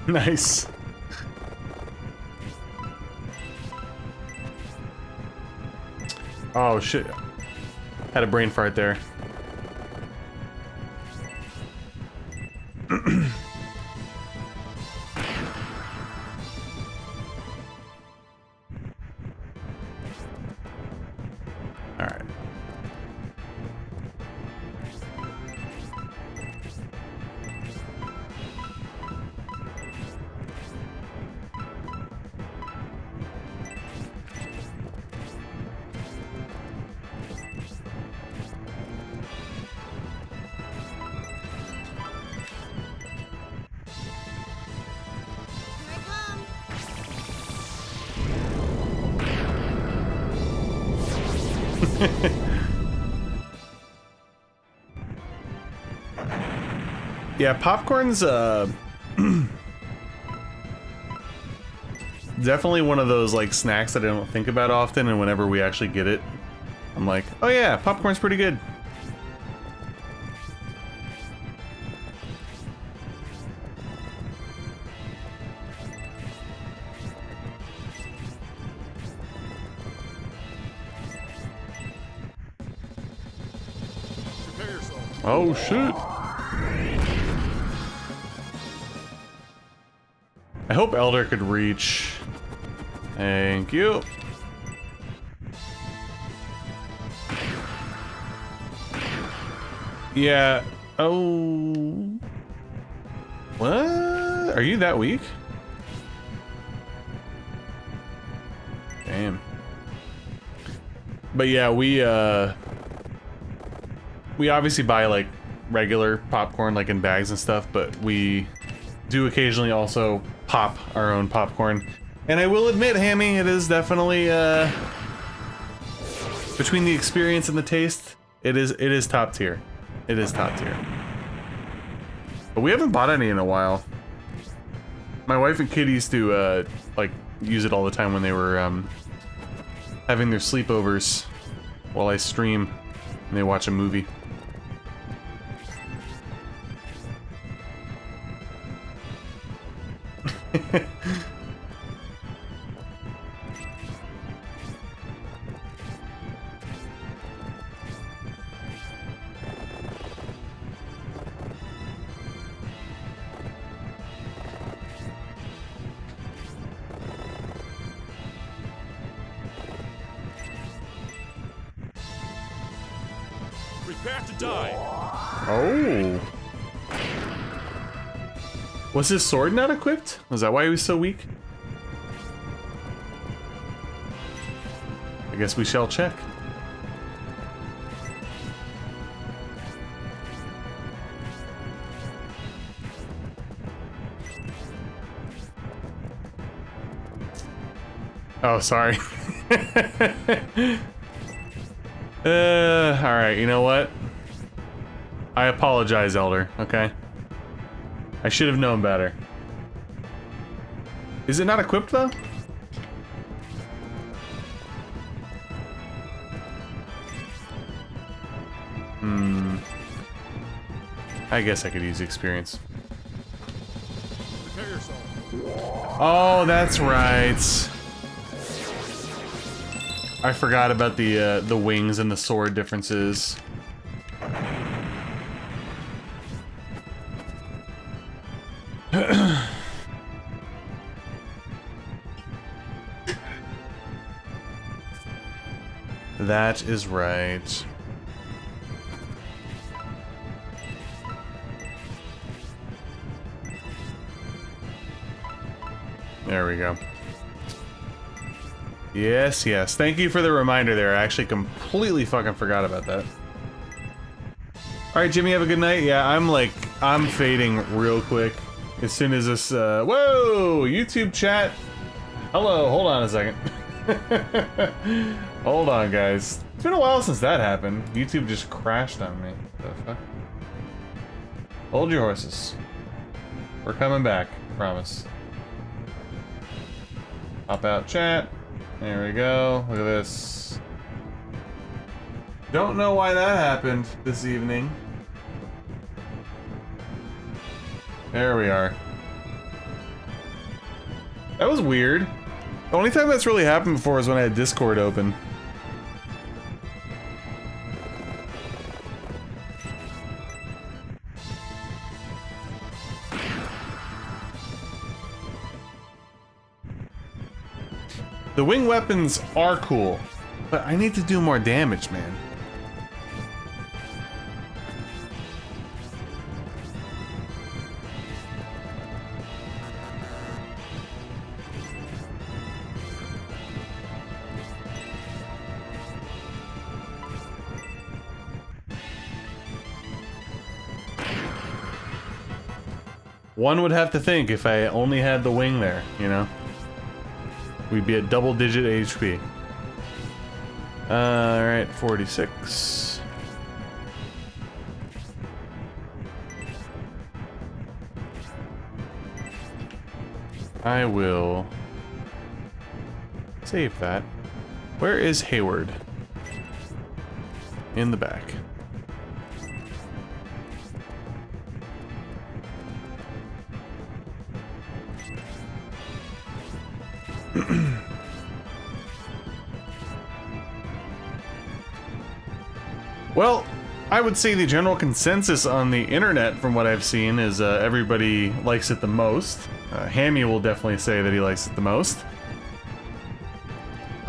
Speaker 2: Nice. Oh shit. Had a brain fart there. Alright. Yeah, popcorn's definitely one of those like snacks that I don't think about often, and whenever we actually get it, I'm like, oh yeah, popcorn's pretty good. Oh shoot. I hope Elder could reach Thank you. Yeah. Oh. What? Are you that weak? Damn. But yeah, we obviously buy like regular popcorn like in bags and stuff, but we do occasionally also pop our own popcorn. And I will admit, Hammy, it is definitely between the experience and the taste, it is top tier. It is top tier. But we haven't bought any in a while. My wife and kid used to like use it all the time when they were having their sleepovers while I stream and they watch a movie.
Speaker 4: Prepare to die.
Speaker 2: Oh. Was his sword not equipped? Was that why he was so weak? I guess we shall check. Oh, sorry. Alright, you know what? I apologize, Elder, okay? I should have known better. Is it not equipped, though? I guess I could use experience.
Speaker 4: Prepare yourself.
Speaker 2: Oh, that's right. I forgot about the wings and the sword differences. That is right. There we go. Yes, yes. Thank you for the reminder there. I actually completely fucking forgot about that. Alright, Jimmy, have a good night. Yeah, I'm fading real quick. As soon as this, whoa! YouTube chat! Hello, hold on a second. Hold on, guys. It's been a while since that happened. YouTube just crashed on me. The fuck? Hold your horses. We're coming back, promise. Pop out chat. There we go. Look at this. Don't know why that happened this evening. There we are. That was weird. The only time that's really happened before is when I had Discord open. The wing weapons are cool, but I need to do more damage, man. One would have to think if I only had the wing there, you know? We'd be at double-digit HP. Alright, 46. I will save that. Where is Hayward? In the back. Well, I would say the general consensus on the internet from what I've seen is everybody likes it the most. Hammy will definitely say that he likes it the most.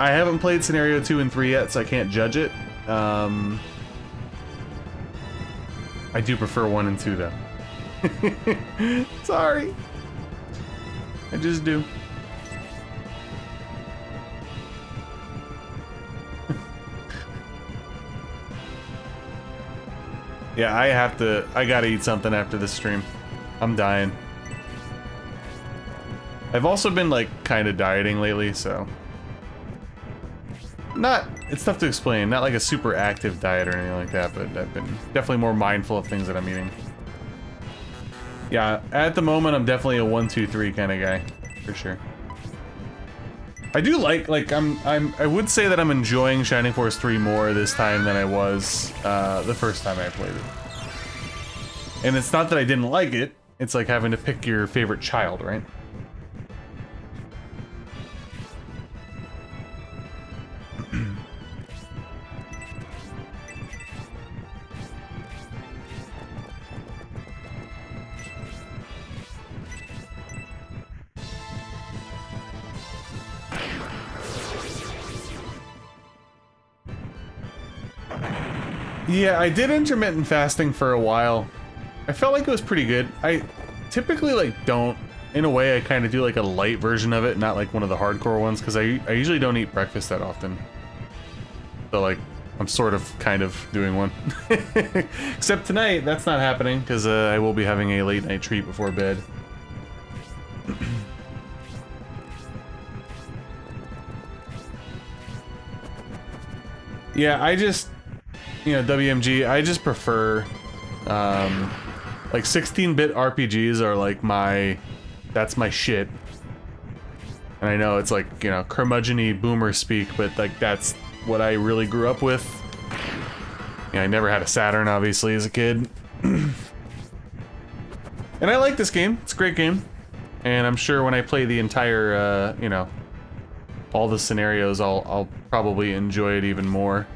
Speaker 2: I haven't played Scenario 2 and 3 yet, so I can't judge it. I do prefer 1 and 2, though. Sorry. I just do. Yeah, I gotta eat something after this stream. I'm dying. I've also been, like, kind of dieting lately, so... It's tough to explain, not like a super active diet or anything like that, but I've been definitely more mindful of things that I'm eating. Yeah, at the moment, I'm definitely a 1, 2, 3 kind of guy, for sure. I do like I would say that I'm enjoying Shining Force 3 more this time than I was the first time I played it. And it's not that I didn't like it, it's like having to pick your favorite child, right? Yeah, I did intermittent fasting for a while. I felt like it was pretty good. I typically like don't, in a way I kind of do like a light version of it, not like one of the hardcore ones, because I usually don't eat breakfast that often. So like, I'm sort of kind of doing one. Except tonight, that's not happening, because I will be having a late night treat before bed. Yeah, I just... You know, WMG, I just prefer, like 16-bit RPGs are like that's my shit. And I know it's like, you know, curmudgeon-y boomer speak, but like that's what I really grew up with. Yeah, I never had a Saturn, obviously, as a kid. And I like this game, it's a great game. And I'm sure when I play the entire, you know, all the scenarios, I'll probably enjoy it even more.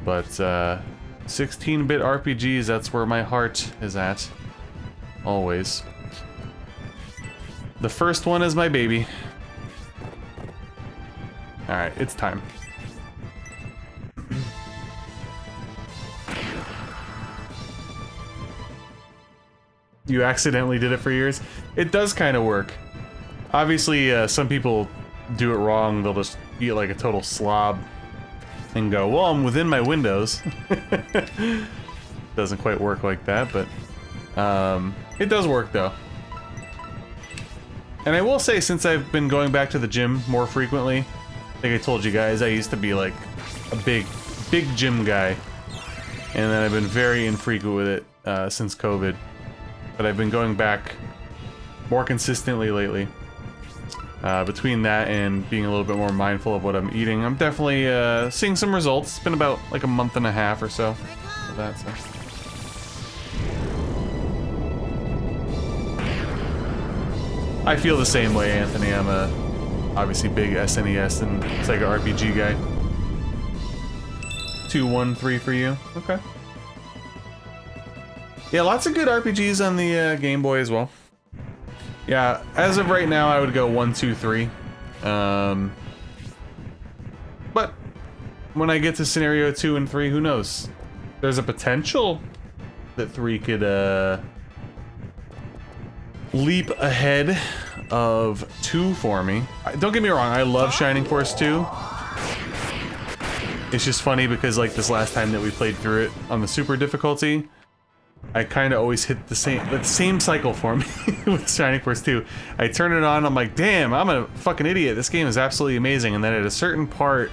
Speaker 2: But 16-bit RPGs, that's where my heart is at. Always. The first one is my baby. Alright, it's time. You accidentally did it for years? It does kind of work. Obviously, some people do it wrong. They'll just eat like a total slob and go, well, I'm within my windows. Doesn't quite work like that, but it does work though. And I will say, since I've been going back to the gym more frequently, I think I told you guys, I used to be like a big gym guy. And then I've been very infrequent with it since COVID. But I've been going back more consistently lately. Between that and being a little bit more mindful of what I'm eating, I'm definitely seeing some results. It's been about like a month and a half or so of that. So. I feel the same way, Anthony. I'm a obviously big SNES and Sega RPG guy. 2, 1, 3 for you. Okay. Yeah, lots of good RPGs on the Game Boy as well. Yeah, as of right now, I would go 1, 2, 3. But when I get to scenario 2 and 3, who knows? There's a potential that 3 could leap ahead of 2 for me. Don't get me wrong, I love Shining Force 2. It's just funny because like this last time that we played through it on the super difficulty, I kind of always hit the same cycle for me with Shining Force 2. I turn it on, I'm like, damn, I'm a fucking idiot. This game is absolutely amazing. And then at a certain part,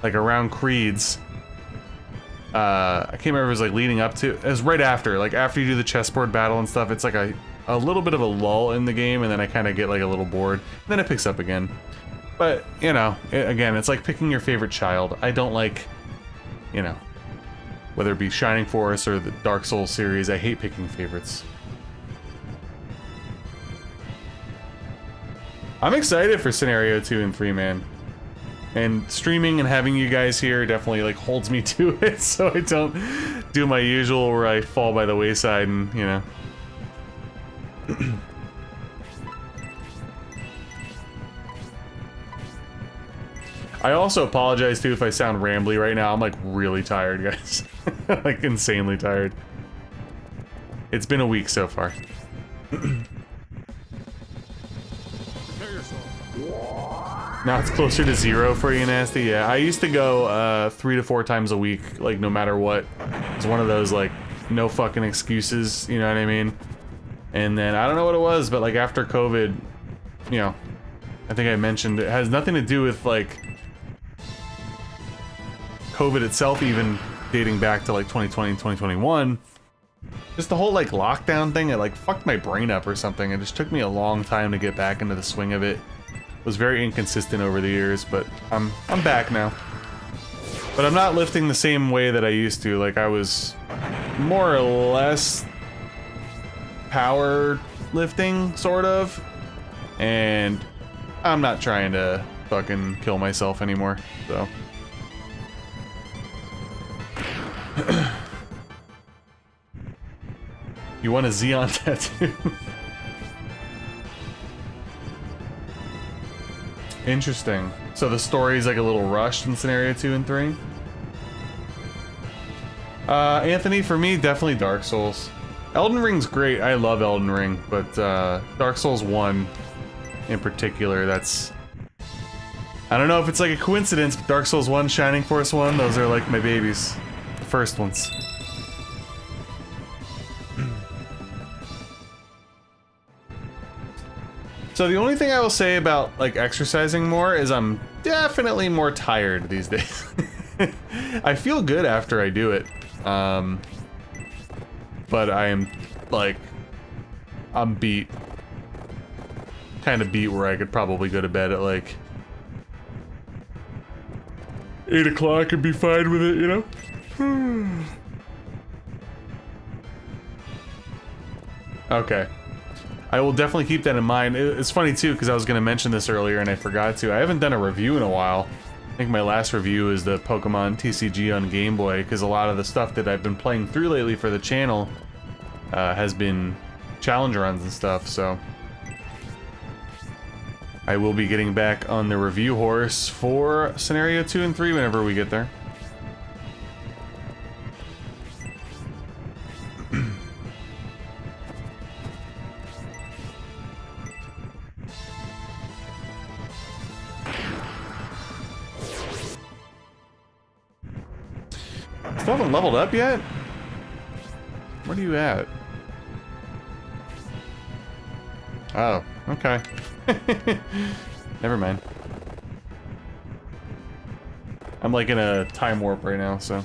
Speaker 2: like around Creed's, I can't remember if it was like leading up to, it was right after, like after you do the chessboard battle and stuff, it's like a little bit of a lull in the game, and then I kind of get like a little bored. And then it picks up again. But, you know, again, it's like picking your favorite child. I don't like, you know, whether it be Shining Force or the Dark Souls series, I hate picking favorites. I'm excited for Scenario 2 and 3, man. And streaming and having you guys here definitely like holds me to it, so I don't do my usual where I fall by the wayside and, you know. I also apologize too if I sound rambly right now. I'm like really tired, guys. Like insanely tired. It's been a week so far. Now it's closer to 0 for you, Nasty. Yeah, I used to go 3 to 4 times a week, like no matter what. It's one of those like no fucking excuses, you know what I mean? And then I don't know what it was, but like after COVID, you know, I think I mentioned it has nothing to do with like COVID itself, even dating back to like 2020, 2021. Just the whole like lockdown thing, it like fucked my brain up or something. It just took me a long time to get back into the swing of it. It was very inconsistent over the years, but I'm back now. But I'm not lifting the same way that I used to. Like I was more or less power lifting, sort of. And I'm not trying to fucking kill myself anymore, so. You want a Xeon tattoo? Interesting. So the story's like a little rushed in scenario 2 and 3? Anthony, for me, definitely Dark Souls. Elden Ring's great. I love Elden Ring, but Dark Souls 1 in particular, that's... I don't know if it's like a coincidence, but Dark Souls 1, Shining Force 1, those are like my babies. The first ones. So the only thing I will say about like exercising more is I'm definitely more tired these days. I feel good after I do it. But I am like, I'm beat. Kind of beat where I could probably go to bed at like 8 o'clock and be fine with it, you know? Okay. I will definitely keep that in mind. It's funny too, because I was going to mention this earlier and I forgot to. I haven't done a review in a while. I think my last review is the Pokemon TCG on Game Boy, because a lot of the stuff that I've been playing through lately for the channel has been challenge runs and stuff, so I will be getting back on the review horse for Scenario 2 and 3 whenever we get there. Still haven't leveled up yet? Where are you at? Oh, okay. Never mind. I'm like in a time warp right now, so.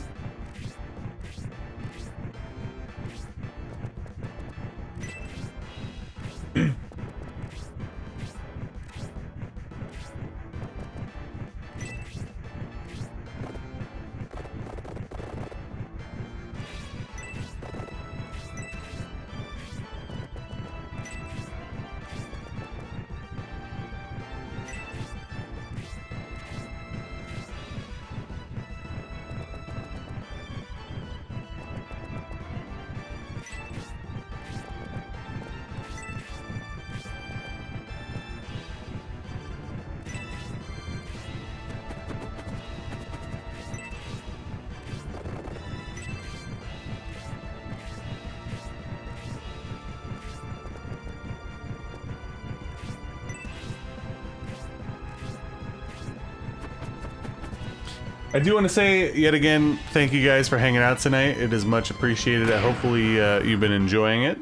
Speaker 2: I do want to say, yet again, thank you guys for hanging out tonight. It is much appreciated. Hopefully you've been enjoying it.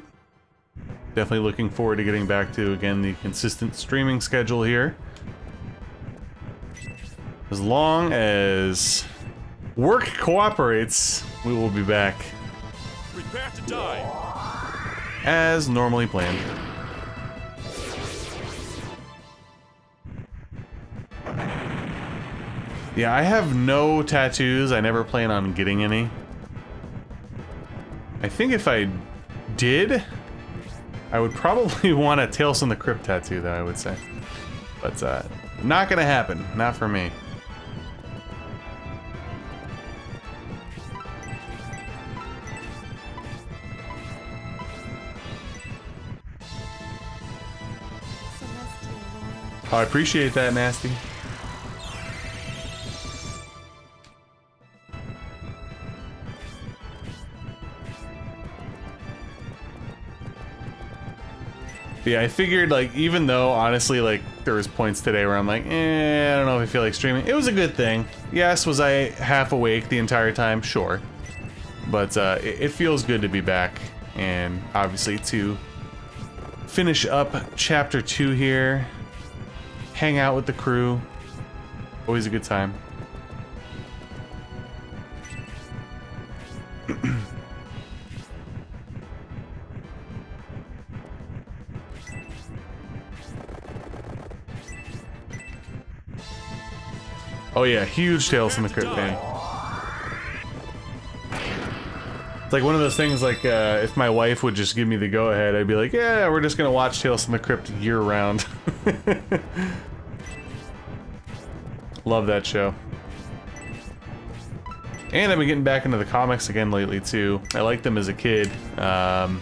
Speaker 2: Definitely looking forward to getting back to, again, the consistent streaming schedule here. As long as work cooperates, we will be back.
Speaker 4: Prepare to die.
Speaker 2: As normally planned. Yeah, I have no tattoos. I never plan on getting any. I think if I did, I would probably want a Tales from the Crypt tattoo, though, I would say. But, not gonna happen. Not for me. Oh, I appreciate that, Nasty. Yeah, I figured, like, even though, honestly, like, there was points today where I'm like, I don't know if I feel like streaming. It was a good thing. Yes, was I half awake the entire time? Sure. But it feels good to be back, and obviously to finish up Chapter 2 here, hang out with the crew. Always a good time. Oh yeah, huge Tales from the Crypt fan. It's like one of those things, like, if my wife would just give me the go-ahead, I'd be like, yeah, we're just gonna watch Tales from the Crypt year-round. Love that show. And I've been getting back into the comics again lately, too. I liked them as a kid, and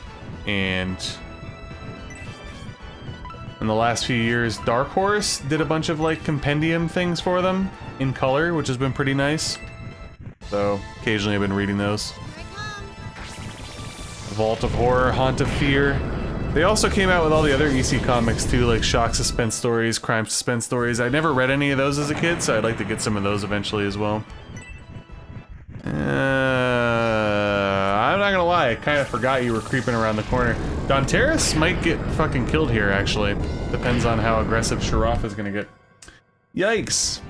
Speaker 2: in the last few years, Dark Horse did a bunch of, like, compendium things for them in color, which has been pretty nice. So, occasionally I've been reading those. Vault of Horror, Haunt of Fear. They also came out with all the other EC comics too, like Shock Suspense Stories, Crime Suspense Stories. I never read any of those as a kid, so I'd like to get some of those eventually as well. I'm not gonna lie, I kind of forgot you were creeping around the corner. Donteris might get fucking killed here, actually. Depends on how aggressive Sharaf is gonna get. Yikes.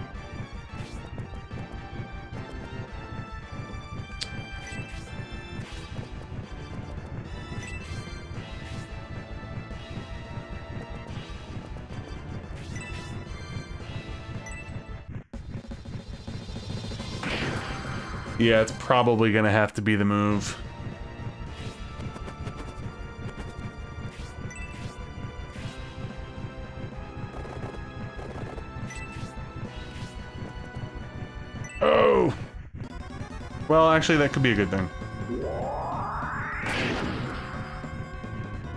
Speaker 2: Yeah, it's probably gonna have to be the move. Oh! Well, actually, that could be a good thing.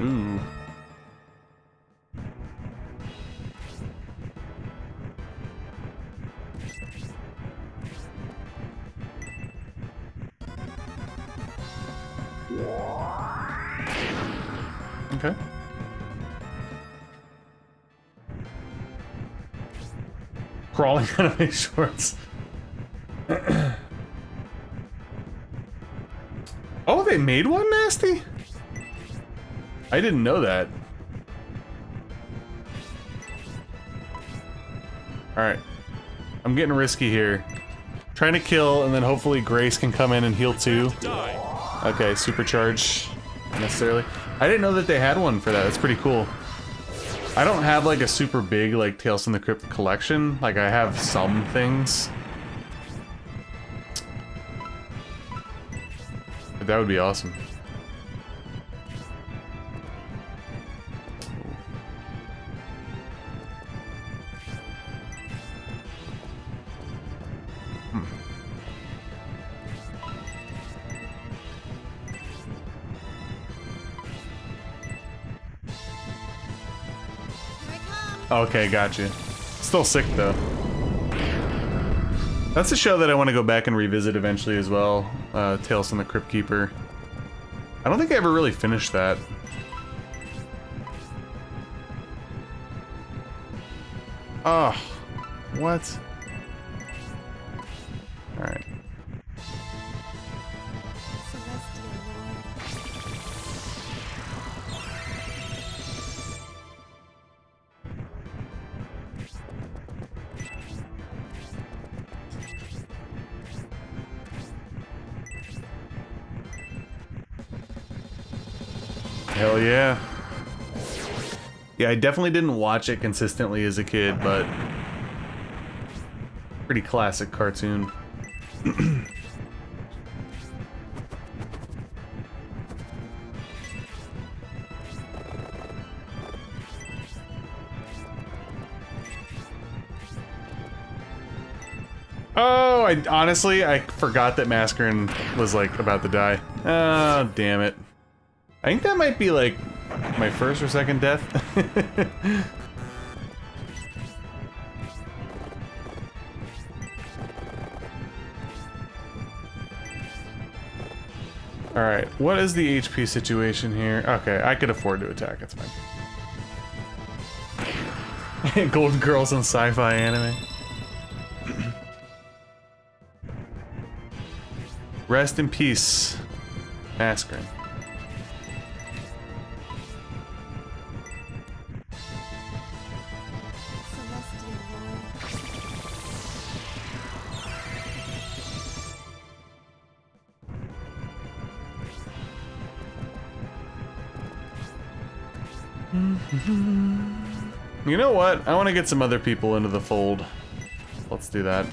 Speaker 2: Ooh. Okay. Crawling out of my shorts. Oh, they made one, Nasty? I didn't know that. Alright. I'm getting risky here. Trying to kill, and then hopefully Grace can come in and heal too. Okay, supercharge. Not necessarily. I didn't know that they had one for that. That's pretty cool. I don't have like a super big like Tales from the Crypt collection. Like I have some things. But that would be awesome. Okay, gotcha. Still sick though. That's a show that I want to go back and revisit eventually as well. Tales from the Crypt Keeper. I don't think I ever really finished that. Oh, what? Alright. Hell yeah. Yeah, I definitely didn't watch it consistently as a kid, but pretty classic cartoon. Oh, I forgot that Mascarin was like about to die. Oh, damn it. I think that might be like my first or second death. Alright, what is the HP situation here? Okay, I could afford to attack, it's fine. Golden Girls and sci-fi anime. Rest in peace, Mascarin. You know what? I want to get some other people into the fold. Let's do that.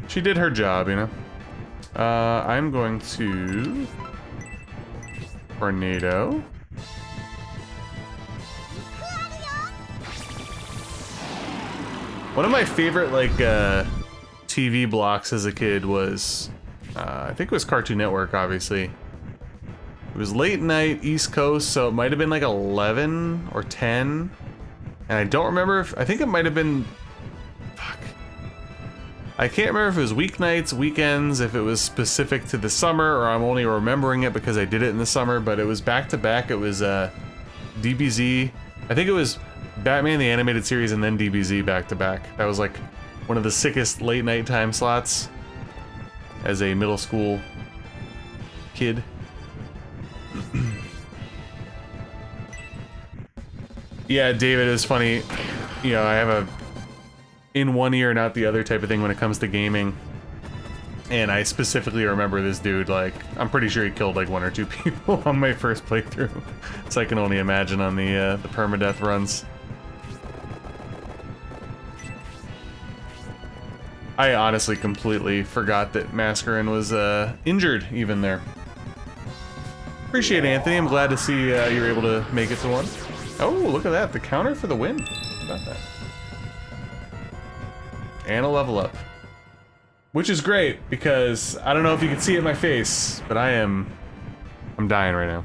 Speaker 2: She did her job, you know? I'm going to... Tornado. One of my favorite, like, TV blocks as a kid was... I think it was Cartoon Network, obviously. It was late night, East Coast, so it might have been like 11 or 10. And I don't remember if... I think it might have been... Fuck. I can't remember if it was weeknights, weekends, if it was specific to the summer, or I'm only remembering it because I did it in the summer, but it was back to back. It was DBZ. I think it was Batman the Animated Series and then DBZ back to back. That was like one of the sickest late night time slots as a middle school kid. Yeah, David, it was funny. You know, I have a in one ear and out the other type of thing when it comes to gaming. And I specifically remember this dude, like, I'm pretty sure he killed like 1 or 2 people on my first playthrough. So I can only imagine on the permadeath runs. I honestly completely forgot that Mascarin was injured even there. Appreciate it, Anthony. I'm glad to see you were able to make it to one. Oh, look at that. The counter for the win. How about that? And a level up. Which is great, because I don't know if you can see it in my face, but I'm dying right now.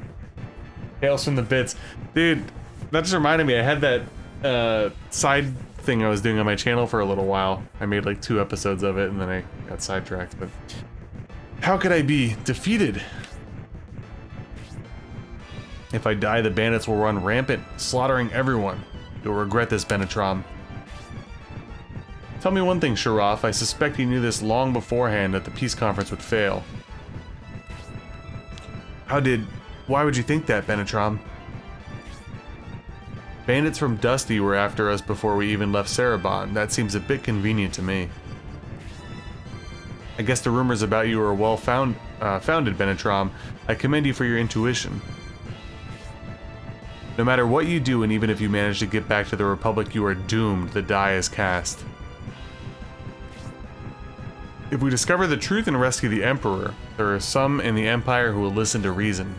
Speaker 2: Tales from the Bits. Dude, that just reminded me, I had that side thing I was doing on my channel for a little while. I made like 2 episodes of it, and then I got sidetracked, but... How could I be defeated? If I die, the bandits will run rampant, slaughtering everyone. You'll regret this, Benetrom. Tell me one thing, Sharaf. I suspect he knew this long beforehand that the peace conference would fail. Why would you think that, Benetrom? Bandits from Dusty were after us before we even left Cerebon. That seems a bit convenient to me. I guess the rumors about you are well founded, Benetrom. I commend you for your intuition. No matter what you do, and even if you manage to get back to the Republic, you are doomed. The die is cast. If we discover the truth and rescue the Emperor, there are some in the Empire who will listen to reason.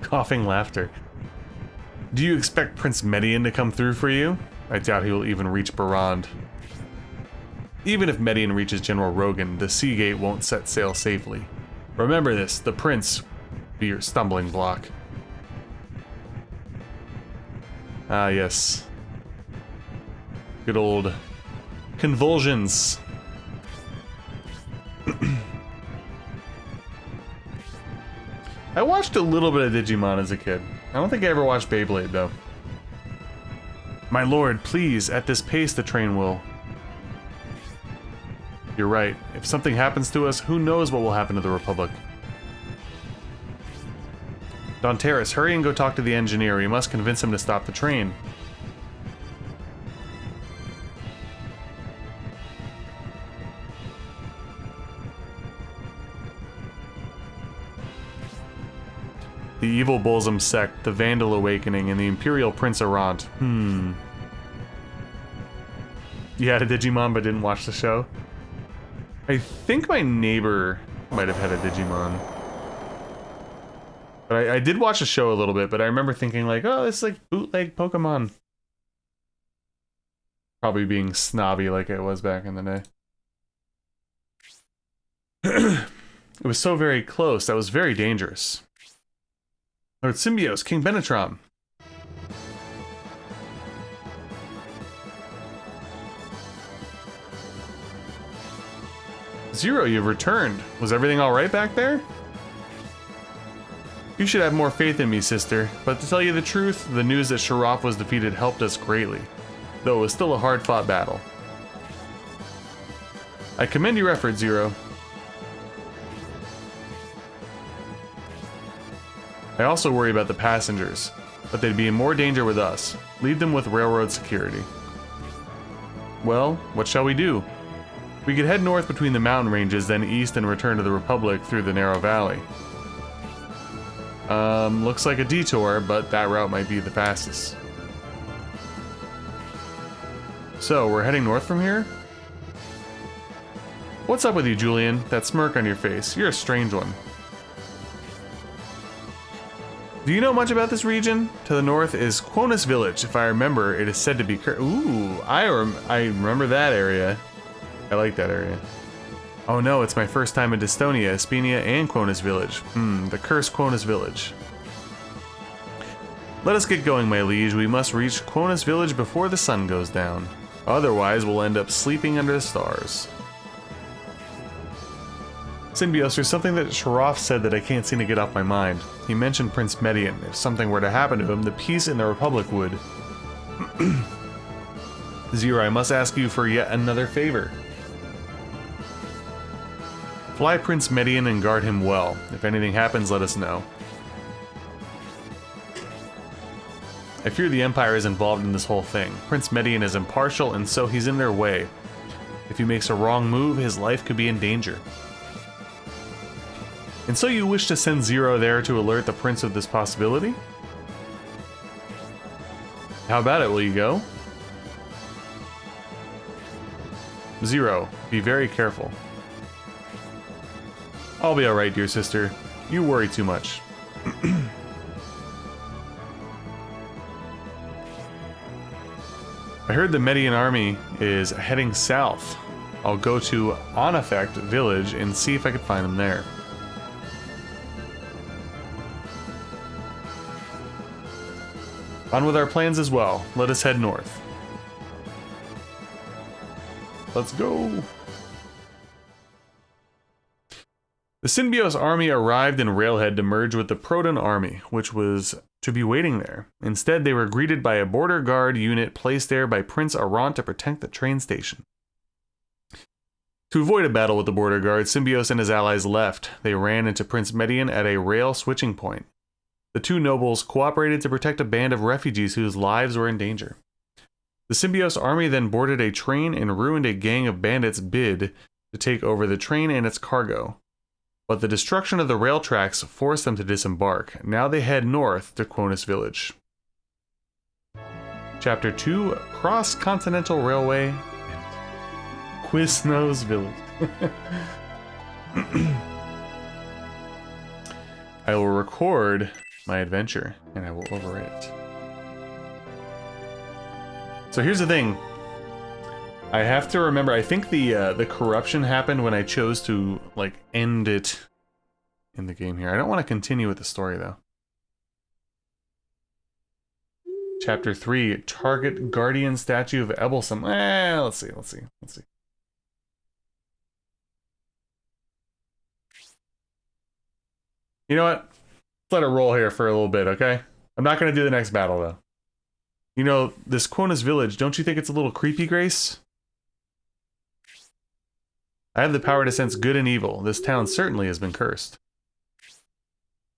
Speaker 2: Coughing laughter. Do you expect Prince Median to come through for you? I doubt he will even reach Barand. Even if Median reaches General Rogan, the Sea Gate won't set sail safely. Remember this, the Prince will be your stumbling block. Ah, yes. Good old convulsions. I watched a little bit of Digimon as a kid. I don't think I ever watched Beyblade, though. My lord, please, at this pace the train will... You're right. If something happens to us, who knows what will happen to the Republic? Donteris, hurry and go talk to the engineer. We must convince him to stop the train. The Evil Bolsum Sect, the Vandal Awakening, and the Imperial Prince Errant. You had a Digimon but didn't watch the show? I think my neighbor might have had a Digimon. But I did watch the show a little bit, but I remember thinking like, oh, it's like bootleg Pokemon. Probably being snobby like I was back in the day. It was so very close, that was very dangerous. Lord Symbios, King Benetrom. Zero, you've returned. Was everything alright back there? You should have more faith in me, sister, but to tell you the truth, the news that Sharaf was defeated helped us greatly, though it was still a hard-fought battle. I commend your effort, Zero. I also worry about the passengers, but they'd be in more danger with us. Leave them with railroad security. Well, what shall we do? We could head north between the mountain ranges, then east and return to the Republic through the narrow valley. Looks like a detour, but that route might be the fastest. So, we're heading north from here? What's up with you, Julian? That smirk on your face. You're a strange one. Do you know much about this region? To the north is Quonus Village. If I remember, it is said to be Ooh, I remember that area. I like that area. Oh no, it's my first time in Dystonia, Espenia, and Quonus Village. The cursed Quonus Village. Let us get going, my liege. We must reach Quonus Village before the sun goes down. Otherwise, we'll end up sleeping under the stars. Synbios, there's something that Sharaf said that I can't seem to get off my mind. He mentioned Prince Median. If something were to happen to him, the peace in the Republic would. Zero, I must ask you for yet another favor. Fly Prince Median and guard him well. If anything happens, let us know. I fear the Empire is involved in this whole thing. Prince Median is impartial, and so he's in their way. If he makes a wrong move, his life could be in danger. And so you wish to send Zero there to alert the Prince of this possibility? How about it, will you go? Zero, be very careful. I'll be alright, dear sister. You worry too much. I heard the Median army is heading south. I'll go to Oneffect village and see if I can find them there. On with our plans as well. Let us head north. Let's go. The Synbios army arrived in Railhead to merge with the Proton army, which was to be waiting there. Instead, they were greeted by a border guard unit placed there by Prince Arant to protect the train station. To avoid a battle with the border guard, Synbios and his allies left. They ran into Prince Median at a rail switching point. The two nobles cooperated to protect a band of refugees whose lives were in danger. The Synbios army then boarded a train and ruined a gang of bandits' bid to take over the train and its cargo. But the destruction of the rail tracks forced them to disembark. Now they head north to Quonus Village. Chapter 2, Cross-Continental Railway and Quiznos Village. I will record my adventure, and I will overwrite it. So here's the thing. I have to remember, I think the corruption happened when I chose to, like, end it in the game here. I don't want to continue with the story, though. Chapter 3, Target Guardian Statue of Ebelsum. Let's see. You know what? Let's let it roll here for a little bit, okay? I'm not going to do the next battle, though. You know, this Quonus Village, don't you think it's a little creepy, Grace? I have the power to sense good and evil. This town certainly has been cursed.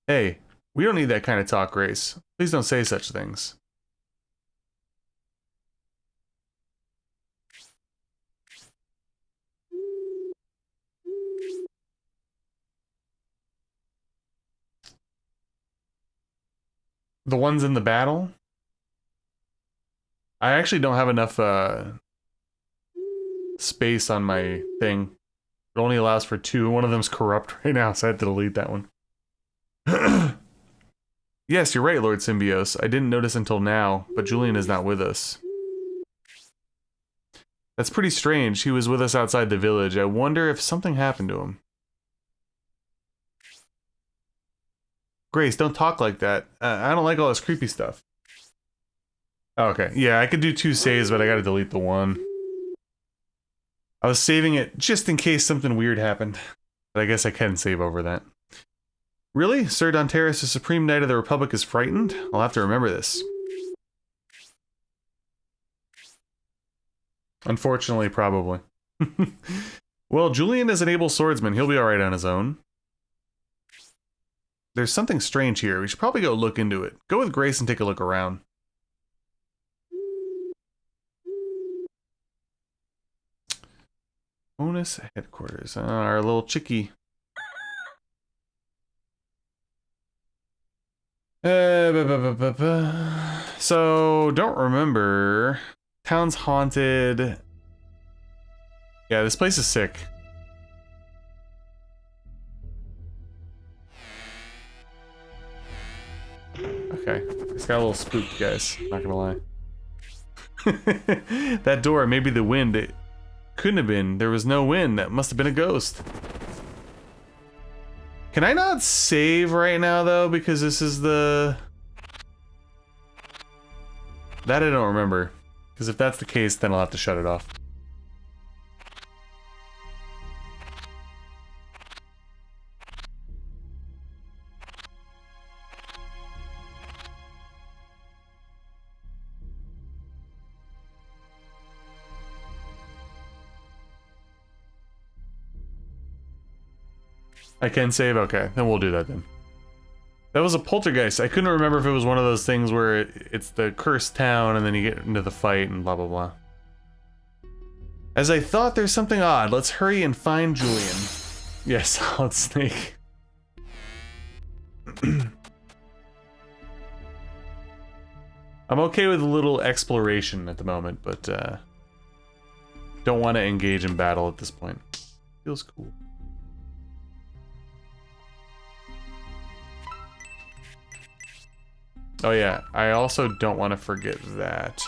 Speaker 2: Hey, we don't need that kind of talk, Grace. Please don't say such things. The ones in the battle? I actually don't have enough space on my thing. It only allows for 2. One of them's corrupt right now, so I had to delete that one. Yes, you're right, Lord Synbios. I didn't notice until now, but Julian is not with us. That's pretty strange. He was with us outside the village. I wonder if something happened to him. Grace, don't talk like that. I don't like all this creepy stuff. Okay, yeah, I could do 2 saves, but I gotta delete the one. I was saving it just in case something weird happened. But I guess I can save over that. Really? Sir Dontaris, the Supreme Knight of the Republic, is frightened? I'll have to remember this. Unfortunately, probably. Well, Julian is an able swordsman. He'll be alright on his own. There's something strange here. We should probably go look into it. Go with Grace and take a look around. Bonus headquarters. Our little chickie. So, don't remember. Town's haunted. Yeah, this place is sick. Okay, it's got a little spooked, guys. Not gonna lie. That door, maybe the wind. It couldn't have been. There was no wind. That must have been a ghost. Can I not save right now, though? Because this is the... That I don't remember. Because if that's the case, then I'll have to shut it off. I can save? Okay, then we'll do that then. That was a poltergeist. I couldn't remember if it was one of those things where it's the cursed town and then you get into the fight and blah blah blah. As I thought, there's something odd. Let's hurry and find Julian. Yes, Solid Snake. I'm okay with a little exploration at the moment, but don't want to engage in battle at this point. Feels cool. Oh yeah, I also don't want to forget that.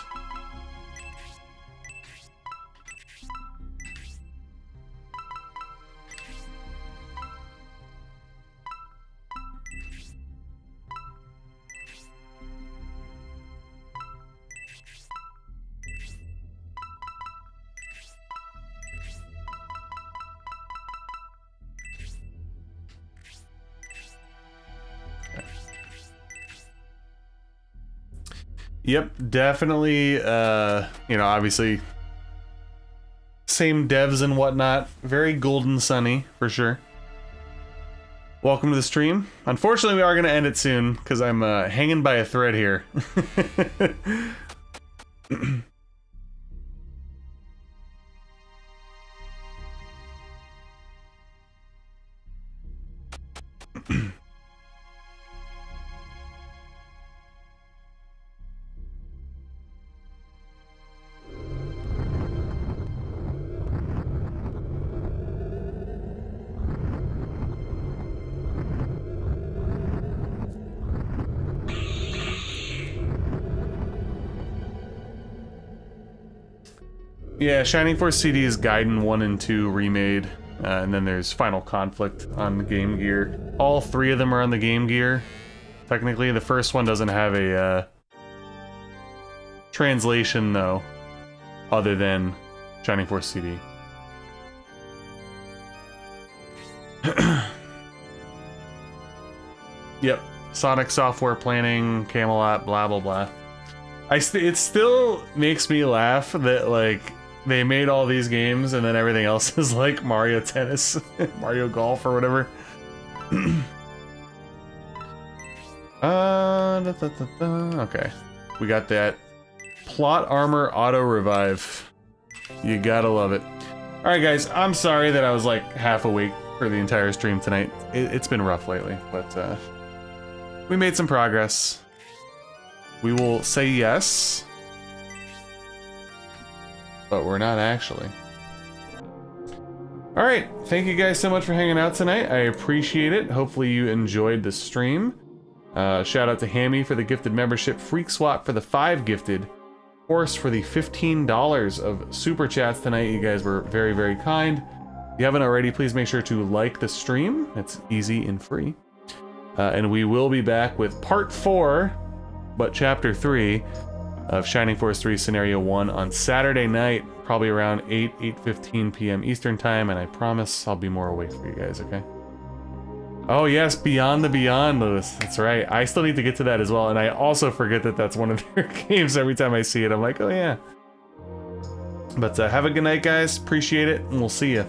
Speaker 2: Yep, definitely, you know, obviously, same devs and whatnot. Very golden sunny, for sure. Welcome to the stream. Unfortunately, we are going to end it soon, because I'm hanging by a thread here. Yeah, Shining Force CD is Gaiden 1 and 2 remade, and then there's Final Conflict on the Game Gear. All three of them are on the Game Gear. Technically, the first one doesn't have a translation, though, other than Shining Force CD. Yep, Sonic Software Planning, Camelot, blah blah blah. It still makes me laugh that, like, they made all these games and then everything else is like Mario Tennis, Mario Golf or whatever. Okay, we got that. Plot Armor Auto Revive. You gotta love it. Alright guys, I'm sorry that I was like half awake for the entire stream tonight. It's been rough lately, but we made some progress. We will say yes, but we're not actually. Alright, thank you guys so much for hanging out tonight. I appreciate it. Hopefully you enjoyed the stream. Shout out to Hammy for the gifted membership, Freak Swap for the 5 gifted, Horse for the $15 of super chats tonight. You guys were very, very kind. If you haven't already, please make sure to like the stream. It's easy and free. And we will be back with part 4, but chapter 3 of Shining Force 3 Scenario 1 on Saturday night, probably around 8:15 p.m. Eastern Time, and I promise I'll be more awake for you guys, okay? Oh yes, Beyond the Beyond, Lewis. That's right. I still need to get to that as well, and I also forget that that's one of their games every time I see it. I'm like, oh yeah. But have a good night, guys. Appreciate it, and we'll see you.